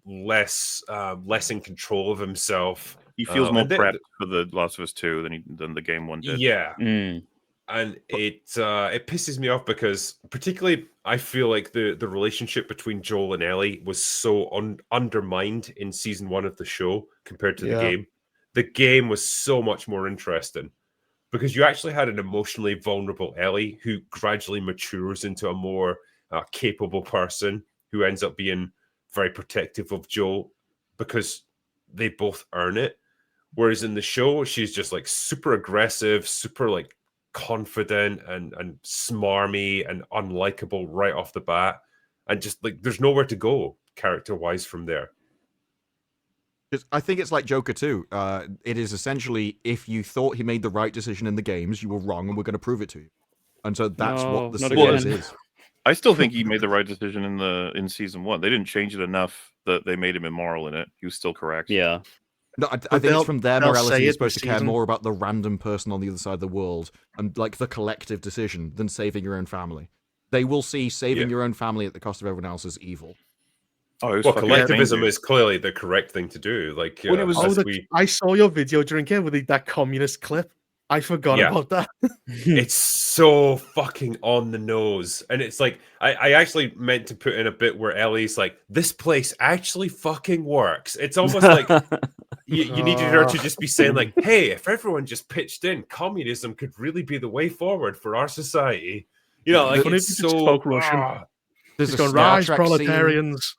less in control of himself. He feels more and the- prepped for the Last of Us 2 than the game one did. Yeah, Mm. and it pisses me off because particularly I feel like the relationship between Joel and Ellie was so undermined in season 1 of the show compared to the Yeah. game. The game was so much more interesting because you actually had an emotionally vulnerable Ellie who gradually matures into a more capable person who ends up being very protective of Joel because they both earn it. Whereas in the show, she's just like super aggressive, super like confident and smarmy and unlikable right off the bat. And just like there's nowhere to go character-wise from there. I think it's like Joker 2. It is essentially, if you thought he made the right decision in the games, you were wrong, and we're going to prove it to you. And so that's No, what the not series again. is. I still think he made the right decision in season 1. They didn't change it enough that they made him immoral in it. He was still correct. Yeah. No, I think they'll- it's from their they'll say morality. it You're this supposed to care season. more about the random person on the other side of the world and like the collective decision than saving your own family. They will see saving Yeah. your own family at the cost of everyone else as evil. Oh, it was Well, fucking collectivism crazy. is clearly the correct thing to do. Like, When it was- as Oh, we- I saw your video during it with that communist clip. I forgot Yeah. about that. it's so fucking on the nose. And it's like, I actually meant to put in a bit where Ellie's like, this place actually fucking works. It's almost like you needed her to just be saying, like, hey, if everyone just pitched in, communism could really be the way forward for our society. You know, like, What if it's you just so spoke Russian? There's He's a going, Star rise, Trek scene. proletarians.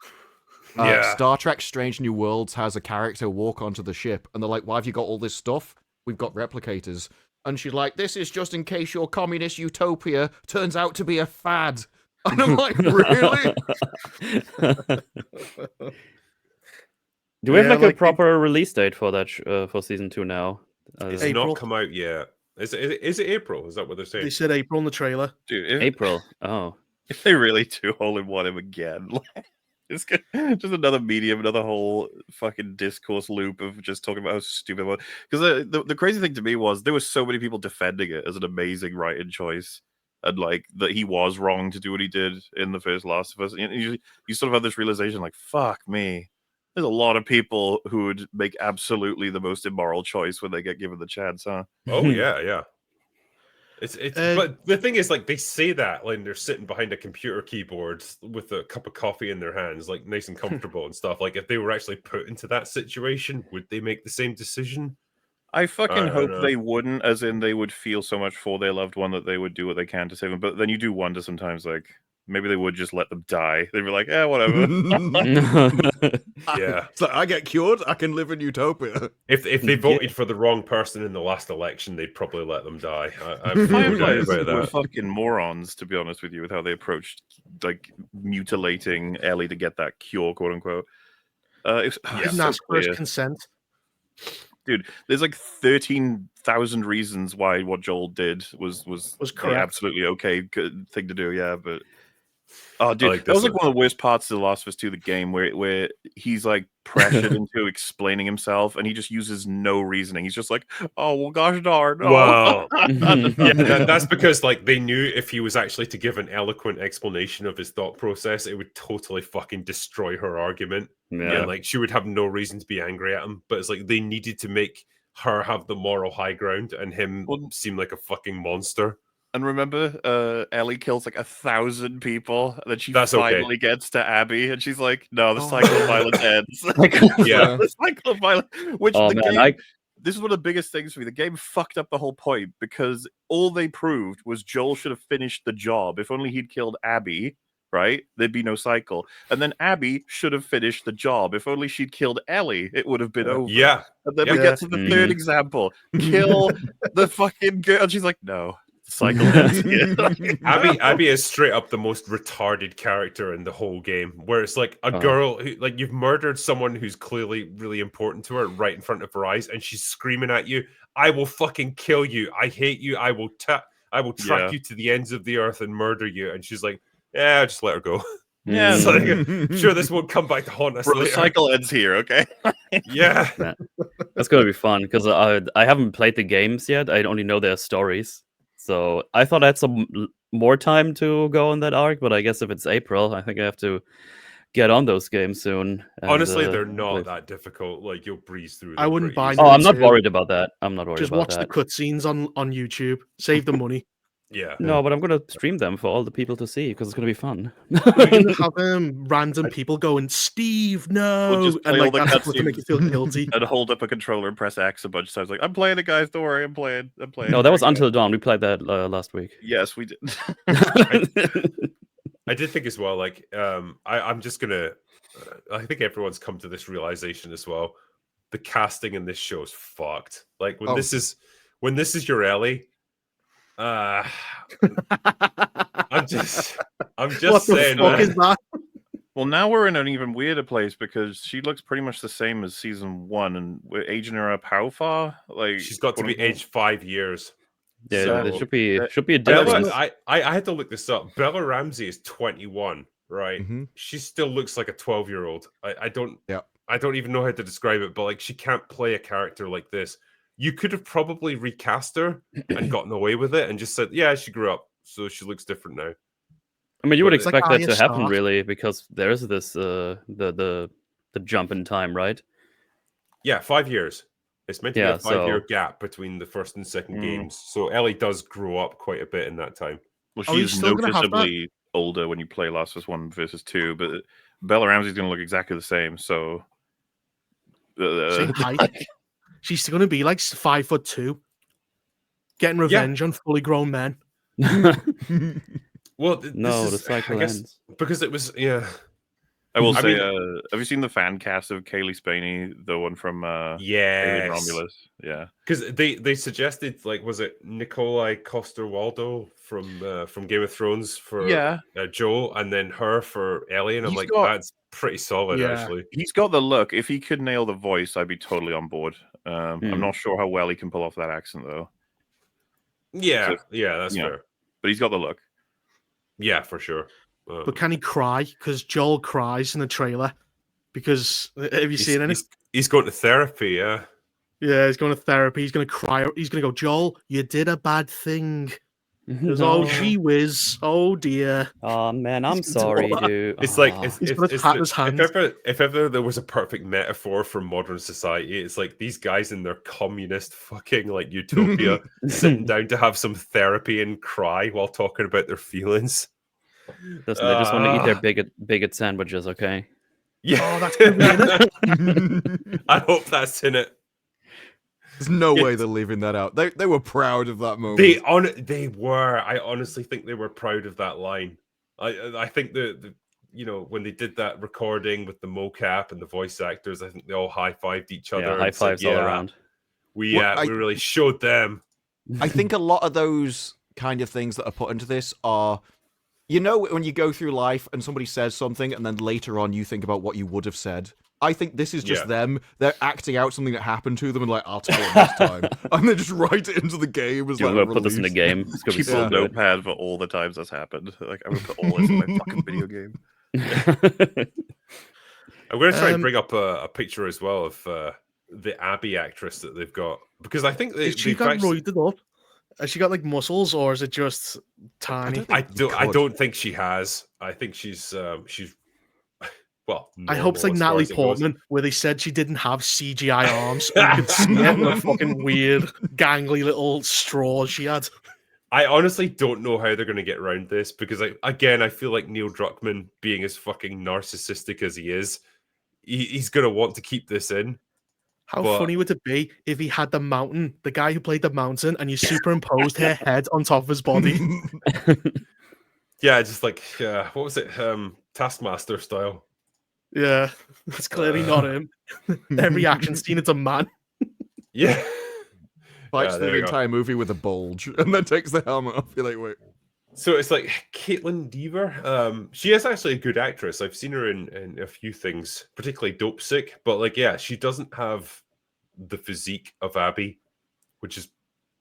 Yeah. Star Trek Strange New Worlds has a character walk onto the ship, and they're like, why have you got all this stuff? We've got replicators. And she's like, this is just in case your communist utopia turns out to be a fad. And I'm like, really? Do we have Yeah, like a like it- proper release date for that for season 2 now? It's April. not come out yet. Is it April? Is that what they're saying? They said April in the trailer. Dude, if, April. Oh. if they really do hole in one him again, it's just another medium, another whole fucking discourse loop of just talking about how stupid it was. Because the crazy thing to me was there were so many people defending it as an amazing writing choice, and like that he was wrong to do what he did in the first Last of Us. And you sort of have this realization, like, fuck me. There's a lot of people who would make absolutely the most immoral choice when they get given the chance, huh? Oh yeah. It's but the thing is, like, they say that when they're sitting behind a computer keyboard with a cup of coffee in their hands, like nice and comfortable and stuff. Like, if they were actually put into that situation, would they make the same decision? I fucking I hope don't know. they wouldn't, as in they would feel so much for their loved one that they would do what they can to save them. But then you do wonder sometimes, like, maybe they would just let them die. They'd be like, whatever. Yeah. It's like, I get cured, I can live in utopia. If they voted for the wrong person in the last election, they'd probably let them die. I've no doubt Fireflies about were that. fucking morons, to be honest with you, with how they approached like mutilating Ellie to get that cure, quote unquote. It's Didn't so ask for his clear. consent. Dude, there's like 13,000 reasons why what Joel did was the correct. absolutely okay good thing to do. Yeah, but oh, dude, like that was this like one of the worst parts of The Last of Us 2, the game, where he's like pressured into explaining himself, and he just uses no reasoning. He's just like, "Oh well, gosh darn." Oh. Well, yeah, that's because like they knew if he was actually to give an eloquent explanation of his thought process, it would totally fucking destroy her argument. Yeah. And like she would have no reason to be angry at him. But it's like they needed to make her have the moral high ground and him Well- seem like a fucking monster. And remember, Ellie kills like 1,000 people, and then she That's okay. finally gets to Abby, and she's like, "No, the cycle of violence ends." Yeah. The cycle of violence. Which Oh, the man, game. I- This is one of the biggest things for me. The game fucked up the whole point because all they proved was Joel should have finished the job. If only he'd killed Abby, right? There'd be no cycle. And then Abby should have finished the job. If only she'd killed Ellie, it would have been over. Yeah. And then Yeah. we get to the third example: kill the fucking girl. And she's like, "No, the cycle ends here." Abby is straight up the most retarded character in the whole game, where it's like a girl who, like, you've murdered someone who's clearly really important to her right in front of her eyes, and she's screaming at you, "I will fucking kill you! I hate you! I will track you to the ends of the earth and murder you!" And she's like, "Yeah, just let her go." Yeah, It's like, I'm sure this won't come back to haunt us Bro, the later. cycle ends here, okay? Yeah. That's gonna be fun because I haven't played the games yet. I only know their stories, so I thought I had some more time to go on that arc. But I guess if it's April, I think I have to get on those games soon. And, Honestly, they're not play- that difficult. Like, you'll breeze through them. I wouldn't pretty buy easily. Oh, I'm not too. worried about that. I'm not worried Just about watch that. the cutscenes on YouTube. Save the money. Yeah. No, but I'm gonna stream them for all the people to see because it's gonna be fun. You can have random people going, "Steve, no," just and play all like the that's supposed to make you feel guilty. And hold up a controller and press X a bunch of times. Like, "I'm playing it, guys. Don't worry, I'm playing. No, that was Until Dawn. We played that last week. Yes, we did. I did think as well, like, I'm just gonna. I think everyone's come to this realization as well. The casting in this show is fucked. Like when this is your Ellie. I'm just What the saying. fuck Man. is that? Well, now we're in an even weirder place because she looks pretty much the same as season 1, and we're aging her up how far? Like, She's got to be quote-unquote. aged 5 years. Yeah, So- there should be a Bella, difference. I had to look this up. Bella Ramsey is 21, right? Mhm. She still looks like a 12-year-old. I don't even know how to describe it, but like she can't play a character like this. You could have probably recast her and gotten away with it and just said, yeah, she grew up, so she looks different now. I mean, you would But it's expect like that to Arya happen, Stark. really, because there is this the jump in time, right? Yeah, 5 years. It's meant to be Yeah, a 5-year so- gap between the first and second Mm. games. So Ellie does grow up quite a bit in that time. Well, Oh, you're she's still gonna have that? noticeably older when you play Last of Us 1 versus 2, but Bella Ramsey's going to look exactly the same, so... Same height. She's going to be like 5'2", getting revenge on fully grown men. Well, No, this the is, cycle I guess, ends. because it was, yeah. I will I say, mean- have you seen the fan cast of Kaylee Spaney, the one from Alien Yes. Romulus? Yeah. Because they suggested, like, was it Nikolai Coster-Waldau from Game of Thrones for Yeah. Joel, and then her for Ellie, and I'm He's like, got- that's pretty solid, Yeah. actually. He's got the look. If he could nail the voice, I'd be totally on board. Hmm. I'm not sure how well he can pull off that accent, though. Yeah, So- yeah, that's yeah. fair. But he's got the look. Yeah, for sure. But can he cry? Because Joel cries in the trailer. Because have you seen any? He's going to therapy, yeah. Yeah, he's going to therapy. He's going to cry. He's going to go, "Joel, you did a bad thing." Goes, "Oh, gee whiz. Oh, dear." Oh man, I'm He's gonna sorry, do that. dude. It's like Ah. He's gonna tap his hands. if ever there was a perfect metaphor for modern society, it's like these guys in their communist fucking like utopia sitting down to have some therapy and cry while talking about their feelings. Listen, they just want to eat their Ah. bigot sandwiches, okay? Yeah, Oh, that's gonna be in it. I hope that's in it. There's no way Yes. they're leaving that out. They were proud of that moment. They were. I honestly think they were proud of that line. I think the you know, when they did that recording with the mocap and the voice actors, I think they all high-fived each other. Yeah, and high said, fives all around. We Well, I- we really showed them. I think a lot of those kind of things that are put into this are, you know, when you go through life and somebody says something and then later on you think about what you would have said. I think this is just Yeah. them. They're acting out something that happened to them and like, I'll tell them this time. And they just write it into the game as You're like gonna put this in the release. game. It's gonna be Keep so a good. notepad for all the times that's happened. Like, I'm going to put all this in my fucking video game. I'm going to try and Um, bring up a picture as well of the Abby actress that they've got, because I think Is she got roided up? Has she got like muscles, or is it just tiny? don't I think you don't. I could. don't think she has. I think she's well, I hope it's like normal as far Natalie as it goes. Portman, where they said she didn't have CGI arms, and you could see it in the fucking weird, gangly little straws she had. I honestly don't know how they're going to get around this because, I feel like Neil Druckmann, being as fucking narcissistic as he is, he's going to want to keep this in. How But- funny would it be if he had the guy who played the mountain, and you superimposed her head on top of his body? Yeah, just like, what was it? Taskmaster style. Yeah, that's clearly not him. Every action scene, it's a man. Yeah. Fights Yeah, through there the we go. entire movie with a bulge and then takes the helmet off. You're like, wait. So it's like Caitlin Deaver. She is actually a good actress. I've seen her in a few things, particularly Dope Sick. But like, yeah, she doesn't have the physique of Abby, which is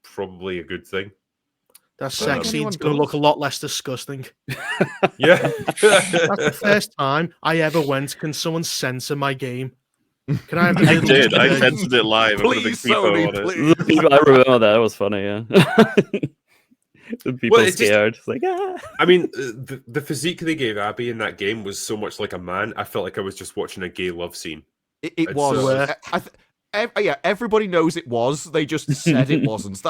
probably a good thing. That sex anyone scene's going to does. look a lot less disgusting. Yeah. That's the first time I ever went, can someone censor my game? Can I have the I little did. I today? censored it live. I put a big Please, people Sony, on it. please. I remember that. That was funny. Yeah. The people it's just- scared. It's like, ah. I mean, the physique they gave Abby in that game was so much like a man. I felt like I was just watching a gay love scene. It It's, was. uh, Yeah, everybody knows it was. They just said it wasn't.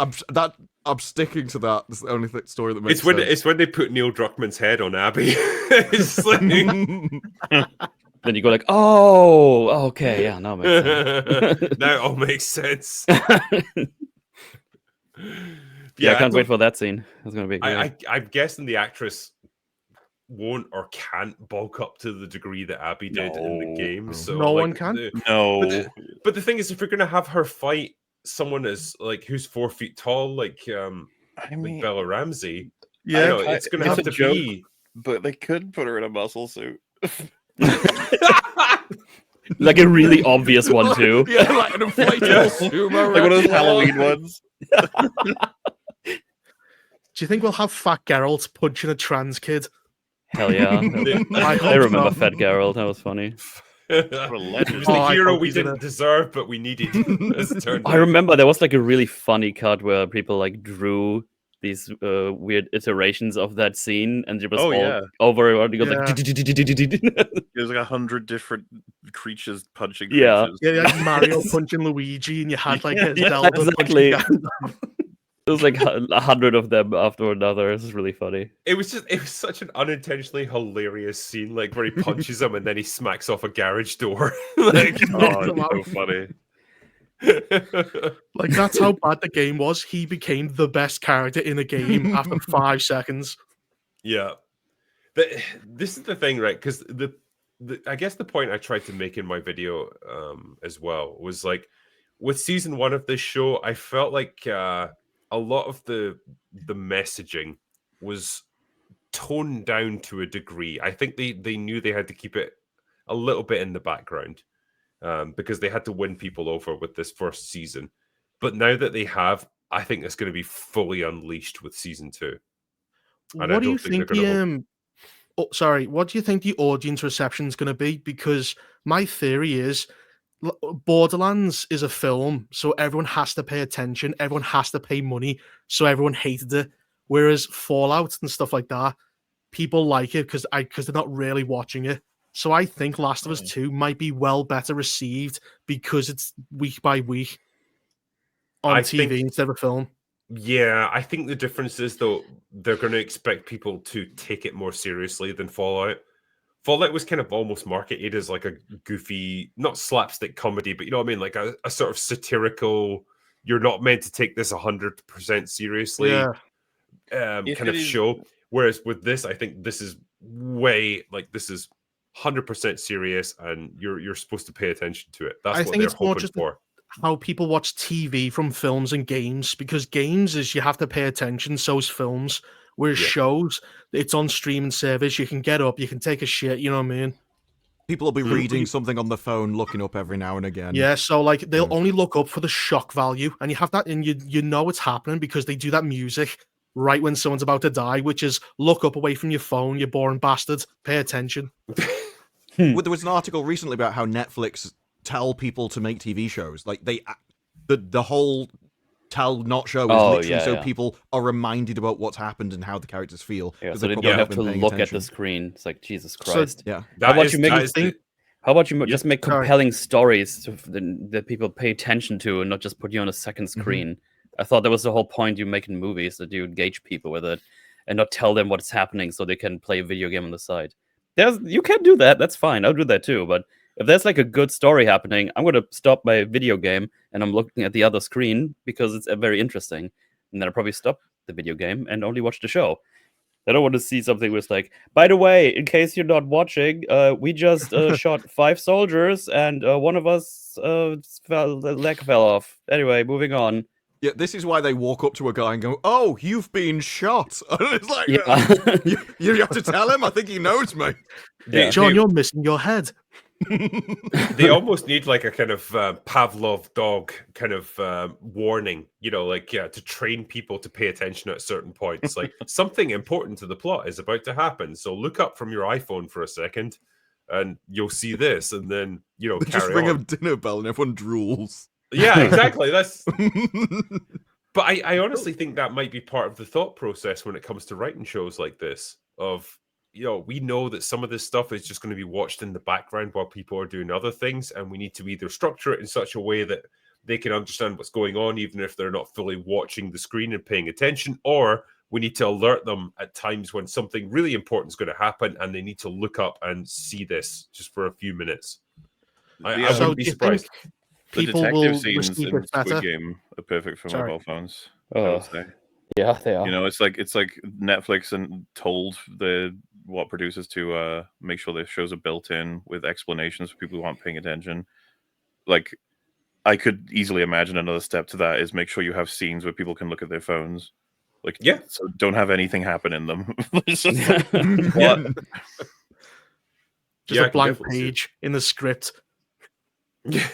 I'm sticking to that. That's the only story that makes sense. It's when they put Neil Druckmann's head on Abby. It's like... Then you go like, oh, okay, yeah, no, makes sense. Now it all makes sense. Yeah, I can't wait for that scene. It's gonna be great. I'm guessing the actress won't or can't bulk up to the degree that Abby did in the No. game. So No like, one can? No. But the thing is, if you're gonna have her fight someone as like who's 4 feet tall, like I mean, Bella Ramsey, Yeah, I know, it's gonna it's have a to joke. be. but they could put her in a muscle suit. Like a really obvious one too. Yeah, like an inflatable sumo Like one of those wrestler. Halloween ones. Do you think we'll have Fat Geralt punching a trans kid? Hell yeah. I I hope remember so. Fat Geralt. That was funny. It legend. was Oh, the I hero hope we he's in didn't it. deserve, but we needed. As it turned I out. remember there was like a really funny cut where people like drew these weird iterations of that scene, and it was Oh, all yeah. over. And it goes Yeah. like, There's like 100 different creatures punching Yeah. creatures. Yeah, like Mario punching Luigi, and you had like his Yeah, Zelda exactly. punching guys. It was like 100 of them after another. This is really funny. It was such an unintentionally hilarious scene, like where he punches him and then he smacks off a garage door. Like, Oh, it's so funny. Like that's how bad the game was. He became the best character in a game after 5 seconds. yeah. This is the thing, right? Because I guess the point I tried to make in my video as well was like with season 1 of this show, I felt like a lot of the messaging was toned down to a degree. I think they knew they had to keep it a little bit in the background because they had to win people over with this first season. But now that they have, I think it's going to be fully unleashed with season 2. And I What do you don't think think they're the gonna what do you think the audience reception is going to be? Because my theory is Borderlands is a film, so everyone has to pay attention, everyone has to pay money, so everyone hated it. Whereas Fallout and stuff like that, people like it because they're not really watching it. So I think Last of Us 2 might be better received because it's week by week on I TV think- instead of a film. Yeah, I think the difference is though they're going to expect people to take it more seriously than Fallout. Fallout was kind of almost marketed as like a goofy, not slapstick comedy, but you know what I mean, like a sort of satirical. You're not meant to take this 100% seriously, Yeah. If kind of it is- show. Whereas with this, I think this is this is 100% serious, and you're supposed to pay attention to it. That's I what think they're it's more hoping just for. how people watch TV from films and games, because games is you have to pay attention, so's films. Whereas Yeah. shows, it's on streaming service. You can get up, you can take a shit. You know what I mean? People will be Mhm. reading something on the phone, looking up every now and again. Yeah. So like they'll Yeah. only look up for the shock value, and you have that, and you know it's happening because they do that music right when someone's about to die, which is look up away from your phone, you boring bastard. Pay attention. There was an article recently about how Netflix tell people to make TV shows. Like the whole tell not show is literally yeah, so yeah. people are reminded about what's happened and how the characters feel. Yeah, 'cause so they they probably don't have haven't to been paying look at attention. the screen. It's like Jesus So- Christ. Yeah. That about is- you make that it is think- How about you Yeah, just make sorry. compelling stories that people pay attention to, and not just put you on a second screen? I thought that was the whole point you make in movies, that you engage people with it, and not tell them what's happening so they can play a video game on the side. You can do that. That's fine. I'll do that too. But if there's like a good story happening, I'm gonna stop my video game and I'm looking at the other screen because it's very interesting, and then I'll probably stop the video game and only watch the show. I don't want to see something with like, by the way, in case you're not watching, we just shot 5 soldiers and one of us the leg fell off. Anyway, moving on. Yeah, this is why they walk up to a guy and go, "Oh, you've been shot." And it's like, Yeah. you have to tell him. I think he knows me. They, John, they, you're missing your head. they almost need like a kind of Pavlov dog kind of warning, like to train people to pay attention at certain points. Like something important to the plot is about to happen, so look up from your iPhone for a second, and you'll see this, and then They carry just ring on. a dinner bell and everyone drools. Yeah, exactly. That's. But I honestly think that might be part of the thought process when it comes to writing shows like this. Of we know that some of this stuff is just going to be watched in the background while people are doing other things, and we need to either structure it in such a way that they can understand what's going on, even if they're not fully watching the screen and paying attention, or we need to alert them at times when something really important is going to happen, and they need to look up and see this just for a few minutes. I So wouldn't do be you surprised. The people will detective scenes receive in it Squid better? Game are perfect for Sorry. mobile phones. I Oh, would say. yeah, they are. It's like Netflix and told what producers to make sure their shows are built in with explanations for people who aren't paying attention. Like, I could easily imagine another step to that is make sure you have scenes where people can look at their phones. Like, Yeah. so don't have anything happen in them. It's just like, Yeah. what? Just Yeah, I a can blank definitely see it. page in the script. Yeah.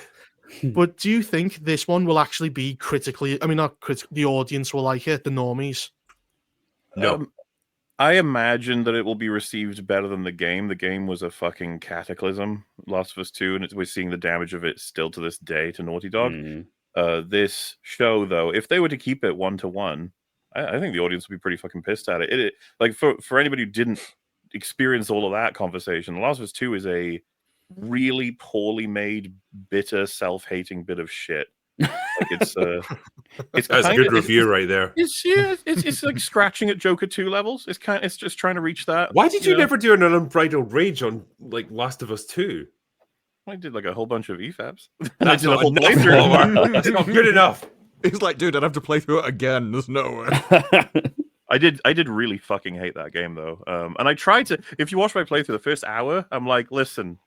But do you think this one will actually be critically? I mean, not critical. The audience will like it. The normies. No. I imagine that it will be received better than the game. The game was a fucking cataclysm, Last of Us 2, and we're seeing the damage of it still to this day to Naughty Dog. This show, though, if they were to keep it 1-to-1, I think the audience would be pretty fucking pissed at it. It like for anybody who didn't experience all of that conversation, Last of Us 2 is a really poorly made, bitter, self-hating bit of shit. Like it's That's a good review right there. It's like scratching at Joker 2 levels. It's just trying to reach that. Why did you never do an unbridled rage on like Last of Us 2? I did like a whole bunch of EFABs. That's I did a not whole enough, playthrough. Oliver. That's not good enough. He's like, dude, I'd have to play through it again. There's no way. I did really fucking hate that game though. And I tried to. If you watch my playthrough, the first hour, I'm like, listen,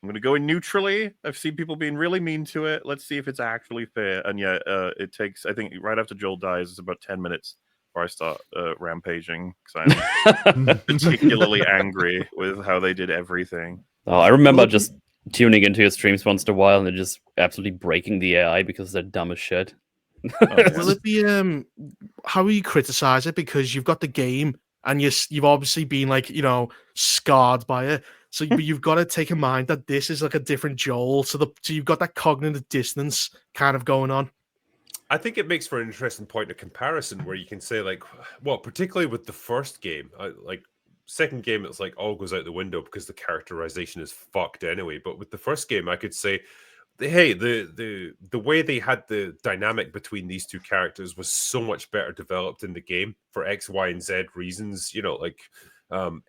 I'm gonna go in neutrally. I've seen people being really mean to it. Let's see if it's actually fair. And yeah, it takes. I think right after Joel dies, it's about 10 minutes where I start rampaging because I'm particularly angry with how they did everything. Oh, I remember just tuning into your streams once in a while and they're just absolutely breaking the AI because they're dumb as shit. Will it be how will you criticize it? Because you've got the game and you've obviously been like, scarred by it. So but you've got to take in mind that this is like a different Joel. So you've got that cognitive dissonance kind of going on. I think it makes for an interesting point of comparison where you can say like, well, particularly with the first game, like second game, it's like all goes out the window because the characterization is fucked anyway. But with the first game, I could say, hey, the way they had the dynamic between these two characters was so much better developed in the game for X, Y, and Z reasons.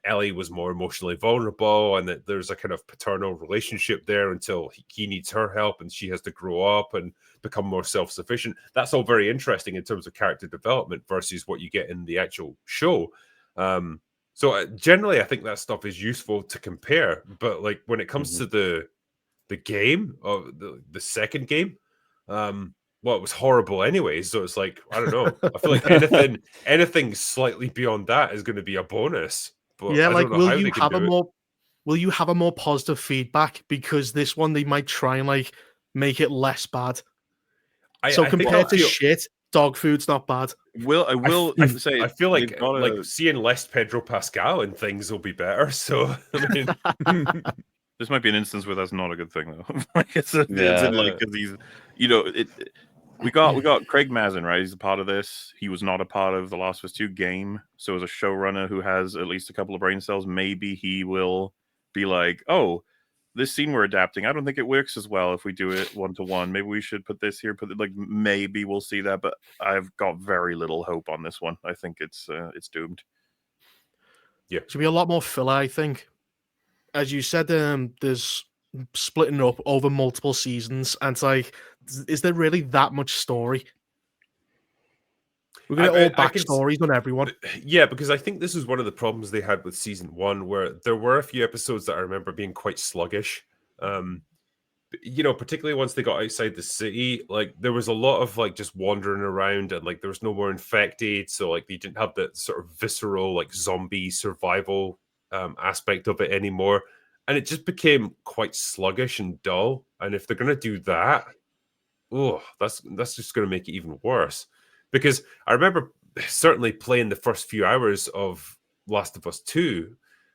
Ellie was more emotionally vulnerable, and that there's a kind of paternal relationship there until he needs her help, and she has to grow up and become more self-sufficient. That's all very interesting in terms of character development versus what you get in the actual show. So generally, I think that stuff is useful to compare. But like when it comes to the game or the second game, well, it was horrible anyway. So it's like, I don't know. I feel like anything slightly beyond that is going to be a bonus. But Yeah, I like don't know how will they can do it. will you have a more positive feedback? Because this one they might try and like make it less bad. So I think compared I to feel- shit, dog food's not bad. I feel like seeing less Pedro Pascal and things will be better. So I mean, this might be an instance where that's not a good thing though. Like it's in like because he's we got Craig Mazin, right? He's a part of this. He was not a part of the Last of Us 2 game. So as a showrunner who has at least a couple of brain cells, maybe he will be like, oh, this scene we're adapting, I don't think it works as well if we do it 1-to-1. Maybe we should put this here. Maybe we'll see that, but I've got very little hope on this one. I think it's doomed. Yeah, should be a lot more filler, I think. As you said, there's splitting up over multiple seasons, and it's like, is there really that much story? We're gonna get all backstories on everyone. Yeah, because I think this is one of the problems they had with season 1, where there were a few episodes that I remember being quite sluggish. Particularly once they got outside the city, like there was a lot of like just wandering around, and like there was no more infected, so like they didn't have that sort of visceral like zombie survival aspect of it anymore, and it just became quite sluggish and dull. And if they're gonna do that, that's just gonna make it even worse. Because I remember certainly playing the first few hours of Last of Us 2,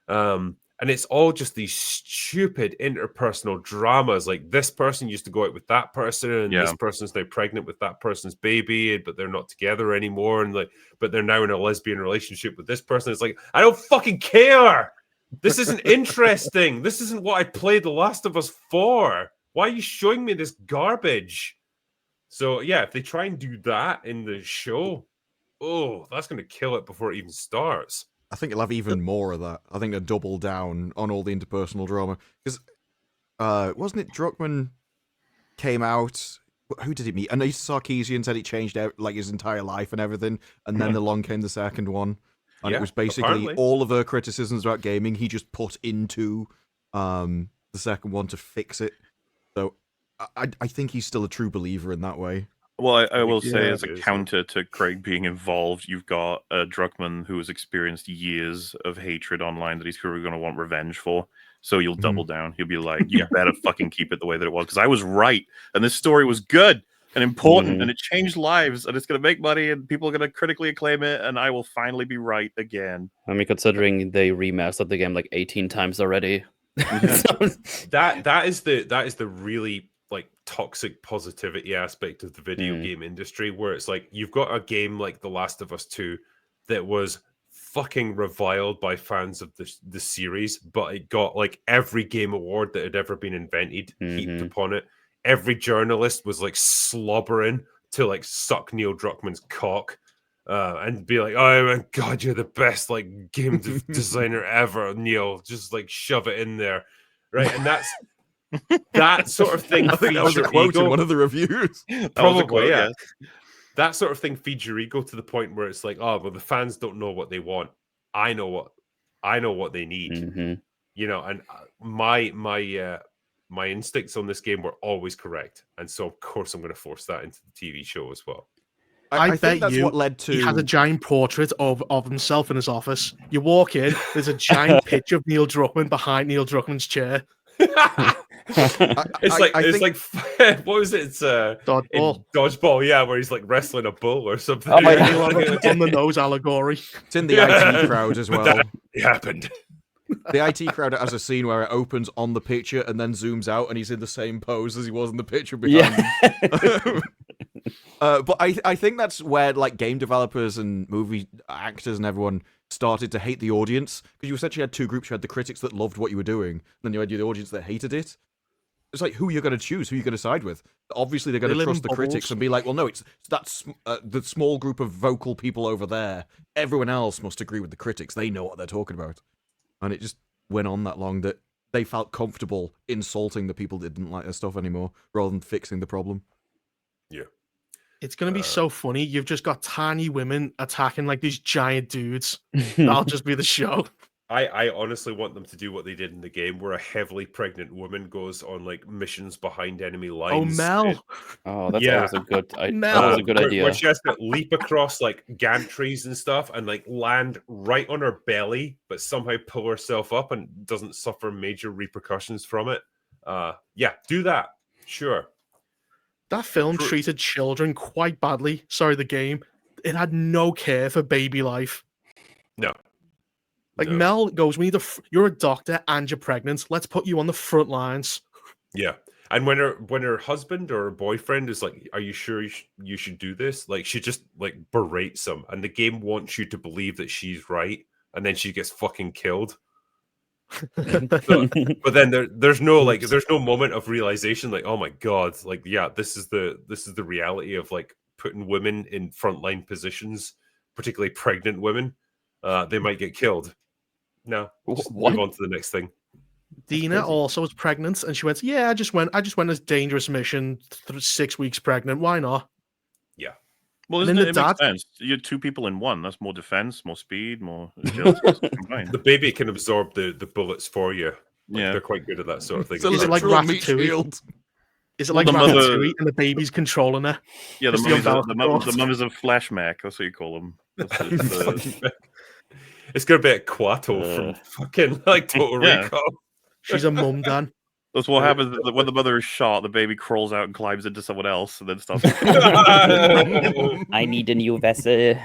and it's all just these stupid interpersonal dramas. Like this person used to go out with that person, and this person's now pregnant with that person's baby, but they're not together anymore. And but they're now in a lesbian relationship with this person. It's like, I don't fucking care. This isn't interesting. This isn't what I played The Last of Us for. Why are you showing me this garbage? So yeah, if they try and do that in the show, that's going to kill it before it even starts. I think it'll have even more of that. I think they'll double down on all the interpersonal drama. Because, wasn't it Druckmann came out? Who did it meet? Anissa Sarkeesian said it changed like his entire life and everything. And then along came the second one. And it was basically apparently all of her criticisms about gaming he just put into the second one to fix it. So I think he's still a true believer in that way. Well, I will say, as a counter to Craig being involved, you've got Druckmann, who has experienced years of hatred online that he's clearly going to want revenge for. So you'll double down. He'll be like, you better fucking keep it the way that it was, because I was right, and this story was good and important, and it changed lives, and it's going to make money, and people are going to critically acclaim it, and I will finally be right again. I mean, considering they remastered the game like 18 times already. That is the really like toxic positivity aspect of the video game industry, where it's like you've got a game like The Last of Us 2 that was fucking reviled by fans of the series, but it got like every game award that had ever been invented heaped upon it. Every journalist was like slobbering to like suck Neil Druckmann's cock and be like, oh my god, you're the best like game designer ever, Neil, just like shove it in there, right? And that's that sort of thing. I think that was a quote in one of the reviews. Probably, yeah. That sort of thing feeds your ego to the point where it's like, oh, well, the fans don't know what they want. I know what they need. And my instincts on this game were always correct, and so of course I'm going to force that into the TV show as well. I think that's what led to. He has a giant portrait of himself in his office. You walk in, there's a giant picture of Neil Druckmann behind Neil Druckmann's chair. It's like what was it? It's dodgeball, yeah, where he's like wrestling a bull or something. On the nose allegory. It's in the IT crowd as well. That happened. The IT crowd has a scene where it opens on the picture and then zooms out, and he's in the same pose as he was in the picture behind him. But I think that's where like game developers and movie actors and everyone started to hate the audience, because you essentially had two groups. You had the critics that loved what you were doing, and then you had the audience that hated it. It's like, who are you going to choose? Who are you going to side with? Obviously, they're going to trust the critics and be like, well, no, that's the small group of vocal people over there. Everyone else must agree with the critics. They know what they're talking about. And it just went on that long that they felt comfortable insulting the people that didn't like their stuff anymore, rather than fixing the problem. Yeah. It's going to be so funny. You've just got tiny women attacking like these giant dudes. That'll just be the show. I honestly want them to do what they did in the game, where a heavily pregnant woman goes on like missions behind enemy lines. Oh, Mel. Always a good, always a good idea. Where she has to leap across like gantries and stuff and like land right on her belly, but somehow pull herself up and doesn't suffer major repercussions from it. Yeah, do that. Sure. That film treated children quite badly. Sorry, the game. It had no care for baby life. No. Like Mel goes, you're a doctor and you're pregnant. Let's put you on the front lines. Yeah. And when her husband or her boyfriend is like, are you sure you should do this? Like, she just like berates him, and the game wants you to believe that she's right, and then she gets fucking killed. But then there's no moment of realization like, oh my god, like this is the reality of like putting women in frontline positions, particularly pregnant women. They might get killed. No, just What? move on to the next thing. Dina crazy. also was pregnant, and she went, "Yeah, I just went as dangerous mission, 6 weeks pregnant. Why not?" Yeah. Well, And isn't then it, the it makes dad- sense. You're 2 people in one. That's more defense, more speed, more agility. It's combined. The baby can absorb the bullets for you. Like, Yeah. they're quite good at that sort of thing. It's a Is it like literal meat Ratatouille? shield. Is it Well, like the mother- Ratatouille and the baby's controlling her? Yeah, the It's the mum umbilical cord. the mum is a flesh mech. That's what you call them. It's gonna be a Quato from fucking like Total Yeah. Recall. She's a mum, Dan. That's what happens when the mother is shot. The baby crawls out and climbs into someone else, and then starts. I need a new vessel.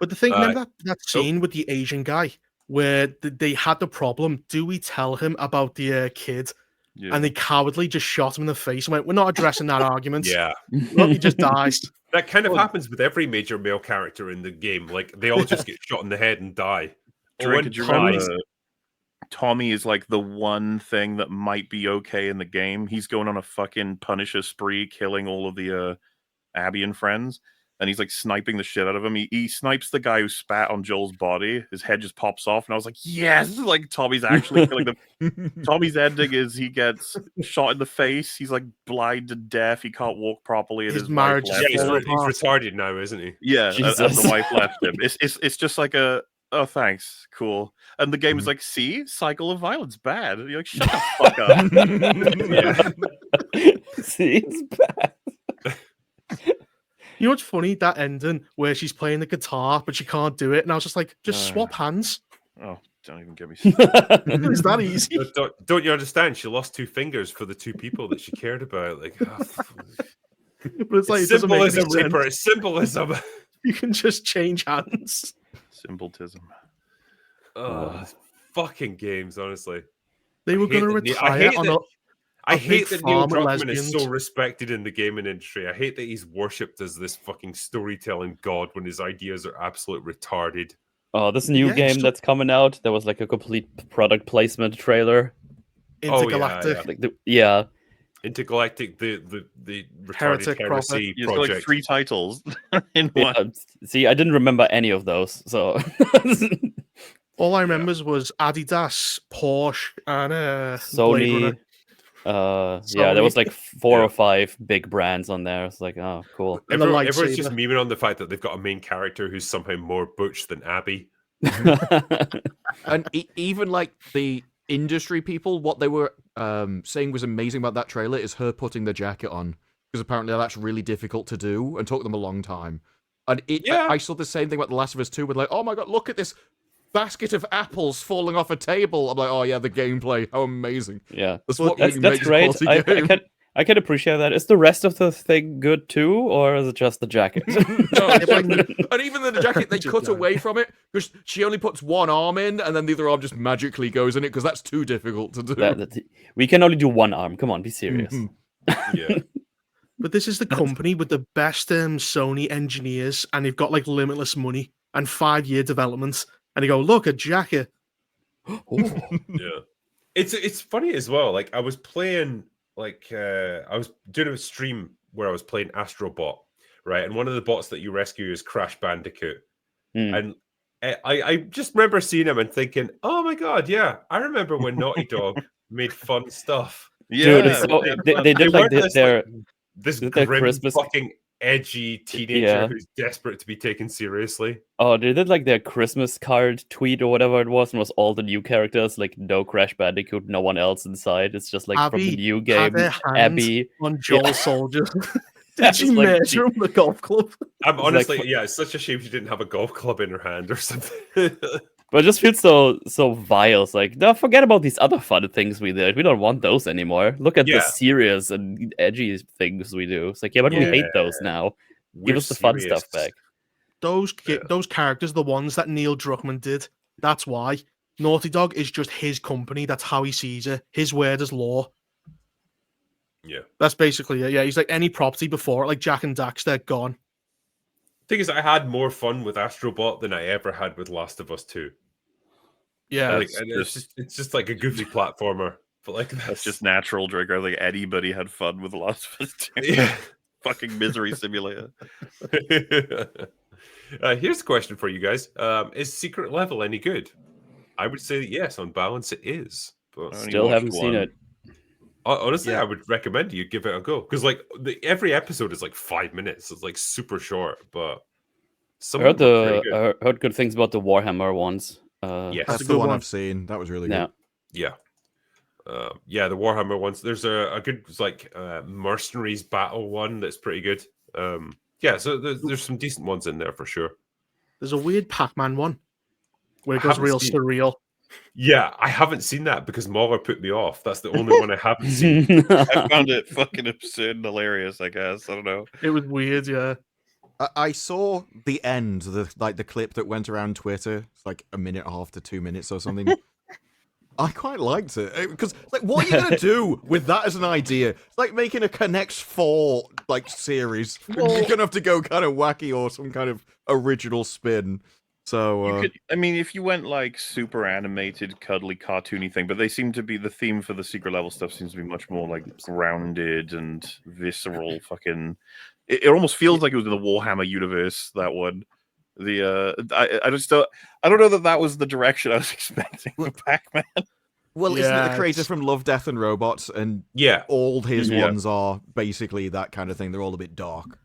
But the thing, Uh, remember that scene with the Asian guy where they had the problem? Do we tell him about the kid? Yeah. And they cowardly just shot him in the face and went, "We're not addressing that argument." Yeah. Look, he just dies. That kind of happens with every major male character in the game. Like they all just get shot in the head and die. Drake, Owen do you dies. remember Tommy is like the one thing that might be okay in the game. He's going on a fucking Punisher spree, killing all of the Abby and friends, and he's like sniping the shit out of him. He snipes the guy who spat on Joel's body. His head just pops off, and I was like, yes, like Tommy's actually killing them. Tommy's ending is he gets shot in the face. He's like blind and deaf. He can't walk properly. And His his marriage wife is left Yeah, him. he's retarded now, isn't he? Yeah, and the Jesus. wife left him. It's just like a oh thanks, cool. And the game is like, see, cycle of violence, bad. You're like, shut the fuck up. Yeah. See, it's bad. You know what's funny? That ending where she's playing the guitar, but she can't do it. And I was just like, just swap hands. Oh, don't even get me started. Is that easy? Don't you understand? She lost 2 fingers for the 2 people that she cared about. Like, But it's like, it doesn't make any symbolism, sense. Reaper. It's symbolism. You can just change hands. Simpletism. Oh, fucking games, honestly. They were hate going to that Neil- I retire hate on that- a I big hate that Neil farm of Druckmann is so lesbians. respected in the gaming industry. I hate that he's worshipped as this fucking storytelling god when his ideas are absolute retarded. Oh, this new Yeah, game so- that's coming out. There was like a complete product placement trailer. Intergalactic. yeah. Like yeah. Intergalactic, the retarded Heretic heresy He's got like project. 3 titles in Yeah, one. see, I didn't remember any of those. So All I remember was Adidas, Porsche, and Blade Runner. Sony. Yeah, there was Sony. like 4 Yeah. or 5 big brands on there. It's like, oh, cool. And the Everyone's just lightsaber. memeing on the fact that they've got a main character who's somehow more butch than Abby. And even like the industry people, what they were saying was amazing about that trailer is her putting the jacket on, because apparently that's really difficult to do and took them a long time. And Yeah. I saw the same thing about The Last of Us 2 with like, oh my god, look at this basket of apples falling off a table. I'm like, oh yeah, the gameplay, how amazing. Yeah, That's what that's really makes great. a quality game. I can appreciate that. Is the rest of the thing good too, or is it just the jacket? No, it's like and even the jacket, they Just cut no. away from it because she only puts one arm in, and then the other arm just magically goes in it because that's too difficult to do. We can only do one arm. Come on, be serious. Yeah. But this is the company with the best Sony engineers, and they've got like limitless money and 5-year development. And they go, look, a jacket. Yeah. It's funny as well. Like I was playing I was doing a stream where I was playing Astrobot, right? And one of the bots that you rescue is Crash Bandicoot. Hmm. And I just remember seeing him and thinking, oh my god, yeah, I remember when Naughty Dog made fun stuff. Dude, Yeah, so They they did like weren't this their grim, Christmas- fucking edgy teenager Yeah. who's desperate to be taken seriously. oh, they did like their Christmas card tweet or whatever it was, and was all the new characters, like no Crash Bandicoot, no one else inside. It's just like from the Abby new had game, her hand Abby. on Joel Soldier. Did That's she like measure him with a golf club? I'm like honestly, fu- yeah, it's such a shame she didn't have a golf club in her hand or something. But it just feels so vile. It's like, no, forget about these other fun things we did. We don't want those anymore. Look at the Yeah. serious and edgy things we do. It's like, yeah, but we hate those now. Give We're us the fun serious. stuff back. Those characters are the ones that Neil Druckmann did. That's why. Naughty Dog is just his company. That's how he sees it. His word is law. Yeah. That's basically it. Yeah, he's like any property before it, like Jack and Daxter, gone. Thing is, I had more fun with Astrobot than I ever had with Last of Us 2. Yeah. Like, That's and just- it's just like a goofy platformer, but like That's just natural Drake. I think anybody had fun with lots of his yeah. fucking misery simulator. Here's a question for you guys: Is Secret Level any good? I would say that yes, on balance, it is. But I only Still watched haven't seen one. it. honestly, Yeah. I would recommend you give it a go because like every episode is like 5 minutes. It's like super short, but some I heard of them are pretty good. I heard good things about the Warhammer ones. Yes. That's a the good one one. I've seen. That was really Yeah. good. Yeah. Yeah, the Warhammer ones. There's a good like mercenaries battle one that's pretty good. Yeah, so there's some decent ones in there for sure. There's a weird Pac-Man one where it I goes haven't real seen- surreal. Yeah, I haven't seen that because Mauler put me off. That's the only one I haven't seen. I found it fucking absurd and hilarious. I guess I don't know. It was weird, yeah. I saw the end, the clip that went around Twitter. It's like a minute and a half to 2 minutes or something. I quite liked it because, like, what are you gonna do with that as an idea? It's like making a Connect 4 like series. You're gonna have to go kind of wacky or some kind of original spin. So You could, I mean, if you went like super animated, cuddly, cartoony thing, but they seem to be the theme for the Secret Level stuff seems to be much more like grounded and visceral. Fucking, it almost feels like it was in the Warhammer universe. That one, I just don't, I don't know that was the direction I was expecting for Pac-Man. well, isn't it Yeah, the creator it's- from Love, Death, and Robots? And Yeah, all his Yeah. ones are basically that kind of thing. They're all a bit dark.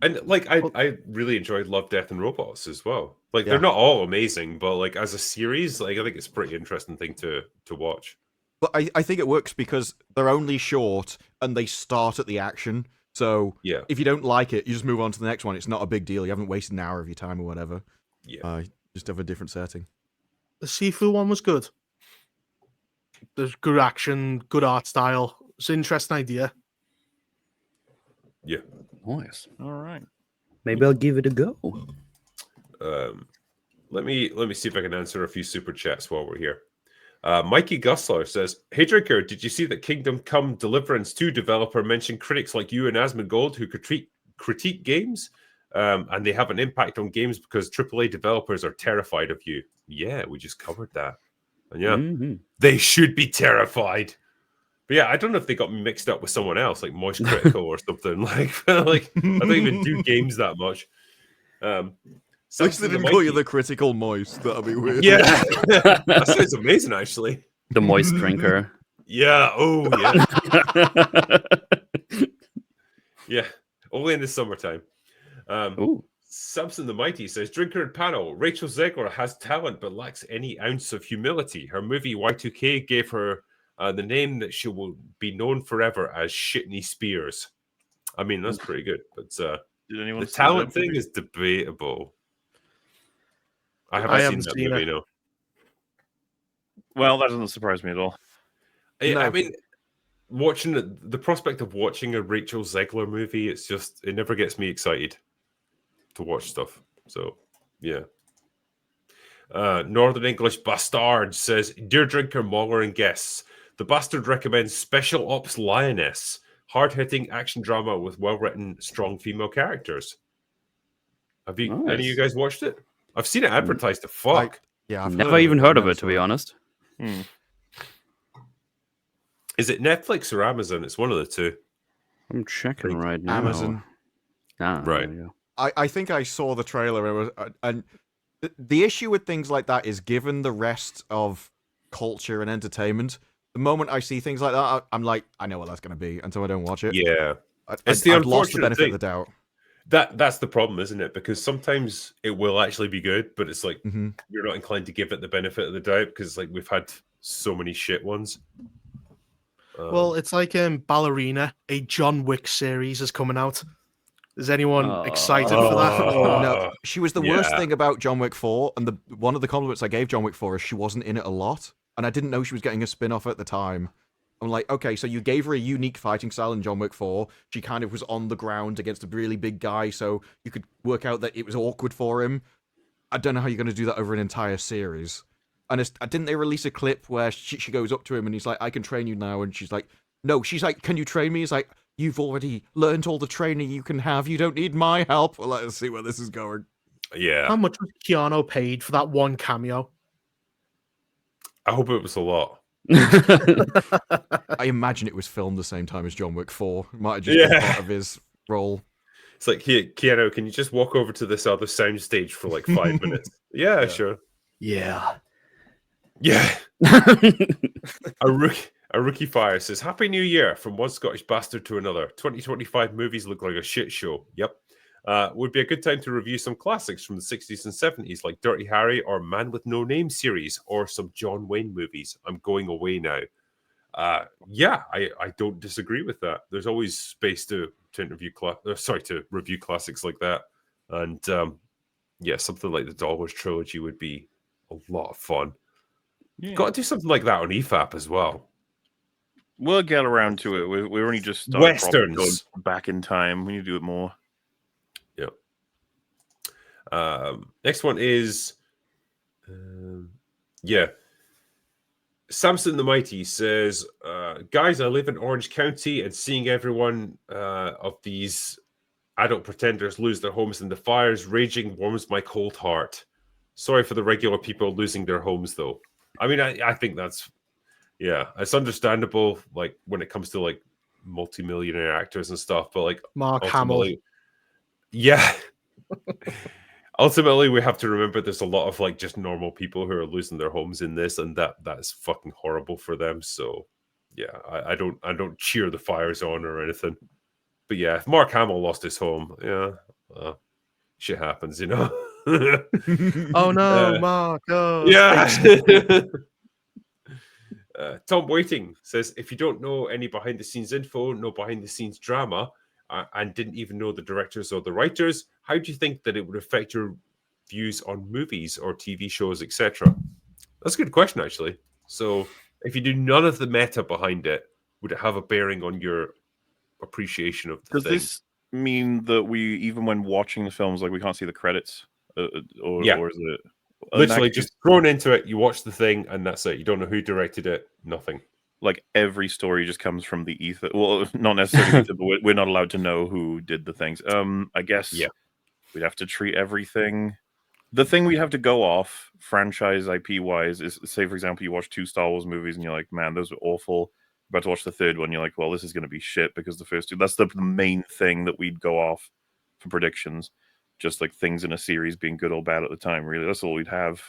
and like I really enjoyed Love, Death, and Robots as well. Like they're Yeah. not all amazing, but like as a series, like I think it's a pretty interesting thing to watch. But I think it works because they're only short and they start at the action. So Yeah, if you don't like it, you just move on to the next one. It's not a big deal. You haven't wasted an hour of your time or whatever. yeah. Just have a different setting. The Sifu one was good. There's good action, good art style. It's an interesting idea. Yeah. Nice. All right. Maybe I'll give it a go. Let me see if I can answer a few super chats while we're here. Mikey Gusler says, "Hey Drinker, did you see that Kingdom Come Deliverance 2 developer mentioned critics like you and Asmongold who critique games, and they have an impact on games because AAA developers are terrified of you?" Yeah, we just covered that. And yeah, Mhm. they should be terrified. But yeah, I don't know if they got me mixed up with someone else, like Moist Critical or something. Like I don't even do games that much. At least they Samson didn't the call you Mikey- the critical moist. That'd be weird. Yeah, that sounds amazing, actually. The moist drinker. Yeah. Oh, yeah. Yeah. Only in the summertime. Ooh. Samson the Mighty says, "Drinker and panel. Rachel Zegler has talent but lacks any ounce of humility. Her movie Y2K gave her the name that she will be known forever as Shitney Spears." I mean, that's pretty good, but Did anyone the see talent that thing movie? is debatable. I I haven't haven't seen that seen movie, it. no. Well, that doesn't surprise me at all. I No. mean, watching the prospect of watching a Rachel Zegler movie, it never gets me excited to watch stuff. So, yeah. Northern English Bastard says, "Dear Drinker, Mauler, and guests, the Bastard recommends Special Ops Lioness, hard-hitting action drama with well-written, strong female characters." Have you any of you Nice. guys watched it? I've seen it advertised to fuck. Yeah, I've Never even heard of never it, to saw be honest. Is it Netflix or Amazon? It's one of the two. I'm checking right now. Amazon. Ah, Right. there you go. I think I saw the trailer and, the issue with things like that is given the rest of culture and entertainment, the moment I see things like that, I'm like, I know what that's going to be until I don't watch it. Yeah. I've the lost the unfortunate benefit thing. of the doubt. That's the problem, isn't it? Because sometimes it will actually be good, but it's like Hmm. you're not inclined to give it the benefit of the doubt because like we've had so many shit ones. Well, it's like Ballerina, a John Wick series is coming out. Is anyone excited for that? No, she was the worst yeah. thing about John Wick 4, and one of the compliments I gave John Wick 4 is she wasn't in it a lot, and I didn't know she was getting a spin-off at the time. I'm like, okay, so you gave her a unique fighting style in John Wick 4. She kind of was on the ground against a really big guy, so you could work out that it was awkward for him. I don't know how you're going to do that over an entire series. And didn't they release a clip where she goes up to him and he's like, "I can train you now," and she's like, "No," she's like, "Can you train me?" He's like, "You've already learned all the training you can have. You don't need my help." Well, let's see where this is going. Yeah. How much was Keanu paid for that one cameo? I hope it was a lot. I imagine it was filmed the same time as John Wick 4. It might have just been part of his role. It's like, here, Keanu, can you just walk over to this other soundstage for like 5 minutes? Yeah, sure. Yeah. Yeah. A rookie fire says, Happy New Year from one Scottish bastard to another. 2025 movies look like a shit show. Yep. Would be a good time to review some classics from the 60s and 70s, like Dirty Harry or Man with No Name series, or some John Wayne movies. I'm going away now. Yeah, I don't disagree with that. There's always space to review classics like that. And yeah, something like the Doll Wars trilogy would be a lot of fun. Yeah. Got to do something like that on EFAP as well. We'll get around to it. We only just started Westerns. going back in time. We need to do it more. Yep. Next one is, Samson the Mighty says, guys, I live in Orange County, and seeing everyone of these adult pretenders lose their homes in the fires raging warms my cold heart. Sorry for the regular people losing their homes, though. I mean, I think that's, it's understandable, like, when it comes to, like, multimillionaire actors and stuff, but, like, Mark Hamill. Yeah. Ultimately, we have to remember there's a lot of, like, just normal people who are losing their homes in this, and that's fucking horrible for them. So, yeah, I don't cheer the fires on or anything. But yeah, if Mark Hamill lost his home, shit happens, you know. Oh no, Mark! Oh, yeah. Tom Waiting says, if you don't know any behind the scenes info, no behind the scenes drama, and didn't even know the directors or the writers, how do you think that it would affect your views on movies or TV shows, etc.? That's a good question, actually. So, if you do none of the meta behind it, would it have a bearing on your appreciation of the Does thing? this mean that we, even when watching the films, like, we can't see the credits? Or is it literally just thrown into it? You watch the thing, and that's it. You don't know who directed it. Nothing. Like, every story just comes from the ether. Well, not necessarily ether, but we're not allowed to know who did the things. I guess we'd have to treat everything. The thing we'd have to go off franchise IP wise is, say, for example, you watch 2 Star Wars movies and you're like, man, those were awful. You're about to watch the third one, you're like, well, this is going to be shit because the first 2. That's the main thing that we'd go off for predictions. Just like things in a series being good or bad at the time. Really, that's all we'd have.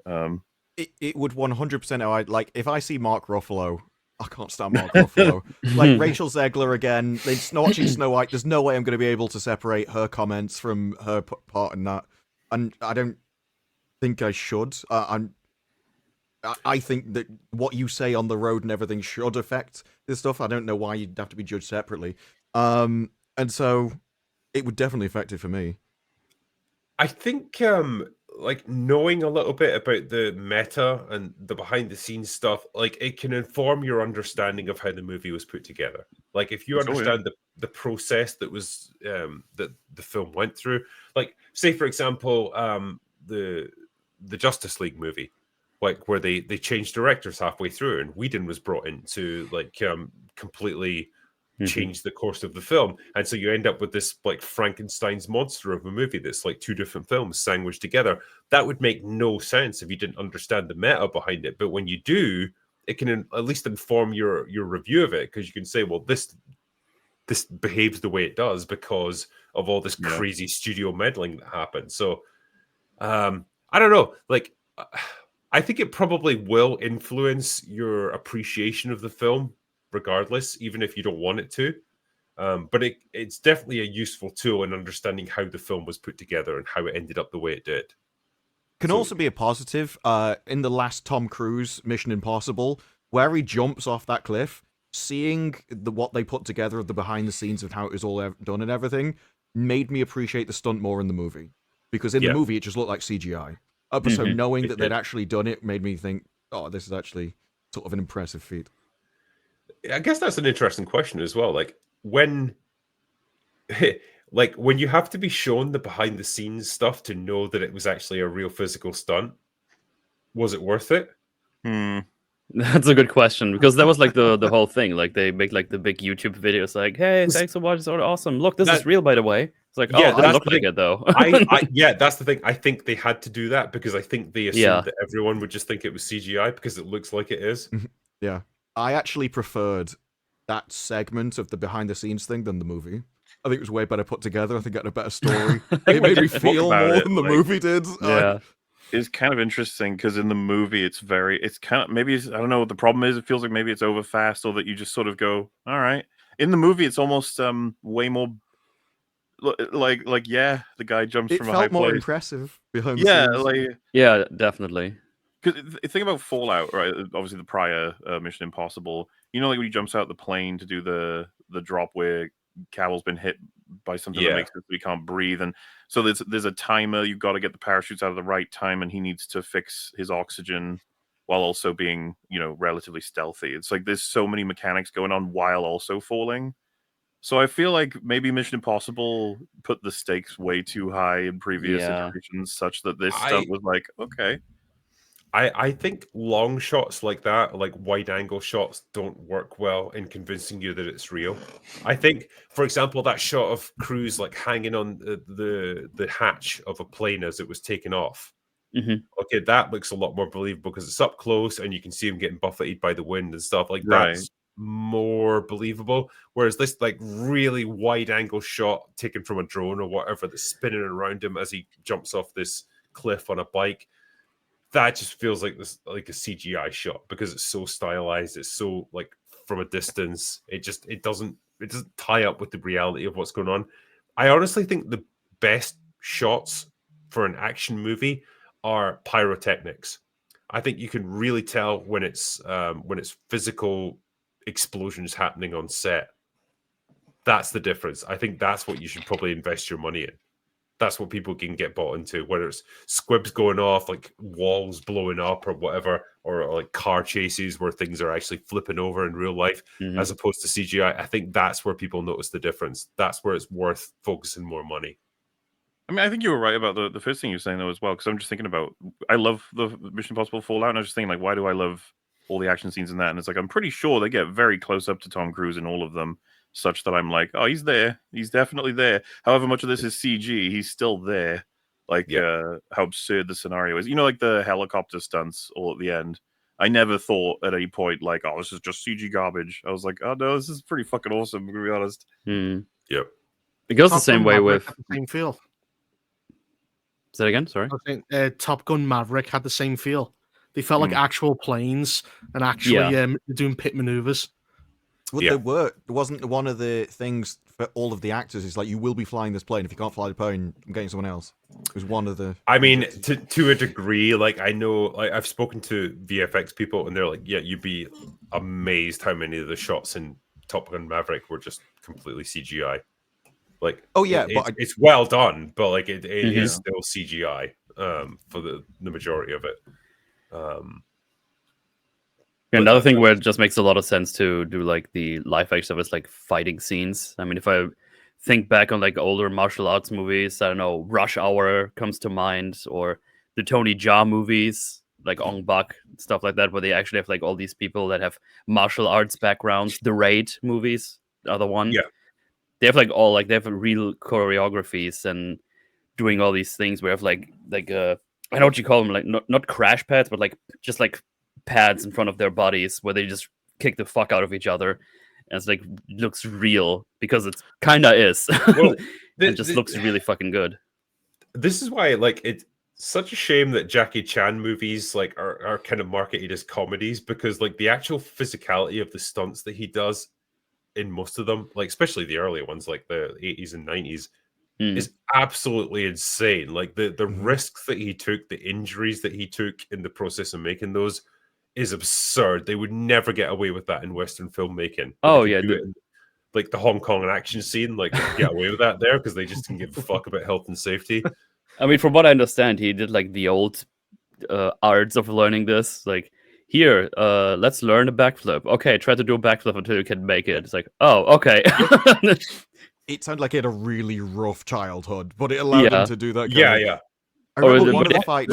It would 100%. Like, if I see Mark Ruffalo, I can't stand Mark Ruffalo. Like, Rachel Zegler again, watching Snow White, there's no way I'm going to be able to separate her comments from her part in that. And I don't think I should. I think that what you say on the road and everything should affect this stuff. I don't know why you'd have to be judged separately. And so it would definitely affect it for me. I think like knowing a little bit about the meta and the behind the scenes stuff, like it can inform your understanding of how the movie was put together. Like if you understand the process that was that the film went through, like say for example the Justice League movie, like where they changed directors halfway through and Whedon was brought in to like completely change the course of the film, and so you end up with this like Frankenstein's monster of a movie that's like two different films sandwiched together. That would make no sense if you didn't understand the meta behind it, but when you do, it can at least inform your review of it, because you can say, well, this behaves the way it does because of all this crazy studio meddling that happened. So I don't know, like I think it probably will influence your appreciation of the film regardless, even if you don't want it to. But it's definitely a useful tool in understanding how the film was put together and how it ended up the way it did. Can also be a positive. In the last Tom Cruise Mission Impossible, where he jumps off that cliff, seeing what they put together of the behind the scenes of how it was all done and everything, made me appreciate the stunt more in the movie. Because in the movie, it just looked like CGI. So knowing that they'd actually done it made me think, oh, this is actually sort of an impressive feat. I guess that's an interesting question as well. Like when you have to be shown the behind the scenes stuff to know that it was actually a real physical stunt, was it worth it? That's a good question, because that was like the whole thing. Like they make like the big YouTube videos like, hey, thanks for watching, it's so awesome. Look, this is real, by the way. It's like, Yeah, oh, it didn't that's look the like thing. it though. Yeah, that's the thing. I think they had to do that because I think they assumed Yeah. that everyone would just think it was CGI because it looks like it is. Yeah. I actually preferred that segment of the behind the scenes thing than the movie. I think it was way better put together. I think it had a better story. It made me talk feel about more it, than the like- movie did. Yeah. It's kind of interesting because in the movie, it's kind of maybe I don't know what the problem is. It feels like maybe it's over fast, or that you just sort of go, all right. In the movie, it's almost way more like yeah, the guy jumps It from a high felt more place. impressive behind the Yeah, scenes. like Yeah, definitely. because think about Fallout, right? Obviously, the prior Mission Impossible. You know, like when he jumps out the plane to do the drop where Cavill's been hit by something that Yeah. makes it so he can't breathe, and so there's a timer. You've got to get the parachutes out at the right time, and he needs to fix his oxygen while also being, relatively stealthy. It's like there's so many mechanics going on while also falling. So I feel like maybe Mission Impossible put the stakes way too high in previous Yeah. iterations, such that this stuff was like, okay. I think long shots like that, like wide angle shots, don't work well in convincing you that it's real. I think, for example, that shot of Cruise like hanging on the hatch of a plane as it was taken off. Mhm. Okay, that looks a lot more believable because it's up close and you can see him getting buffeted by the wind and stuff. Like Right. that's more believable. Whereas this like really wide angle shot taken from a drone or whatever that's spinning around him as he jumps off this cliff on a bike, that just feels like this like a CGI shot because it's so stylized. It's so like from a distance. It doesn't tie up with the reality of what's going on. I honestly think the best shots for an action movie are pyrotechnics. I think you can really tell when it's physical explosions happening on set. That's the difference. I think that's what you should probably invest your money in. That's what people can get bought into, whether it's squibs going off, like walls blowing up or whatever, or like car chases where things are actually flipping over in real life Mhm. as opposed to CGI. I think that's where people notice the difference. That's where it's worth focusing more money. I mean, I think you were right about the first thing you were saying though as well, because I'm just thinking about I love the Mission Impossible Fallout, and I was just thinking like, why do I love all the action scenes in that? And it's like I'm pretty sure they get very close up to Tom Cruise in all of them, such that I'm like, oh, he's there, he's definitely there. However much of this is CG, he's still there. Like how absurd the scenario is. Like the helicopter stunts all at the end. I never thought at any point like, oh, this is just CG garbage. I was like, oh no, this is pretty fucking awesome, to be honest. Mm. Yep. It goes the Top same Gun way Maverick with. had the same feel. Say that again. Sorry. I think Top Gun Maverick had the same feel. They felt like actual planes and actually doing pit maneuvers. Well, there wasn't one of the things for all of the actors is like, you will be flying this plane. If you can't fly the plane, I'm getting someone else. It was one of the. I mean, to a degree, like I know, like I've spoken to VFX people, and they're like, "Yeah, you'd be amazed how many of the shots in Top Gun Maverick were just completely CGI." Like, oh yeah, it's well done, but like it is still CGI for the majority of it. Another thing where it just makes a lot of sense to do like the live action stuff is like fighting scenes. I mean, if I think back on like older martial arts movies, I don't know, Rush Hour comes to mind, or the Tony Jaa movies, like Ong Bak, stuff like that, where they actually have like all these people that have martial arts backgrounds. The Raid movies are the one. Yeah. They have like all like they have real choreographies and doing all these things where have like I know what you call them, like not crash pads, but like just like pads in front of their bodies where they just kick the fuck out of each other, and it's like looks real because it kind of is. Well, it just looks really fucking good. This is why like it's such a shame that Jackie Chan movies like are kind of marketed as comedies, because like the actual physicality of the stunts that he does in most of them, like especially the earlier ones like the 80s and 90s, is absolutely insane. Like the risks that he took, the injuries that he took in the process of making those is absurd. They would never get away with that in Western filmmaking. Oh yeah, like the Hong Kong action scene, like get away with that there because they just didn't give a fuck about health and safety. I mean, from what I understand, he did like the old arts of learning this. Like, here, let's learn a backflip. Okay, try to do a backflip until you can make it. It's like, oh, okay. It sounded like he had a really rough childhood, but it allowed him to do that. Yeah. I remember one of the fights.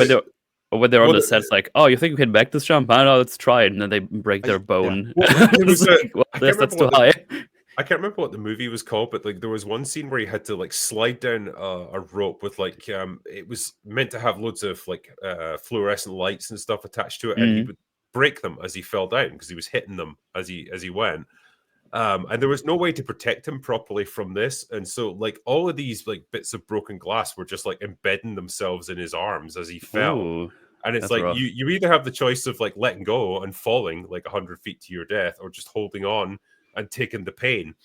When they're on the set, it's like, oh, you think you can back this jump? I don't know, let's try it. And then they break their bone. Well, That's too high. I can't remember what the movie was called, but like there was one scene where he had to like slide down a rope with like it was meant to have loads of like fluorescent lights and stuff attached to it, and he Mhm. would break them as he fell down because he was hitting them as he went. And there was no way to protect him properly from this, and so like all of these like bits of broken glass were just like embedding themselves in his arms as he fell. Ooh, And it's that's like rough. you either have the choice of like letting go and falling like 100 feet to your death, or just holding on and taking the pain.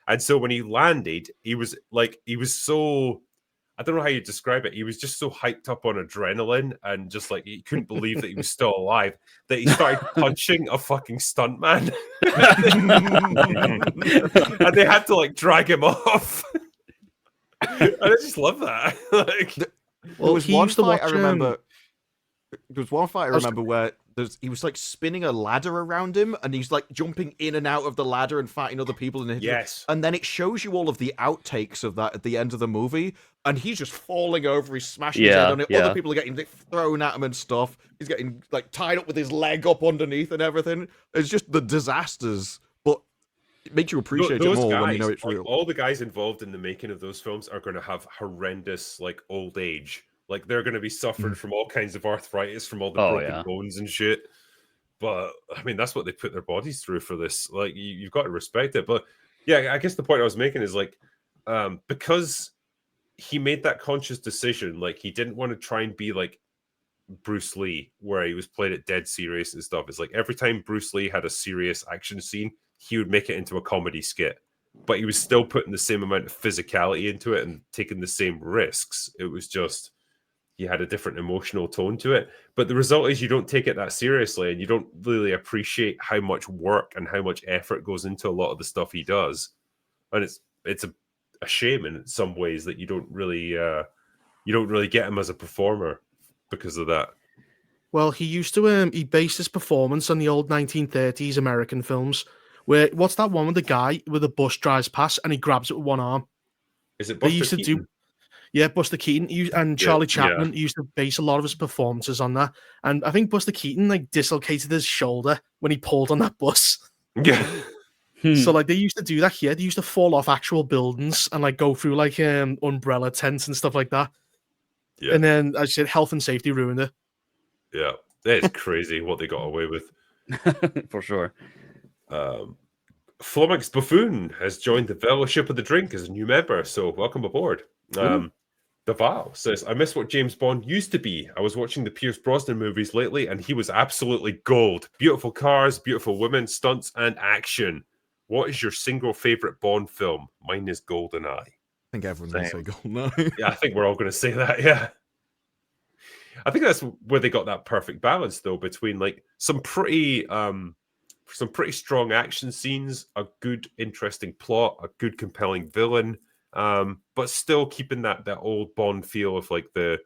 And so when he landed, he was so, I don't know how you describe it. He was just so hyped up on adrenaline and just like he couldn't believe that he was still alive that he started punching a fucking stuntman. And they had to like drag him off. And I just love that. Like, There Well, was he one used to fight watch, I remember. There was one fight I was- remember where he was like spinning a ladder around him, and he's like jumping in and out of the ladder and fighting other people. And yes. and then it shows you all of the outtakes of that at the end of the movie, and he's just falling over. He's smashing his head on it. Yeah. Other people are getting like, thrown at him and stuff. He's getting like tied up with his leg up underneath and everything. It's just the disasters, but it makes you appreciate it Those more guys, when you know it's like, real. all the guys involved in the making of those films are going to have horrendous like old age. Like they're going to be suffering from all kinds of arthritis from all the Oh, broken yeah. bones and shit. But I mean, that's what they put their bodies through for this. Like you've got to respect it. But yeah, I guess the point I was making is like because he made that conscious decision, like he didn't want to try and be like Bruce Lee, where he was playing it dead serious and stuff. It's like every time Bruce Lee had a serious action scene, he would make it into a comedy skit, but he was still putting the same amount of physicality into it and taking the same risks. It was just he had a different emotional tone to it. But the result is you don't take it that seriously, and you don't really appreciate how much work and how much effort goes into a lot of the stuff he does. And it's a shame in some ways that you don't really get him as a performer because of that. Well, he used to he based his performance on the old 1930s American films. Where what's that one with the guy with the bus drives past and he grabs it with one arm? Is it They Buster used to Keaton? do, yeah, Buster Keaton and Charlie yeah. Chaplin used to base a lot of his performances on that. And I think Buster Keaton like dislocated his shoulder when he pulled on that bus. Yeah. So like they used to do that here. They used to fall off actual buildings and like go through like umbrella tents and stuff like that. Yeah. And then as I said, health and safety ruined it. Yeah. It's crazy what they got away with. For sure. Flummox Buffoon has joined the Fellowship of the Drink as a new member, so welcome aboard. Deval says, I miss what James Bond used to be. I was watching the Pierce Brosnan movies lately, and he was absolutely gold. Beautiful cars, beautiful women, stunts, and action. What is your single favorite Bond film? Mine is GoldenEye. I think everyone will say Same. GoldenEye. Yeah, I think we're all going to say that, yeah. I think that's where they got that perfect balance, though, between like some pretty strong action scenes, a good, interesting plot, a good, compelling villain, but still keeping that old Bond feel of like the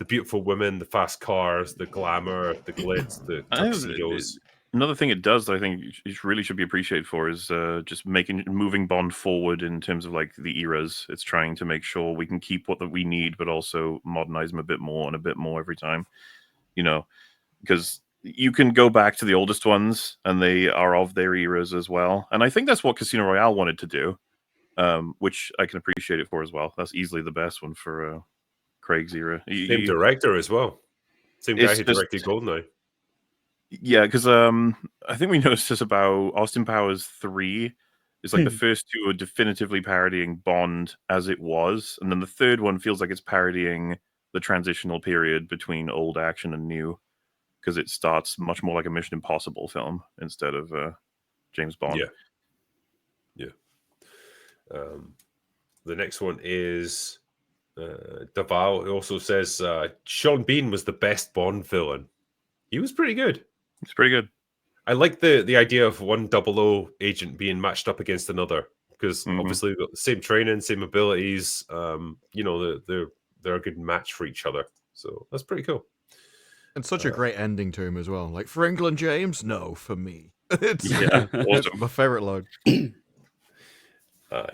beautiful women, the fast cars, the glamour, the glitz, the tuxedos. Another thing it does that I think it really should be appreciated for is just moving Bond forward in terms of like the eras. It's trying to make sure we can keep what we need, but also modernize them a bit more and a bit more every time. You know, because you can go back to the oldest ones and they are of their eras as well. And I think that's what Casino Royale wanted to do, which I can appreciate it for as well. That's easily the best one for Craig's era. Same director as well. Same guy who directed GoldenEye. Yeah, because I think we noticed this about Austin Powers 3. It's like the first two are definitively parodying Bond as it was, and then the third one feels like it's parodying the transitional period between old action and new, because it starts much more like a Mission Impossible film instead of James Bond. Yeah. The next one is Deval, who also says Sean Bean was the best Bond villain. He was pretty good. It's pretty good. I like the idea of one 00 agent being matched up against another, because obviously they've got the same training, same abilities. They're a good match for each other. So that's pretty cool. And such a great ending to him as well. Like, for England, James? No, for me. It's, Yeah, it's awesome. my favorite line.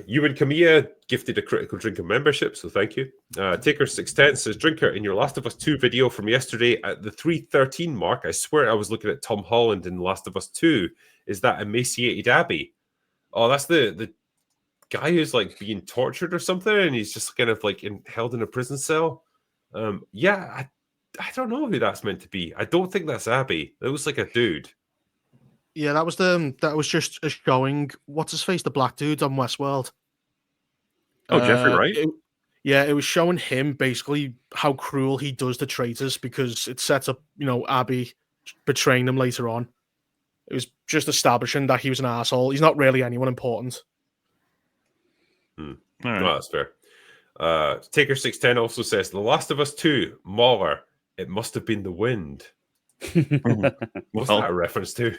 You and Camilla gifted a Critical Drinker membership, so thank you. Taker610 says, Drinker, in your Last of Us 2 video from yesterday at the 3:13 mark, I swear I was looking at Tom Holland in Last of Us 2. Is that emaciated Abby? Oh, that's the guy who's like being tortured or something, and he's just kind of like held in a prison cell. Yeah, I don't know who that's meant to be. I don't think that's Abby. It looks like a dude. Yeah, that was just a showing. What's his face? The black dude on Westworld. Oh, Jeffrey Wright? It was showing him basically how cruel he does to traitors because it sets up, Abby betraying them later on. It was just establishing that he was an asshole. He's not really anyone important. All No, right. that's fair. Taker610 also says, The Last of Us 2, Mauler, it must have been the wind. What's Well, that a reference to?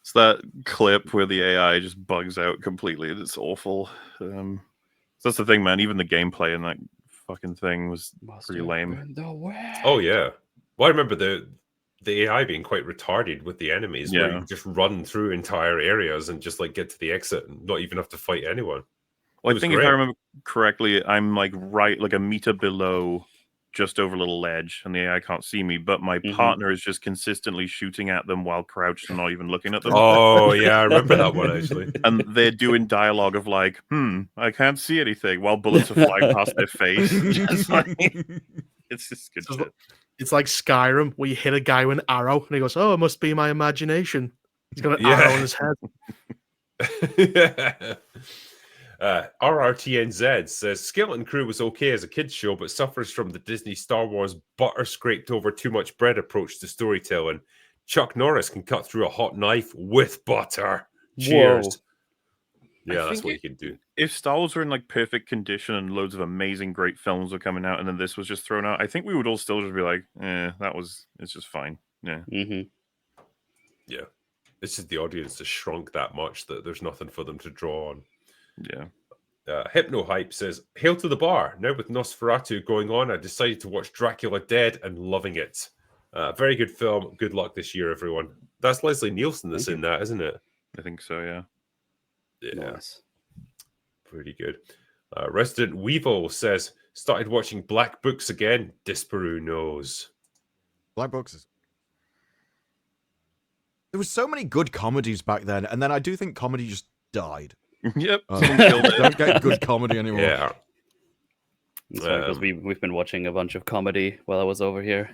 it's that clip where the AI just bugs out completely. It's awful. So that's the thing, man. Even the gameplay in that fucking thing was pretty lame. Oh, yeah. Well, I remember the AI being quite retarded with the enemies, where Yeah. you just run through entire areas and just like get to the exit and not even have to fight anyone. Well, I was think if great. I remember correctly, I'm like a meter below, just over a little ledge, and the AI can't see me, but my partner is just consistently shooting at them while crouched and not even looking at them. Oh, yeah, I remember that one actually. And they're doing dialogue of like, I can't see anything, while bullets are flying past their face. Just like, it's just good shit. It's like Skyrim, where you hit a guy with an arrow, and he goes, "Oh, it must be my imagination." He's got an arrow in his head. RRTNZ says Skeleton Crew was okay as a kids show, but suffers from the Disney Star Wars butter scraped over too much bread approach to storytelling. Chuck Norris can cut through a hot knife with butter. Cheers. Yeah, that's what you can do. If Star Wars were in like perfect condition and loads of amazing, great films were coming out, and then this was just thrown out, I think we would all still just be like, it's just fine. Yeah. Yeah. It's just the audience has shrunk that much that there's nothing for them to draw on. Yeah. Hypno Hype says, Hail to the bar. Now with Nosferatu going on, I decided to watch Dracula Dead and loving it. Very good film. Good luck this year, everyone. That's Leslie Nielsen that's in that, isn't it? I think so, yeah. Yeah. Nice. Pretty good. Resident Weevil says, started watching Black Books again. Disparu knows. Black Books. There was so many good comedies back then, and then I do think comedy just died. Yep. Don't get good comedy anymore. Yeah. Because we've been watching a bunch of comedy while I was over here.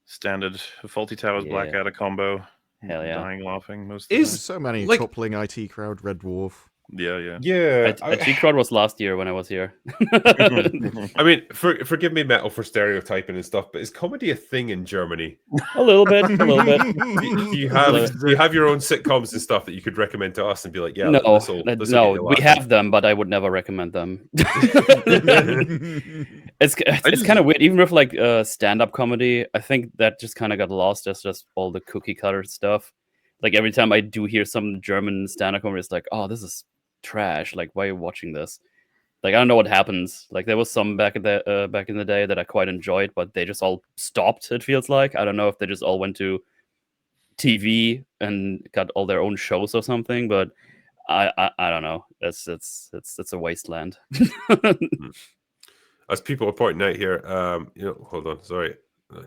Standard Faulty Towers, Blackadder combo. Hell yeah. Dying laughing most of the There's so many. like- Coupling IT crowd, Red Dwarf. time. Yeah. Yeah. G-Crowd was last year when I was here. I mean, forgive me, Metal, for stereotyping and stuff, but is comedy a thing in Germany? A little bit. Do you have your own sitcoms and stuff that you could recommend to us and be like, yeah, No, this'll no, get you we laughing? have them, but I would never recommend them. It's kind of weird, even with like stand-up comedy. I think that just kind of got lost as just all the cookie cutter stuff. Like every time I do hear some German stand-up comedy, it's like, oh, this is trash. Like, why are you watching this? Like, I don't know what happens. Like, there was some back in the day that I quite enjoyed, but they just all stopped. It feels like I don't know if they just all went to TV and got all their own shows or something. But I don't know. It's a wasteland. As people are pointing out here, hold on, sorry.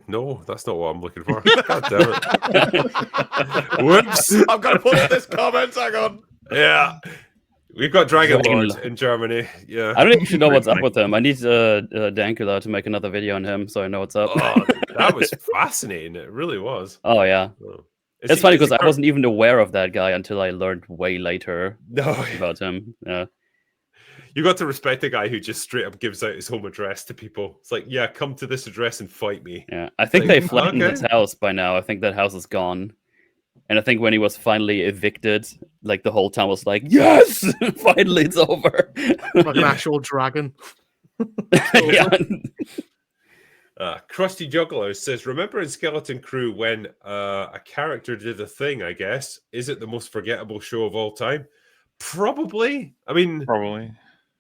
No, that's not what I'm looking for. God damn it. Whoops. I've got to put in this comment. Hang on. Yeah. We've got Dragon Dragon Lord in Germany. Yeah. I don't even know what's up with him. I need Dankula to make another video on him so I know what's up. Oh, that was fascinating. It really was. Oh yeah. Oh. It's funny because I wasn't even aware of that guy until I learned way later No. about him. Yeah. You got to respect a guy who just straight up gives out his home address to people. It's like, yeah, come to this address and fight me. Yeah. I think Like, they flattened okay. his house by now. I think that house is gone. And I think when he was finally evicted, like the whole town was like, yes, finally it's over. Like an actual dragon. Yeah. Krusty Juggler says, remember in Skeleton Crew when a character did a thing, I guess? Is it the most forgettable show of all time? Probably. I mean, Probably.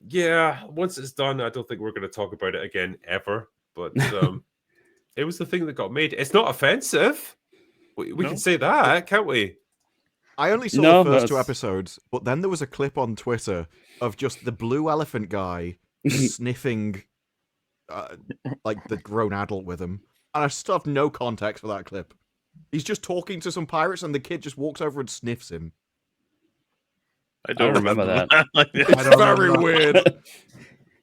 yeah, once it's done, I don't think we're going to talk about it again ever. But it was the thing that got made. It's not offensive. We No. can say that, can't we? I only saw No, the first two that's- episodes, but then there was a clip on Twitter of just the blue elephant guy sniffing like the grown adult with him. And I still have no context for that clip. He's just talking to some pirates and the kid just walks over and sniffs him. I don't remember that. It's I don't very remember. weird.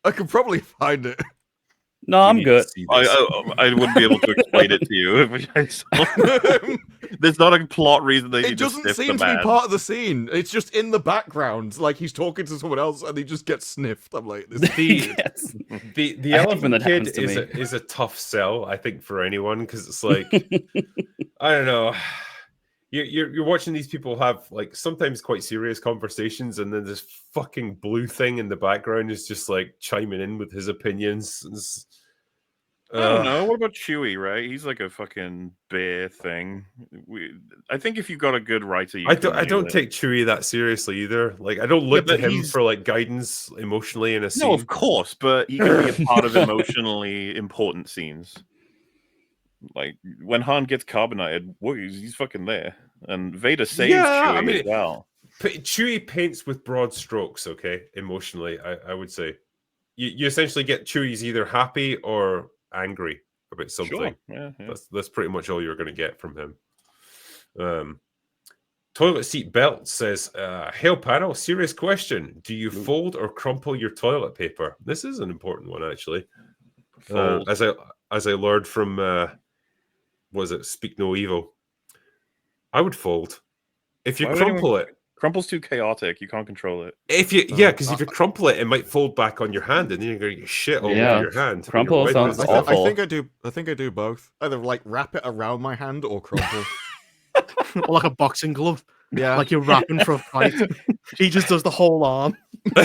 I could probably find it. No, You I'm need to good. see this. I wouldn't be able to explain it to you. If I saw... There's not a plot reason they It need to doesn't sniff seem the to be man. part of the scene. It's just in the background, like he's talking to someone else, and he just gets sniffed. I'm like, this is weird. Yes. The I hate when Elephant that Kid happens to is a tough sell, I think, for anyone, because it's like I don't know. You're watching these people have like sometimes quite serious conversations, and then this fucking blue thing in the background is just like chiming in with his opinions. I don't know. What about Chewie? Right? He's like a fucking bear thing. I think if you got a good writer, you I can nail don't it. take Chewie that seriously either. Like I don't look but to him he's- for like guidance emotionally in a scene. No, of course, but he can be a part of emotionally important scenes. Like when Han gets carbonated, whoa, he's fucking there, and Vader saves Yeah, Chewie I mean, as well. Chewie paints with broad strokes, okay, emotionally, I would say. You essentially get Chewie's either happy or angry about something. Sure. Yeah. That's pretty much all you're going to get from him. Toilet Seat Belt says, Hail panel, serious question. Do you fold or crumple your toilet paper? This is an important one, actually. Fold. As I learned from, was it Speak No Evil? I would fold. If you Why would anyone- crumple it, Crumple's too chaotic. You can't control it. because if you crumple it, it might fold back on your hand, and then you're going to get shit all Yeah, over your hand. when crumple you're wiping sounds it. awful. I think I do both. Either like wrap it around my hand or crumple. Or like a boxing glove, Yeah. like you're wrapping for a fight. He just does the whole arm. You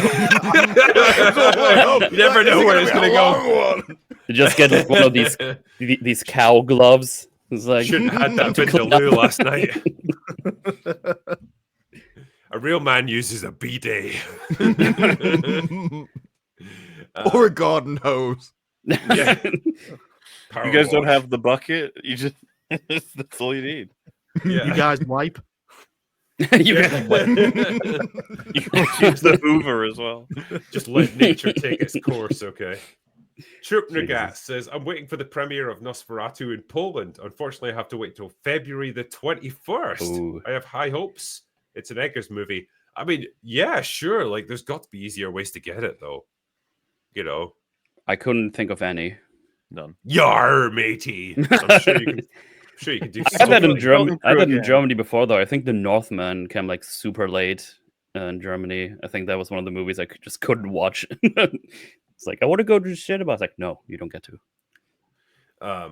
never know where it's going to go. You just get like, one of these cow gloves. It's like Shouldn't have had that to clean Vindaloo up. last night. A real man uses a bidet. Or a garden hose. Yeah. You guys don't have the bucket. You just that's all you need. Yeah. You guys wipe. You Yeah. You can use the Hoover as well. Just let nature take its course, okay? Chirpnergat Jesus. says, I'm waiting for the premiere of Nosferatu in Poland. Unfortunately, I have to wait till February the 21st. Ooh. I have high hopes. It's an Eggers movie. I mean, yeah, sure. Like, there's got to be easier ways to get it, though. You know? I couldn't think of any. None. Yar, matey. I'm sure you can do I had that in something. Germany. I had that in again. Germany before, though. I think The Northman came like super late in Germany. I think that was one of the movies I just couldn't watch. It's like I want to go do shit about. It's like no, you don't get to.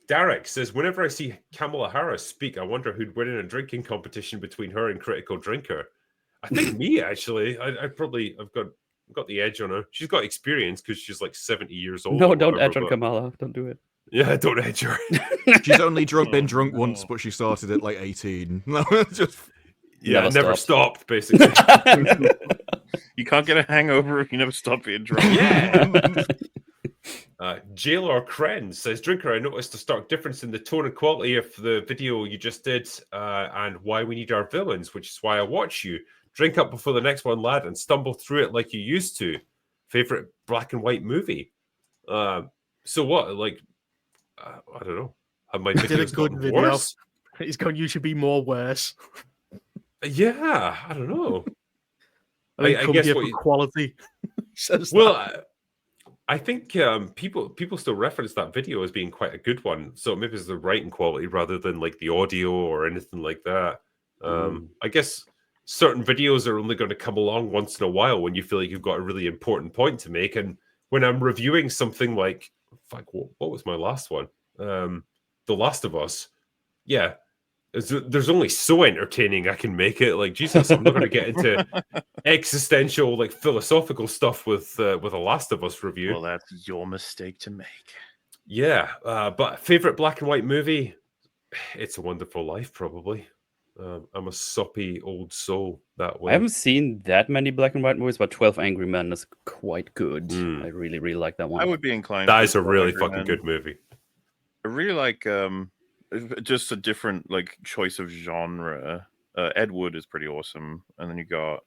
Derek says, whenever I see Kamala Harris speak, I wonder who'd win in a drinking competition between her and Critical Drinker. I think me, actually. I've got the edge on her. She's got experience because she's like 70 years old. No, or don't whatever, edge on but- Kamala. Don't do it. Yeah, don't edge her. She's only been drunk no. once, but she started at like 18. No, just Yeah, Never never stopped. stopped, basically. You can't get a hangover if you never stop being drunk. Yeah. Jailor Kren says, Drinker, I noticed a stark difference in the tone and quality of the video you just did and why we need our villains, which is why I watch you. Drink up before the next one, lad, and stumble through it like you used to. Favorite black and white movie? So what? Like, I don't know. Have my He did a videos good gotten video. worse? He's going, you should be more worse. Yeah, I don't know. I I come guess here what for you- quality. Says Well, that. I think people still reference that video as being quite a good one. So maybe it's the writing quality rather than like the audio or anything like that. I guess certain videos are only going to come along once in a while when you feel like you've got a really important point to make. And when I'm reviewing something like, fuck, what was my last one? The Last of Us. Yeah. There's only so entertaining I can make it. Like, Jesus, I'm not going to get into existential, like philosophical stuff with a Last of Us review. Well, that's your mistake to make. Yeah, but favorite black and white movie? It's a Wonderful Life, probably. I'm a soppy old soul that way. I haven't seen that many black and white movies, but 12 Angry Men is quite good. Mm. I really, really like that one. I would be inclined. That to is a go really Angry fucking Man. good movie. I really like just a different like choice of genre. Ed Wood is pretty awesome, and then you got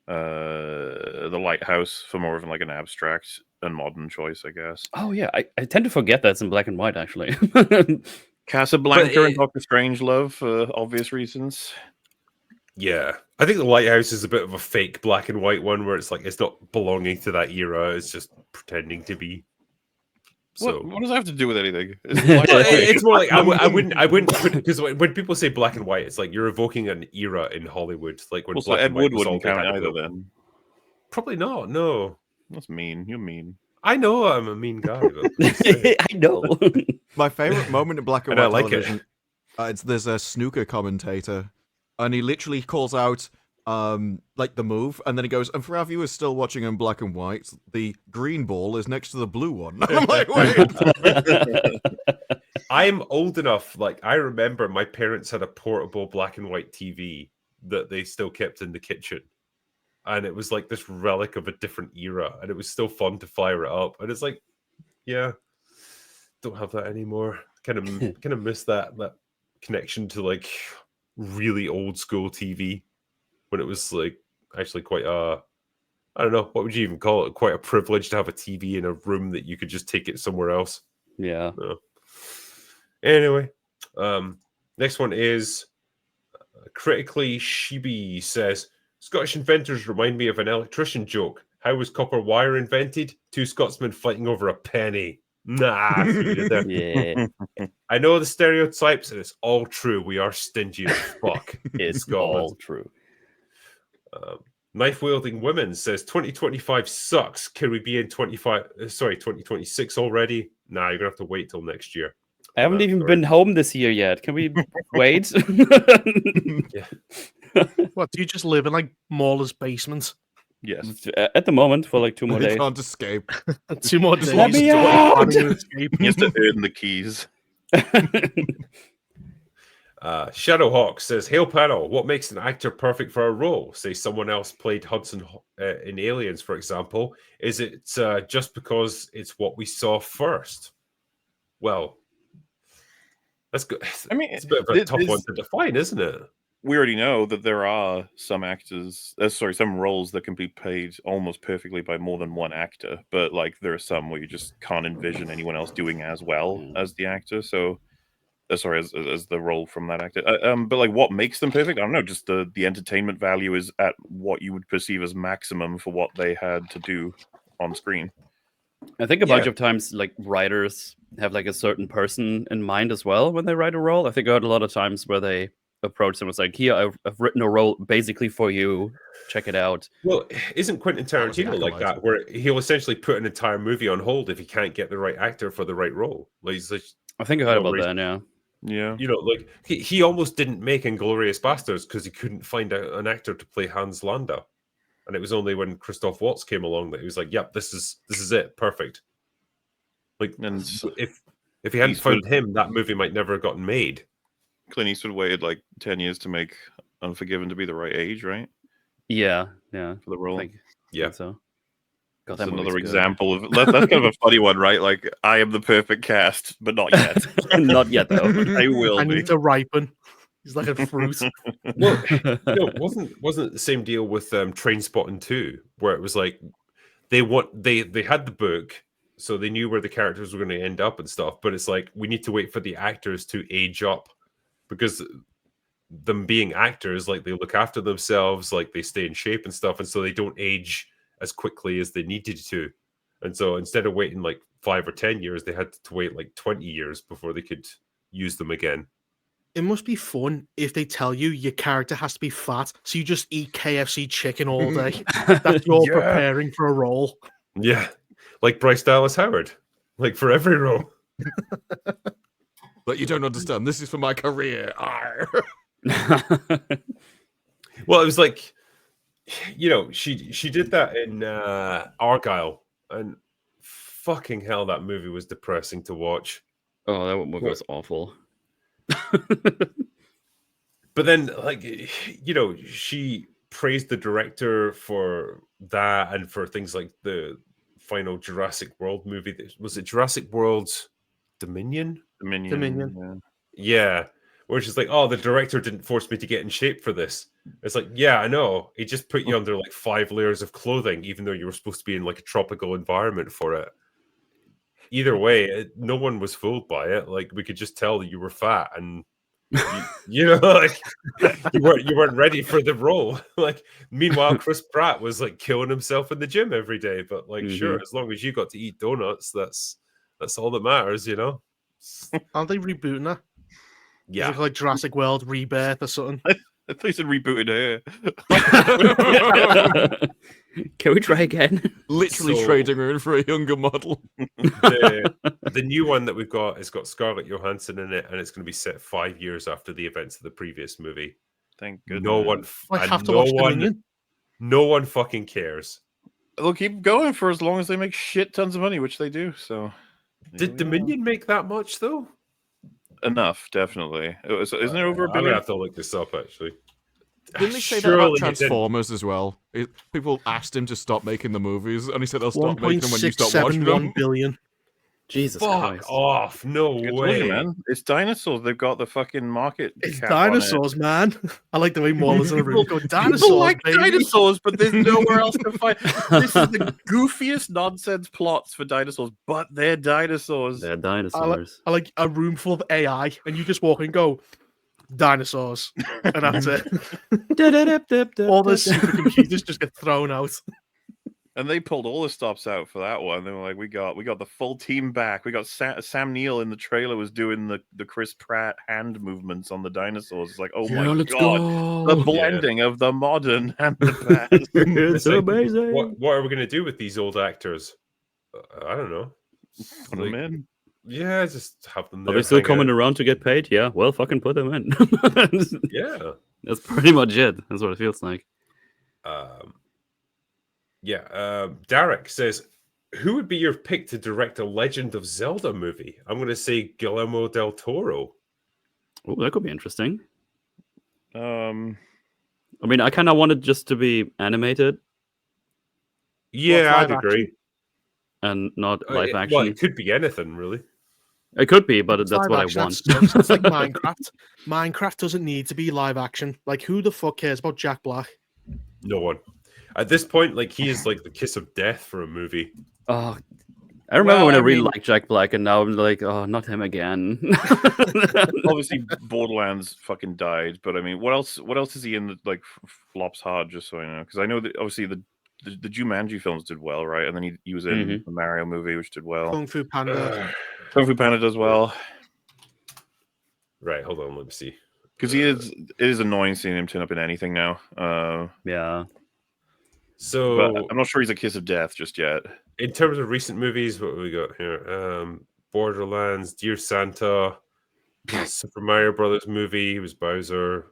The Lighthouse for more of like an abstract and modern choice, I guess. Oh yeah, I tend to forget that's in black and white actually. Casablanca But and Doctor Strangelove for obvious reasons. Yeah, I think the Lighthouse is a bit of a fake black and white one, where it's like it's not belonging to that era; it's just pretending to be. So What does that have to do with anything? it's more like I wouldn't put because when people say black and white, it's like you're evoking an era in Hollywood, like when Well, so black Ed and white Wood was all wouldn't they count had to either go. then. Probably not. No, That's mean. You're mean. I know I'm a mean guy, but let's say I know. My favorite moment in black and And I white like it. television, there's a snooker commentator, and he literally calls out like the move, and then he goes, and for our viewers still watching in black and white, the green ball is next to the blue one. And I'm like, wait. I'm old enough. Like I remember, my parents had a portable black and white TV that they still kept in the kitchen, and it was like this relic of a different era, and it was still fun to fire it up. And it's like, yeah, don't have that anymore. Kind of miss that connection to like really old school TV when it was like actually quite I don't know, what would you even call it? Quite a privilege to have a TV in a room that you could just take it somewhere else. Yeah. No. Anyway, next one is critically Shibi says Scottish inventors remind me of an electrician joke. How was copper wire invented? Two Scotsmen fighting over a penny. Nah, there. Yeah. I know the stereotypes, and it's all true. We are stingy as fuck. It's Scotland. all true. Knife wielding women says 2025 sucks. Can we be in 2026 already? Nah, you're gonna have to wait till next year. I haven't even sorry. been home this year yet. Can we wait? Yeah. What, do you just live in like Mauler's basement? Yes. At the moment, for like 2 more They days. can't escape. 2 more days. let me to out! planning to escape. He has to earn the keys. Shadowhawk says, "Hail panel, what makes an actor perfect for a role? Say someone else played Hudson in Aliens, for example. Is it just because it's what we saw first?" Well, that's good. I mean, it's a bit of a tough one to define, isn't it? We already know that there are some actors, some roles that can be played almost perfectly by more than one actor. But like, there are some where you just can't envision anyone else doing as well as the actor. So, as the role from that actor. But like, what makes them perfect? I don't know. Just the entertainment value is at what you would perceive as maximum for what they had to do on screen. I think a bunch Yeah. of times, like, writers have like a certain person in mind as well when they write a role. I think I heard a lot of times where they approach them, it's like, here, I've written a role basically for you. Check it out. Well, isn't Quentin That was the Tarantino like Acolyte. that, where he'll essentially put an entire movie on hold if he can't get the right actor for the right role? Like, he's like, I think I heard No about reason. that, yeah. Yeah. you know, like he almost didn't make Inglourious Bastards because he couldn't find an actor to play Hans Landa, and it was only when Christoph Waltz came along that he was like, "Yep, this is it, perfect." Like, And if he hadn't Eastwood- found him, that movie might never have gotten made. Clint Eastwood waited like 10 years to make Unforgiven to be the right age, right? Yeah, For the role. I think Yeah. so. God, That's that movie's another good. example of that's kind of a funny one, right? Like, I am the perfect cast, but not yet. Not yet, though. I will I be. need to ripen. He's like a fruit. Well, wasn't it the same deal with Trainspotting 2, where it was like they had the book, so they knew where the characters were going to end up and stuff, but it's like we need to wait for the actors to age up, because them being actors, like, they look after themselves, like they stay in shape and stuff, and so they don't age as quickly as they needed to. And so instead of waiting like 5 or 10 years, they had to wait like 20 years before they could use them again. It must be fun if they tell you your character has to be fat, so you just eat KFC chicken all day. That's you're Yeah. preparing for a role. Yeah, like Bryce Dallas Howard, like for every role. But you don't understand. This is for my career. Arr. Well, it was like, you know, she did that in Argyle, and fucking hell, that movie was depressing to watch. Oh, that movie was awful. But then, like, you know, she praised the director for that and for things like the final Jurassic World movie. Was it Jurassic World Dominion? Dominion. Yeah. Where she's like, oh, the director didn't force me to get in shape for this. It's like, yeah, I know. He just put you under like 5 layers of clothing, even though you were supposed to be in like a tropical environment for it. Either way, no one was fooled by it. Like, we could just tell that you were fat, and You know, like you weren't ready for the role. Like, meanwhile, Chris Pratt was like killing himself in the gym every day. But like, sure, as long as you got to eat donuts, that's all that matters, you know. Aren't they rebooting that? Is Yeah, it like Jurassic World Rebirth or something? I thought you said rebooted her. Can we try again? Literally So- trading her in for a younger model. the new one that we've got has got Scarlett Johansson in it, and it's going to be set 5 years after the events of the previous movie. Thank goodness. No one, I have to no watch one, Dominion. no one fucking cares. They'll keep going for as long as they make shit tons of money, which they do. So Did Dominion make that much though? enough, definitely. Isn't there over a I'm gonna billion? have to look this up actually. Didn't they say that Surely about it didn't. Transformers as well? People asked him to stop making the movies, and he said, "I'll stop making them when you stop watching 1.671 them." billion. Jesus Fuck Christ. off! No I told way, you, man. It's dinosaurs. They've got the fucking market. It's cap on it. dinosaurs, man. I like the way Maula's in a room going, People dinosaurs, like baby. dinosaurs, but there's nowhere else to find. This is the goofiest nonsense plots for dinosaurs, but they're dinosaurs. They're dinosaurs. I like a room full of AI, and you just walk and go, dinosaurs. And that's it. All the supercomputers just get thrown out. And they pulled all the stops out for that one. They were like, we got the full team back. We got Sam Neill in the trailer was doing the Chris Pratt hand movements on the dinosaurs. It's like, oh my let's god, go. the blending of the modern and the past. It's like, amazing. What are we gonna do with these old actors? I don't know. Put 'em in. Yeah, just have them. Are There they still hanging coming out. around to get paid? Yeah, well, fucking put them in. Yeah. That's pretty much it. That's what it feels like. Derek says, who would be your pick to direct a Legend of Zelda movie? I'm going to say Guillermo del Toro. Oh, that could be interesting. Um, I mean, I kind of wanted just to be animated Yeah, live I'd agree. and not live Well, action. it could be anything, really. It could be, but It's that's live what action, I want. that sucks. It's like Minecraft. Minecraft doesn't need to be live action. Like, who the fuck cares about Jack Black? No one. At this point, like, he is like the kiss of death for a movie. Oh, I remember Well, when I I really mean- liked Jack Black, and now I'm like, oh, not him again. obviously, Borderlands fucking died. But I mean, what else? What else is he in? That like flops hard, just so I know, because I know that obviously the Jumanji films did well, right? And then he was in the Mario movie, which did well. Kung Fu Panda. Kung Fu Panda does well. Right, hold on, let me see. Because it is annoying seeing him turn up in anything now. Yeah. So, But I'm not sure he's a kiss of death just yet. in terms of recent movies, what have we got here? Borderlands, Dear Santa, Super Mario Brothers movie. He was Bowser.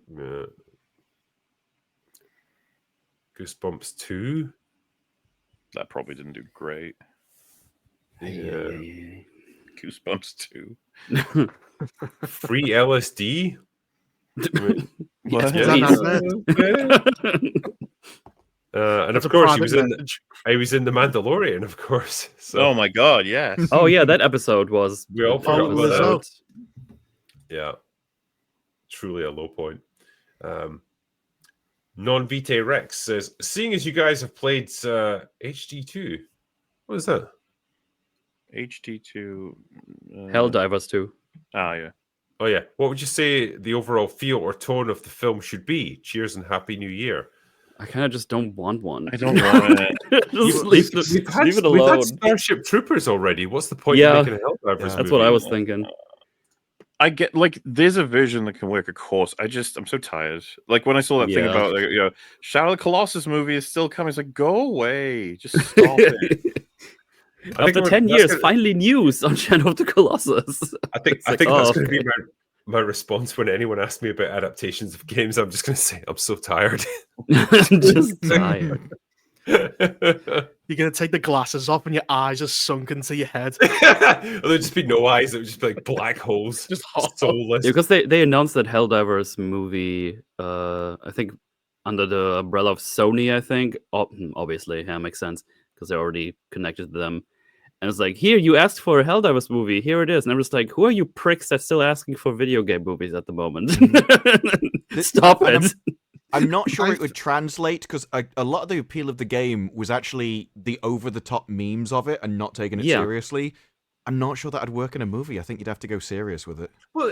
Goosebumps 2. That probably didn't do great. Yeah. Goosebumps 2. Free LSD. I mean, What? Is that an advert? and That's of a course, he private was in The Mandalorian, of course. So Oh my god, yes. Oh yeah, that episode was. we all forgot about Lizzo. that. Yeah, truly a low point. Non-Vitae Rex says, seeing as you guys have played HD2, what is that? HT2. Helldivers 2. Ah, yeah. Oh yeah, what would you say the overall feel or tone of the film should be? Cheers and Happy New Year. I kind of just don't want one. I don't want it. Just leave it We've had alone. Starship Troopers already. What's the point Yeah. of making a Helldivers That's what I movie? was thinking. I get like there's a vision that can work, of course. I'm so tired. Like when I saw that thing Yeah. about like, Shadow of the Colossus movie is still coming. It's like go away, just stop it. After 10 years, finally news on Shadow of the Colossus. I think It's like, that's oh, going to be my response when anyone asks me about adaptations of games. I'm just going to say I'm so tired. Just tired. You're going to take the glasses off and your eyes are sunk into your head. There'd just be no eyes. It would just be like black holes, Just soulless. Yeah, because they announced that Helldivers movie, I think under the umbrella of Sony, I think. Obviously, yeah, makes sense because they're already connected to them. And it's like, here, you asked for a Helldivers movie. Here it is. And I'm just like, who are you pricks that's still asking for video game movies at the moment? Stop And it. I'm not sure it would translate because a lot of the appeal of the game was actually the over-the-top memes of it and not taking it Yeah. seriously. I'm not sure that'd work in a movie. I think you'd have to go serious with it. Well,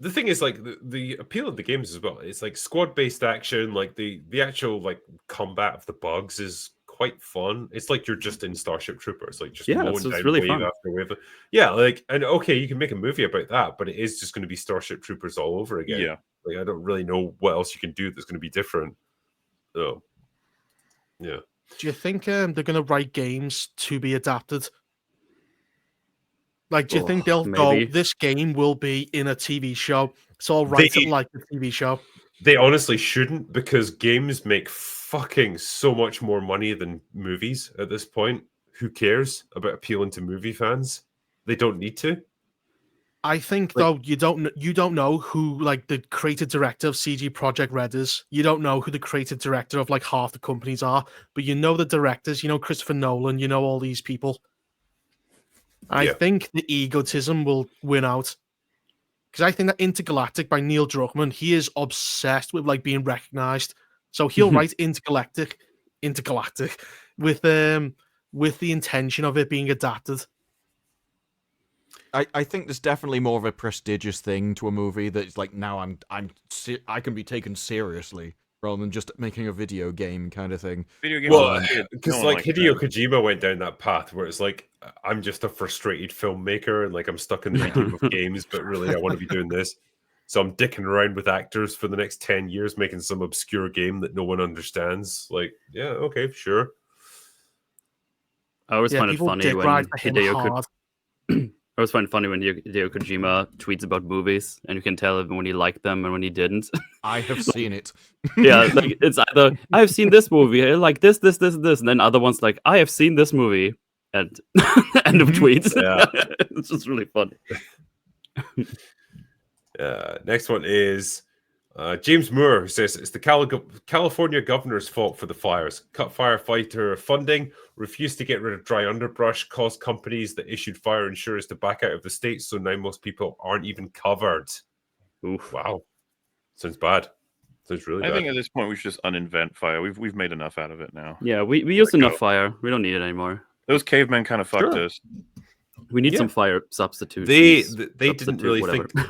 the thing is, like, the appeal of the games as well. It's like squad-based action. Like the actual like combat of the bugs is quite fun. It's like you're just in Starship Troopers, like just Yeah, mowing it's down really wave fun. after wave. Yeah, like, and okay, you can make a movie about that, but it is just going to be Starship Troopers all over again. Yeah. Like, I don't really know what else you can do that's going to be different. So, yeah. Do you think they're going to write games to be adapted? Like, do you think they'll maybe. go, this game will be in a TV show, so I'll write it like a TV show? They honestly shouldn't, because games make fucking so much more money than movies at this point. Who cares about appealing to movie fans? They don't need to. I think though you don't know who like the creative director of CG Project Red is. You don't know who the creative director of like half the companies are, but you know the directors. You know Christopher Nolan. You know all these people. I think the egotism will win out, because I think that Intergalactic by Neil Druckmann, he is obsessed with like being recognized. So he'll write Intergalactic with the intention of it being adapted. I think there's definitely more of a prestigious thing to a movie that's like, now I can be taken seriously rather than just making a video game kind of thing. Video game. Well, because like Hideo Kojima went down that path where it's like, I'm just a frustrated filmmaker and like I'm stuck in the medium of games, but really I want to be doing this. So I'm dicking around with actors for the next 10 years, making some obscure game that no one understands. Like, yeah, okay, sure. I always find it people funny dick when ride for him hard. I always find it funny when Hideo Kojima tweets about movies, and you can tell when he liked them and when he didn't. I have seen it. Yeah, like it's either I have seen this movie, I like this, and then other ones like I have seen this movie, and end of tweets. Yeah. It's just really funny. Next one is James Moore, who says it's the California governor's fault for the fires. Cut firefighter funding, refused to get rid of dry underbrush, caused companies that issued fire insurance to back out of the state, so now most people aren't even covered. Oof. Wow. Sounds bad. Sounds really bad. I think at this point we should just uninvent fire. We've made enough out of it now. Yeah, we used enough fire. We don't need it anymore. Those cavemen kind of fucked us. We need some fire substitutes. They didn't really whatever. think.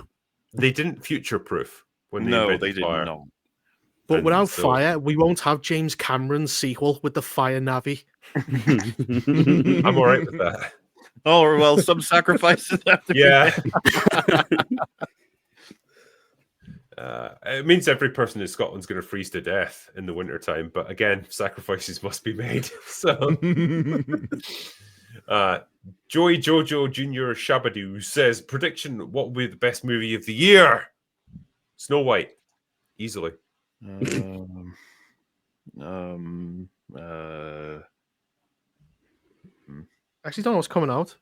They didn't future-proof when they No, invented they didn't. fire. No. But And without so- fire, we won't have James Cameron's sequel with the Fire Navi. I'm all right with that. Oh well, some sacrifices have to be Yeah. made. It means every person in Scotland's going to freeze to death in the wintertime. But again, sacrifices must be made. So, Joey Jojo Jr. Shabadoo says, prediction, what will be the best movie of the year? Snow White. Easily. Actually, don't know what's coming out.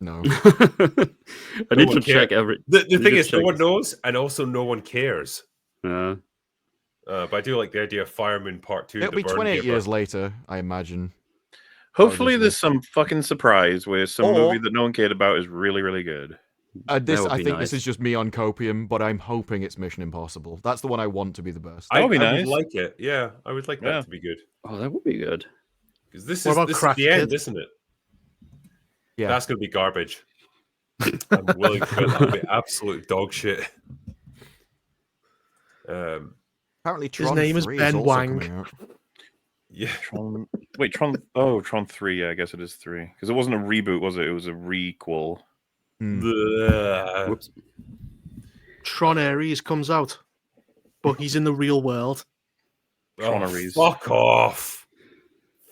No. I need one to cares. check every. The need thing to is, no check one this. knows, and also no one cares. Yeah. But I do like the idea of Fireman Part 2. It'll The be Burn 28 Giver. years later, I imagine. Hopefully, Obviously. there's some fucking surprise where some Or- movie that no one cared about is really, really good. That I would think be this nice. is just me on copium, but I'm hoping it's Mission Impossible. That's the one I want to be the best. That would be I nice. would like it. Yeah, I would like that Yeah. to be good. Oh, that would be good. Because this What is about this is Crash the end, Kid? isn't it? Yeah. That's going to be garbage. I'm willing to bet that'll be absolute dog shit. Apparently, Tron name is 3 Ben also Wang. coming out. Yeah. Tron. Wait, Tron. Oh, Tron 3. Yeah, I guess it is 3 because it wasn't a reboot, was it? It was a requel. Whoops. Tron Ares comes out, but he's in the real world. Tron Oh, Ares. fuck off.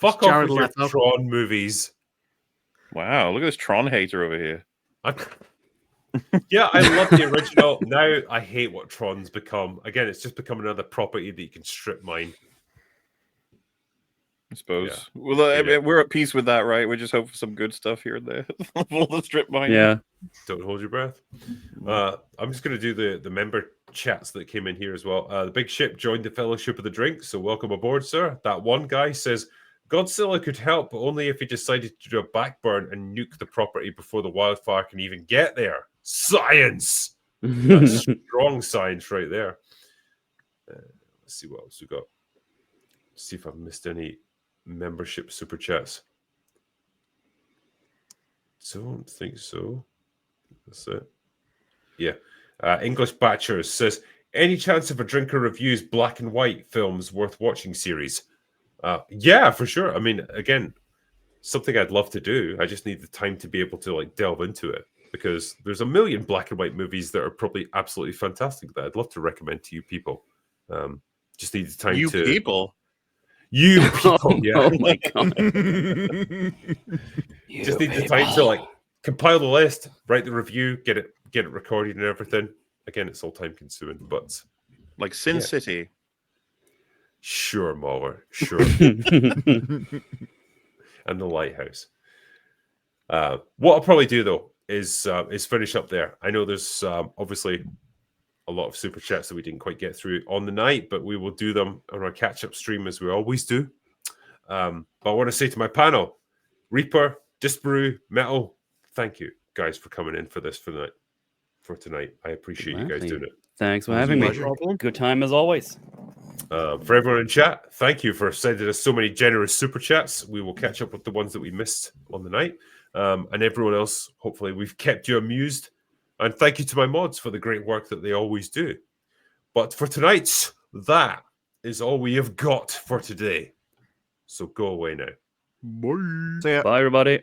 Fuck It's off Jared with your Leto. Tron movies. Wow, look at this Tron hater over here. Yeah, I love the original. Now I hate what Tron's become. Again, it's just become another property that you can strip mine. I suppose. Yeah. Well, I Hate mean, it. we're at peace with that, right? We just hope for some good stuff here and there. All the strip mine. Yeah. Don't hold your breath. I'm just going to do the member chats that came in here as well. The big ship joined the Fellowship of the Drink, so welcome aboard, sir. That one guy says Godzilla could help, but only if he decided to do a backburn and nuke the property before the wildfire can even get there. Science! That's strong science right there. Let's see what else we got. See if I've missed any membership super chats. Don't think so. That's it. Yeah. English Batcher says, any chance of a Drinker Reviews black and white films worth watching series? Yeah, for sure. I mean, again, something I'd love to do. I just need the time to be able to like delve into it, because there's a million black and white movies that are probably absolutely fantastic that I'd love to recommend to you people. Just need the time You to people. you people, yeah. Oh my god. Just need the time to like compile the list, write the review, get it recorded and everything. Again, it's all time consuming, but Like Sin Yeah. City. sure, Mauler, sure. And the Lighthouse. What I'll probably do though is finish up there. I know there's obviously a lot of super chats that we didn't quite get through on the night, but we will do them on our catch-up stream as we always do. But I want to say to my panel, Reaper, Disparu, Metal, thank you guys for coming in for this for tonight. I appreciate you guys doing it. Thanks for It was a having me. pleasure. Good time as always. For everyone in chat, thank you for sending us so many generous super chats. We will catch up with the ones that we missed on the night. And everyone else, hopefully we've kept you amused. And thank you to my mods for the great work that they always do. But for tonight's, that is all we have got for today. So go away now. Bye. See ya. Bye, everybody.